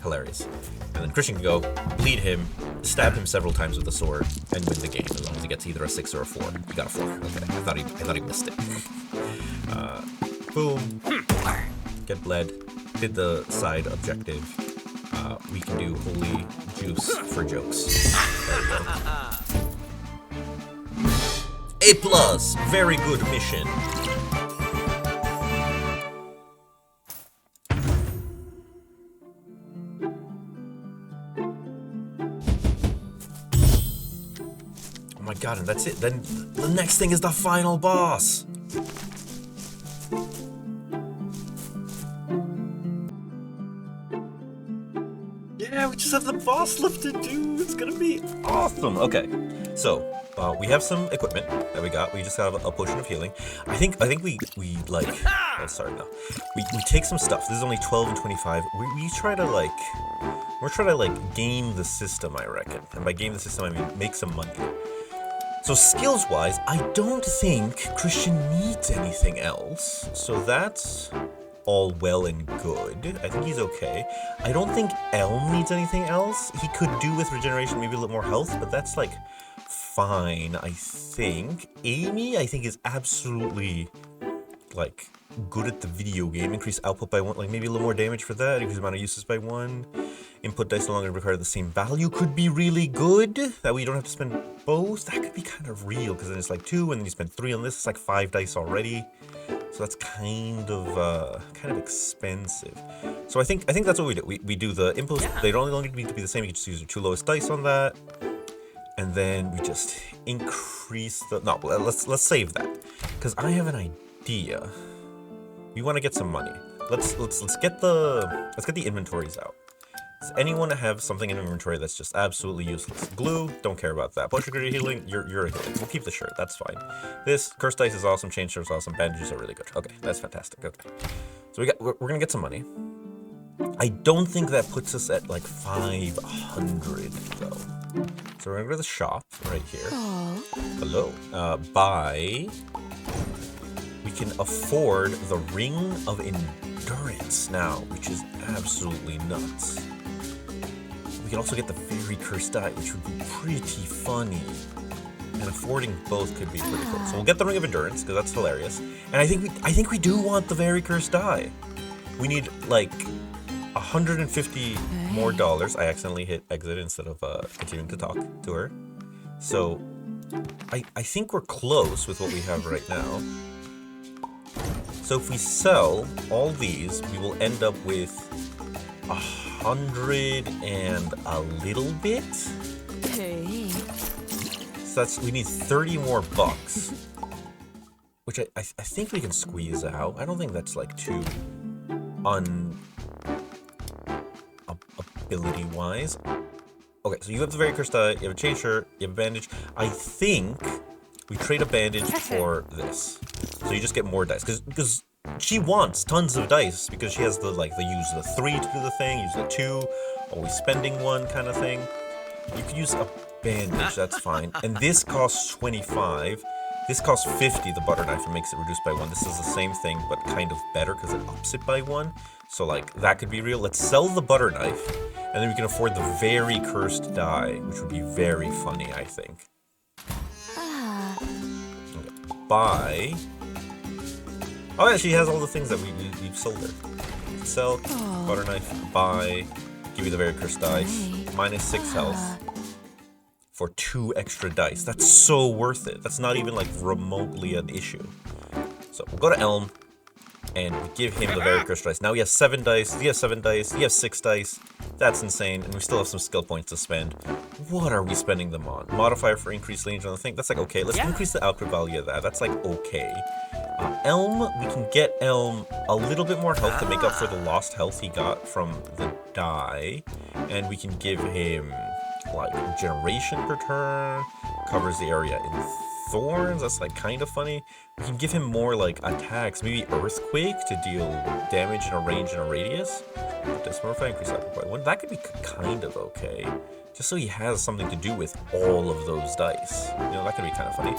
Speaker 1: Hilarious. And then Christian can go, bleed him, stab him several times with the sword, and win the game as long as he gets either a 6 or a 4. He got a 4. Okay, I thought he missed it. Boom. Get bled. Did the side objective. We can do holy juice for jokes. There we go. A+. Very good mission. Oh my god, and that's it. Then the next thing is the final boss. Yeah, we just have the boss left to do. It's gonna be awesome. Okay, so we have some equipment that we got. We just have a potion of healing. I think we like. Oh, sorry, no. We take some stuff. This is only 12 and 25. We try to like. We're trying to like game the system, I reckon. And by game the system, I mean make some money. So skills-wise, I don't think Christian needs anything else. So that's all well and good. I think he's okay. I don't think Elm needs anything else. He could do with regeneration, maybe a little more health, but that's like fine, I think. Amy, I think, is absolutely like good at the video game. Increase output by 1, like maybe a little more damage for that. Increase the amount of uses by 1. Input dice no longer require the same value could be really good. That way you don't have to spend both. That could be kind of real, because then it's like 2, and then you spend 3 on this. It's like 5 dice already. So that's kind of expensive. So I think that's what we do. We do the inputs. Yeah. They don't only need to be the same. You can just use your 2 lowest dice on that, and then we just increase the. No, let's save that, because I have an idea. We want to get some money. Let's get the inventories out. Does anyone have something in inventory that's just absolutely useless? Glue, don't care about that. Potion of healing, you're a healing. We'll keep the shirt, that's fine. This curse dice is awesome, chain shirt is awesome, bandages are really good. Okay, that's fantastic. Okay, so we're gonna get some money. I don't think that puts us at like 500 though. So we're gonna go to the shop right here. Hello. Buy. We can afford the Ring of Endurance now, which is absolutely nuts. We can also get the Very Cursed Die, which would be pretty funny. And affording both could be pretty cool. So we'll get the Ring of Endurance, because that's hilarious. And I think we do want the Very Cursed Die. We need like $150 more. I accidentally hit exit instead of continuing to talk to her. So I think we're close with what we have right now. So if we sell all these, we will end up with 100 and a little bit.
Speaker 2: Okay.
Speaker 1: So we need 30 more bucks, which I think we can squeeze out. I don't think that's like too ability wise. Okay, so you have the Very Cursed Die, you have a chain shirt, you have a bandage. I think we trade a bandage for this. So you just get more dice, because she wants tons of dice, because she has the use the 3 to do the thing, use the 2, always spending 1 kind of thing. You could use a bandage, that's fine. And this costs 25. This costs 50, the butter knife, and makes it reduced by 1. This is the same thing, but kind of better, because it ups it by 1. So like that could be real. Let's sell the butter knife, and And then we can afford the very cursed die, which would be very funny, I think. Okay. Buy. Oh yeah, she has all the things that we've sold her. Sell, butter knife, buy, give you the very cursed dice, -6 health for 2 extra dice. That's so worth it. That's not even like remotely an issue. So we'll go to Elm and give him the very cursed dice. Now he has 7 dice, he has 7 dice, he has 6 dice. That's insane, and we still have some skill points to spend. What are we spending them on? Modifier for increased range on the thing? That's like okay. Let's increase the output value of that. That's like okay. Elm, we can get Elm a little bit more health to make up for the lost health he got from the die. And we can give him, like, generation per turn, covers the area in thorns, that's, like, kind of funny. We can give him more, like, attacks, maybe Earthquake to deal damage in a range and a radius. Dismorph, increase output by 1. That could be kind of okay. Just so he has something to do with all of those dice. You know, that could be kind of funny.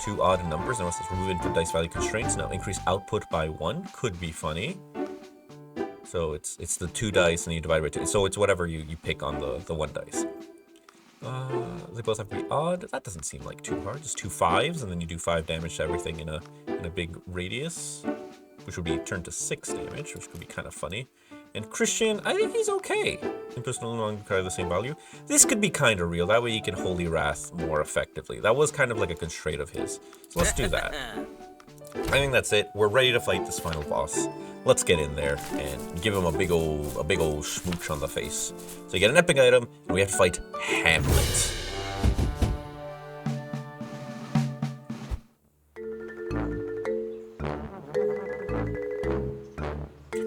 Speaker 1: 2 odd numbers. Now it says remove input dice value constraints. Now increase output by 1. Could be funny. So it's the 2 dice and you divide by 2. So it's whatever you pick on the 1 dice. They both have to be odd. That doesn't seem like too hard. Just 2 5s and then you do 5 damage to everything in a big radius. Which would be turned to 6 damage, which could be kind of funny. And Christian, I think he's okay. Inputs no longer carry the same value. This could be kind of real. That way he can Holy Wrath more effectively. That was kind of like a constraint of his. So let's do that. I think that's it. We're ready to fight this final boss. Let's get in there and give him a big old smooch on the face. So you get an epic item, and we have to fight Hamlet.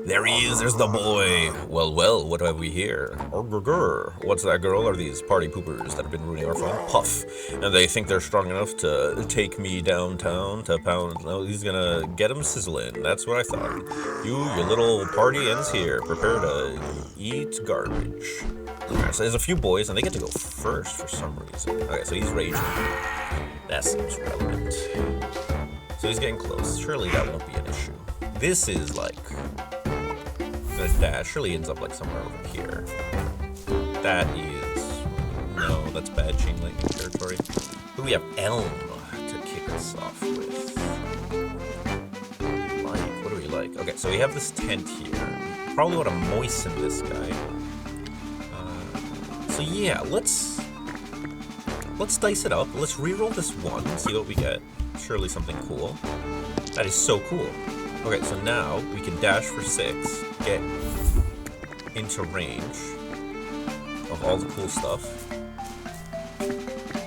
Speaker 1: There he is, there's the boy. Well, well, what have we here? What's that girl? Are these party poopers that have been ruining our fun? Puff. And they think they're strong enough to take me downtown to pound. No, he's gonna get him sizzling. That's what I thought. Your little party ends here. Prepare to eat garbage. Alright, so there's a few boys, and they get to go first for some reason. Okay, so he's raging. That seems relevant. So he's getting close. Surely that won't be an issue. This is like... the dash surely ends up like somewhere over here. That is... no, that's bad chain lightning territory. But we have Elm to kick us off with. Like, what do we like? Okay, so we have this tent here. Probably want to moisten this guy. So yeah, let's dice it up. Let's re-roll this one, see what we get. Surely something cool. That is so cool. Okay, so now we can dash for 6, get into range of all the cool stuff.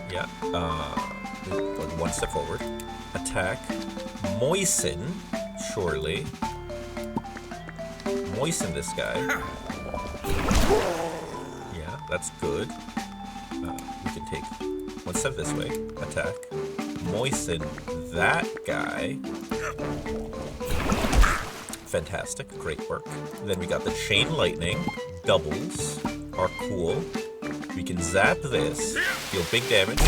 Speaker 1: Yeah, like 1 step forward. Attack. Moisten, surely. Moisten this guy. Yeah, that's good. We can take 1 step this way. Attack. Moisten that guy. Fantastic, great work. Then we got the chain lightning. Doubles are cool. We can zap this, deal big damage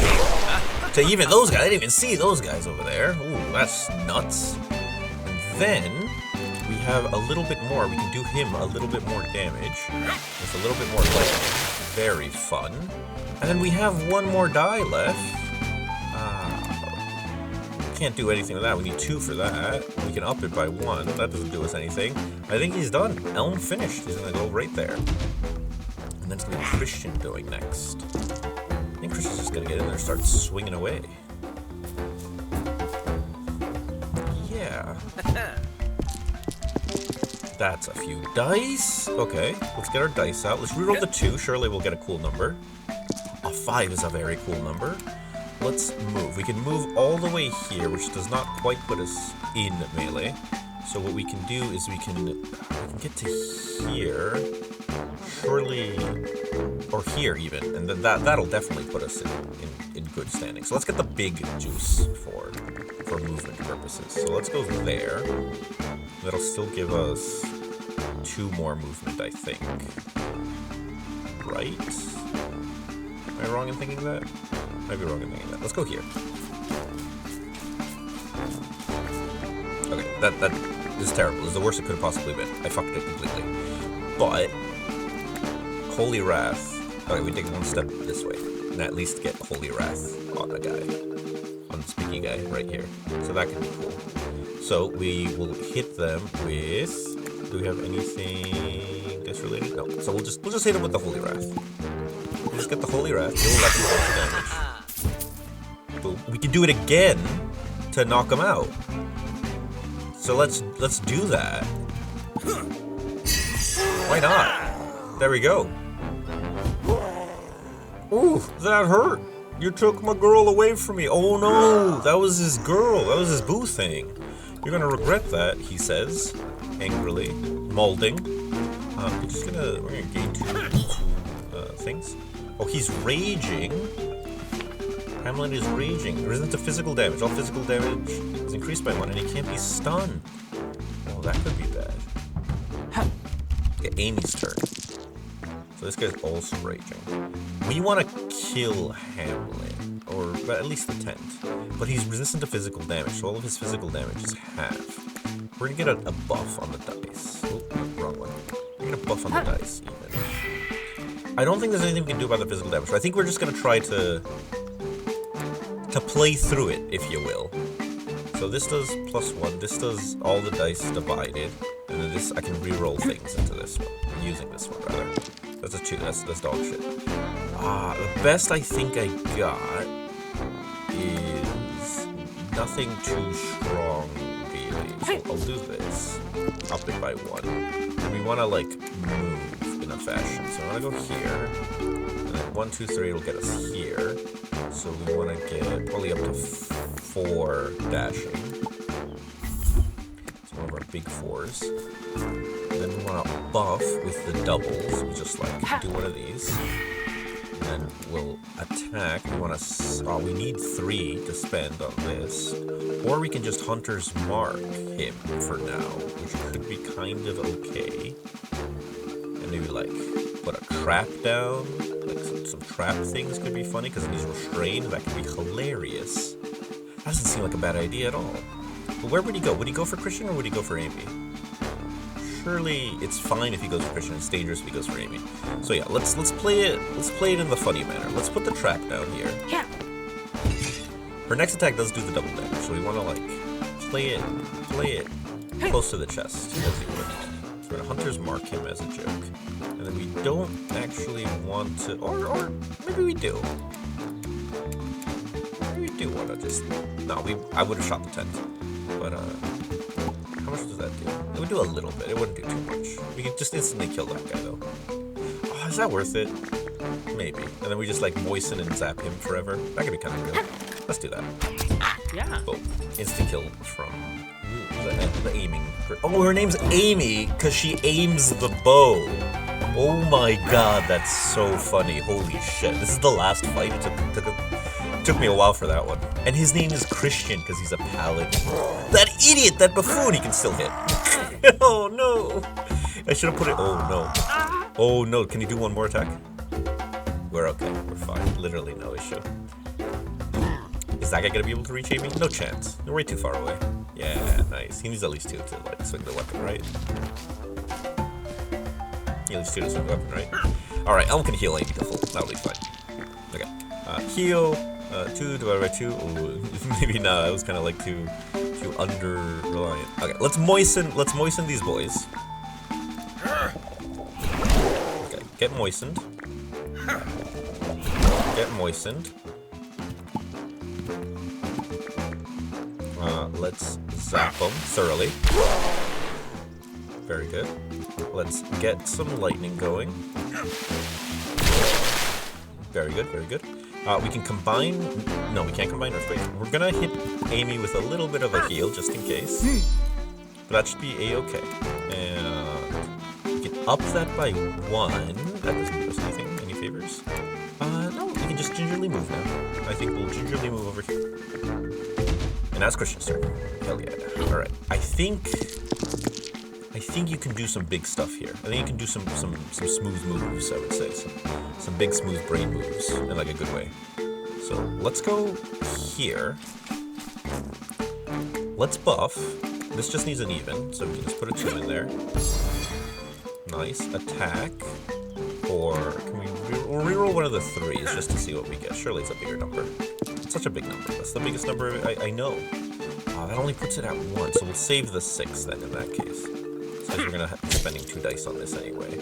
Speaker 1: to even those guys. I didn't even see those guys over there. Ooh, that's nuts. And then we have a little bit more. We can do him a little bit more damage with a little bit more lightning. Very fun. And then we have 1 more die left. Can't do anything with that. We need 2 for that. We can up it by 1. That doesn't do us anything. I think he's done. Elm finished. He's gonna go right there. And then it's gonna be Christian going next. I think Christian's just gonna get in there and start swinging away. Yeah. That's a few dice. Okay, let's get our dice out. Let's reroll the 2. Surely we'll get a cool number. A 5 is a very cool number. Let's move. We can move all the way here, which does not quite put us in melee. So what we can do is we can get to here, surely, or here even, and then that'll definitely put us in good standing. So let's get the big juice for movement purposes. So let's go there. That'll still give us 2 more movement, I think. Right? Am I wrong in thinking that? Might be wrong in thinking that. Let's go here. Okay, that is terrible. This is the worst it could have possibly been. I fucked it completely. But Holy Wrath. Okay, we take one step this way. And at least get Holy Wrath on a guy. On the speaky guy right here. So that could be cool. So we will hit them with... Do we have anything this related? No. So we'll just hit him with the Holy Wrath. We'll just get the Holy Wrath. Deal 11 points of damage. Boom. We can do it again to knock him out. So let's do that. Why not? There we go. Ooh, that hurt. You took my girl away from me. Oh no, that was his girl. That was his boo thing. You're gonna regret that, he says, angrily, molding. We're gonna gain two things. Oh, he's raging. Hamlet is raging. Resistant to physical damage. All physical damage is increased by 1, and he can't be stunned. Oh, that could be bad. Okay, Amy's turn. So this guy's also raging. We want to kill Hamlet, or at least the tent. But he's resistant to physical damage, so all of his physical damage is half. We're gonna get a buff on the dice. Oh, wrong one. We're gonna buff on the dice, even. I don't think there's anything we can do about the physical damage. I think we're just gonna try to play through it, if you will. So this does +1, this does all the dice divided, and then this, I can re-roll things into this one, using this one, rather. That's a 2, that's dog shit. The best I think I got is nothing too strong, really. So I'll do this, up it by 1. And we want to, like, move in a fashion. So I'm going to go here, and then 1, 2, 3 will get us here. So we want to get probably up to 4 dashing. It's one of our big 4s. And then we want to buff with the doubles. We just like do one of these. And then we'll attack. We want to. We need 3 to spend on this. Or we can just Hunter's Mark him for now, which could be kind of okay. And maybe like put a trap down. Like some trap things could be funny because he's restrained. That could be hilarious. That doesn't seem like a bad idea at all. But where would he go? Would he go for Christian or would he go for Amy? Surely it's fine if he goes for Christian. It's dangerous if he goes for Amy. So yeah, let's play it. Let's play it in the funny manner. Let's put the trap down here.
Speaker 2: Yeah.
Speaker 1: Her next attack does do the double damage, so we want to like play it close to the chest as he would. So we're gonna Hunter's Mark him as a joke. And then we don't actually want to, or maybe we do. Maybe we do want to just, no, I would have shot the tent. But, how much does that do? It would do a little bit, it wouldn't do too much. We could just instantly kill that guy though. Oh, is that worth it? Maybe. And then we just like moisten and zap him forever. That could be kind of good. Let's do that.
Speaker 2: Yeah.
Speaker 1: Boom. Instant kill from the aiming. Oh, her name's Amy because she aims the bow. Oh my god, that's so funny. Holy shit. This is the last fight. It took me a while for that one. And his name is Christian because he's a paladin. That idiot, that buffoon, he can still hit. Oh no. I should have put it. Oh no. Oh no. Can you do one more attack? We're okay. We're fine. Literally no issue. Is that guy gonna be able to reach Amy? No chance. They're way too far away. Yeah, nice. He needs at least 2 to like swing the weapon, right? He needs 2 to swing the weapon, right? Alright, Elm can heal Amy to full. That'll be fine. Okay. Heal. 2 divided by 2. Ooh, maybe not. I was kind of like too under reliant. Okay, let's moisten these boys. Okay, get moistened. Get moistened. Let's zap them thoroughly. Very good. Let's get some lightning going. Very good, very good. We can combine... No, we can't combine Earthquake. We're gonna hit Amy with a little bit of a heal, just in case. But that should be A-okay. And we can up that by 1. That doesn't do us anything. Any favors? No, we can just gingerly move now. I think we'll gingerly move over here. And that's Christian's turn. Hell yeah. Alright. I think you can do some big stuff here. I think you can do some smooth moves, I would say. Some big smooth brain moves in like a good way. So let's go here. Let's buff. This just needs an even, so we can just put a 2 in there. Nice. Attack for Can we'll reroll one of the 3s just to see what we get. Surely it's a bigger number. It's such a big number. That's the biggest number I know. That only puts it at 1, so we'll save the 6 then in that case. Since we're gonna be spending 2 dice on this anyway.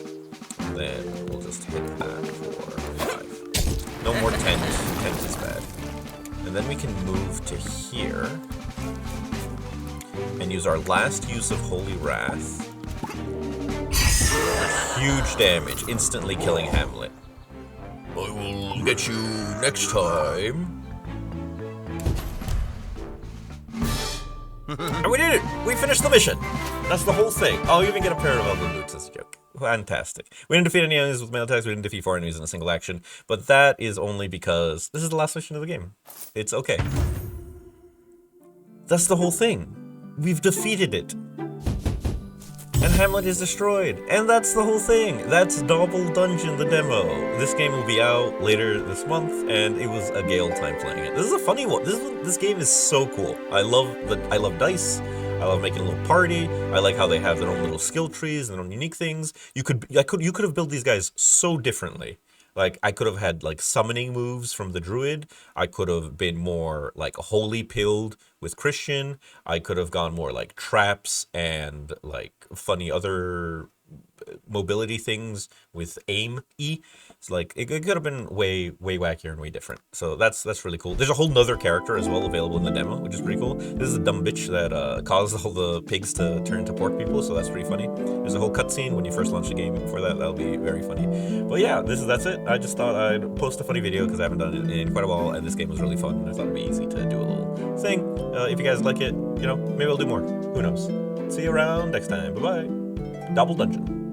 Speaker 1: Then we'll just hit that for 5. No more 10s. 10s is bad. And then we can move to here and use our last use of Holy Wrath. Huge damage, instantly killing Hamlet. I will get you next time. And we did it! We finished the mission! That's the whole thing. I'll even get a pair of elbow boots as a joke. Fantastic. We didn't defeat any enemies with melee attacks, we didn't defeat 4 enemies in a single action, but that is only because this is the last mission of the game. It's okay. That's the whole thing. We've defeated it. And Hamlet is destroyed. And that's the whole thing. That's Dobbel Dungeon, the demo. This game will be out later this month, and it was a gale time playing it. This is a funny one. This game is so cool. I love dice. I love making a little party. I like how they have their own little skill trees and their own unique things. You could have built these guys so differently. Like, I could have had, like, summoning moves from the druid. I could have been more, like, holy pilled with Christian. I could have gone more, like, traps and, like, funny other mobility things with aim-y. It's like, it could have been way wackier and way different. So that's really cool. There's a whole nother character as well available in the demo, which is pretty cool. This is a dumb bitch that caused all the pigs to turn to pork people, so that's pretty funny. There's a whole cutscene when you first launch the game before that. That'll be very funny. But yeah, that's it. I just thought I'd post a funny video because I haven't done it in quite a while, and this game was really fun. I thought it'd be easy to do a little thing. If you guys like it, maybe I'll do more. Who knows? See you around next time. Bye-bye. Dobbel Dungeon.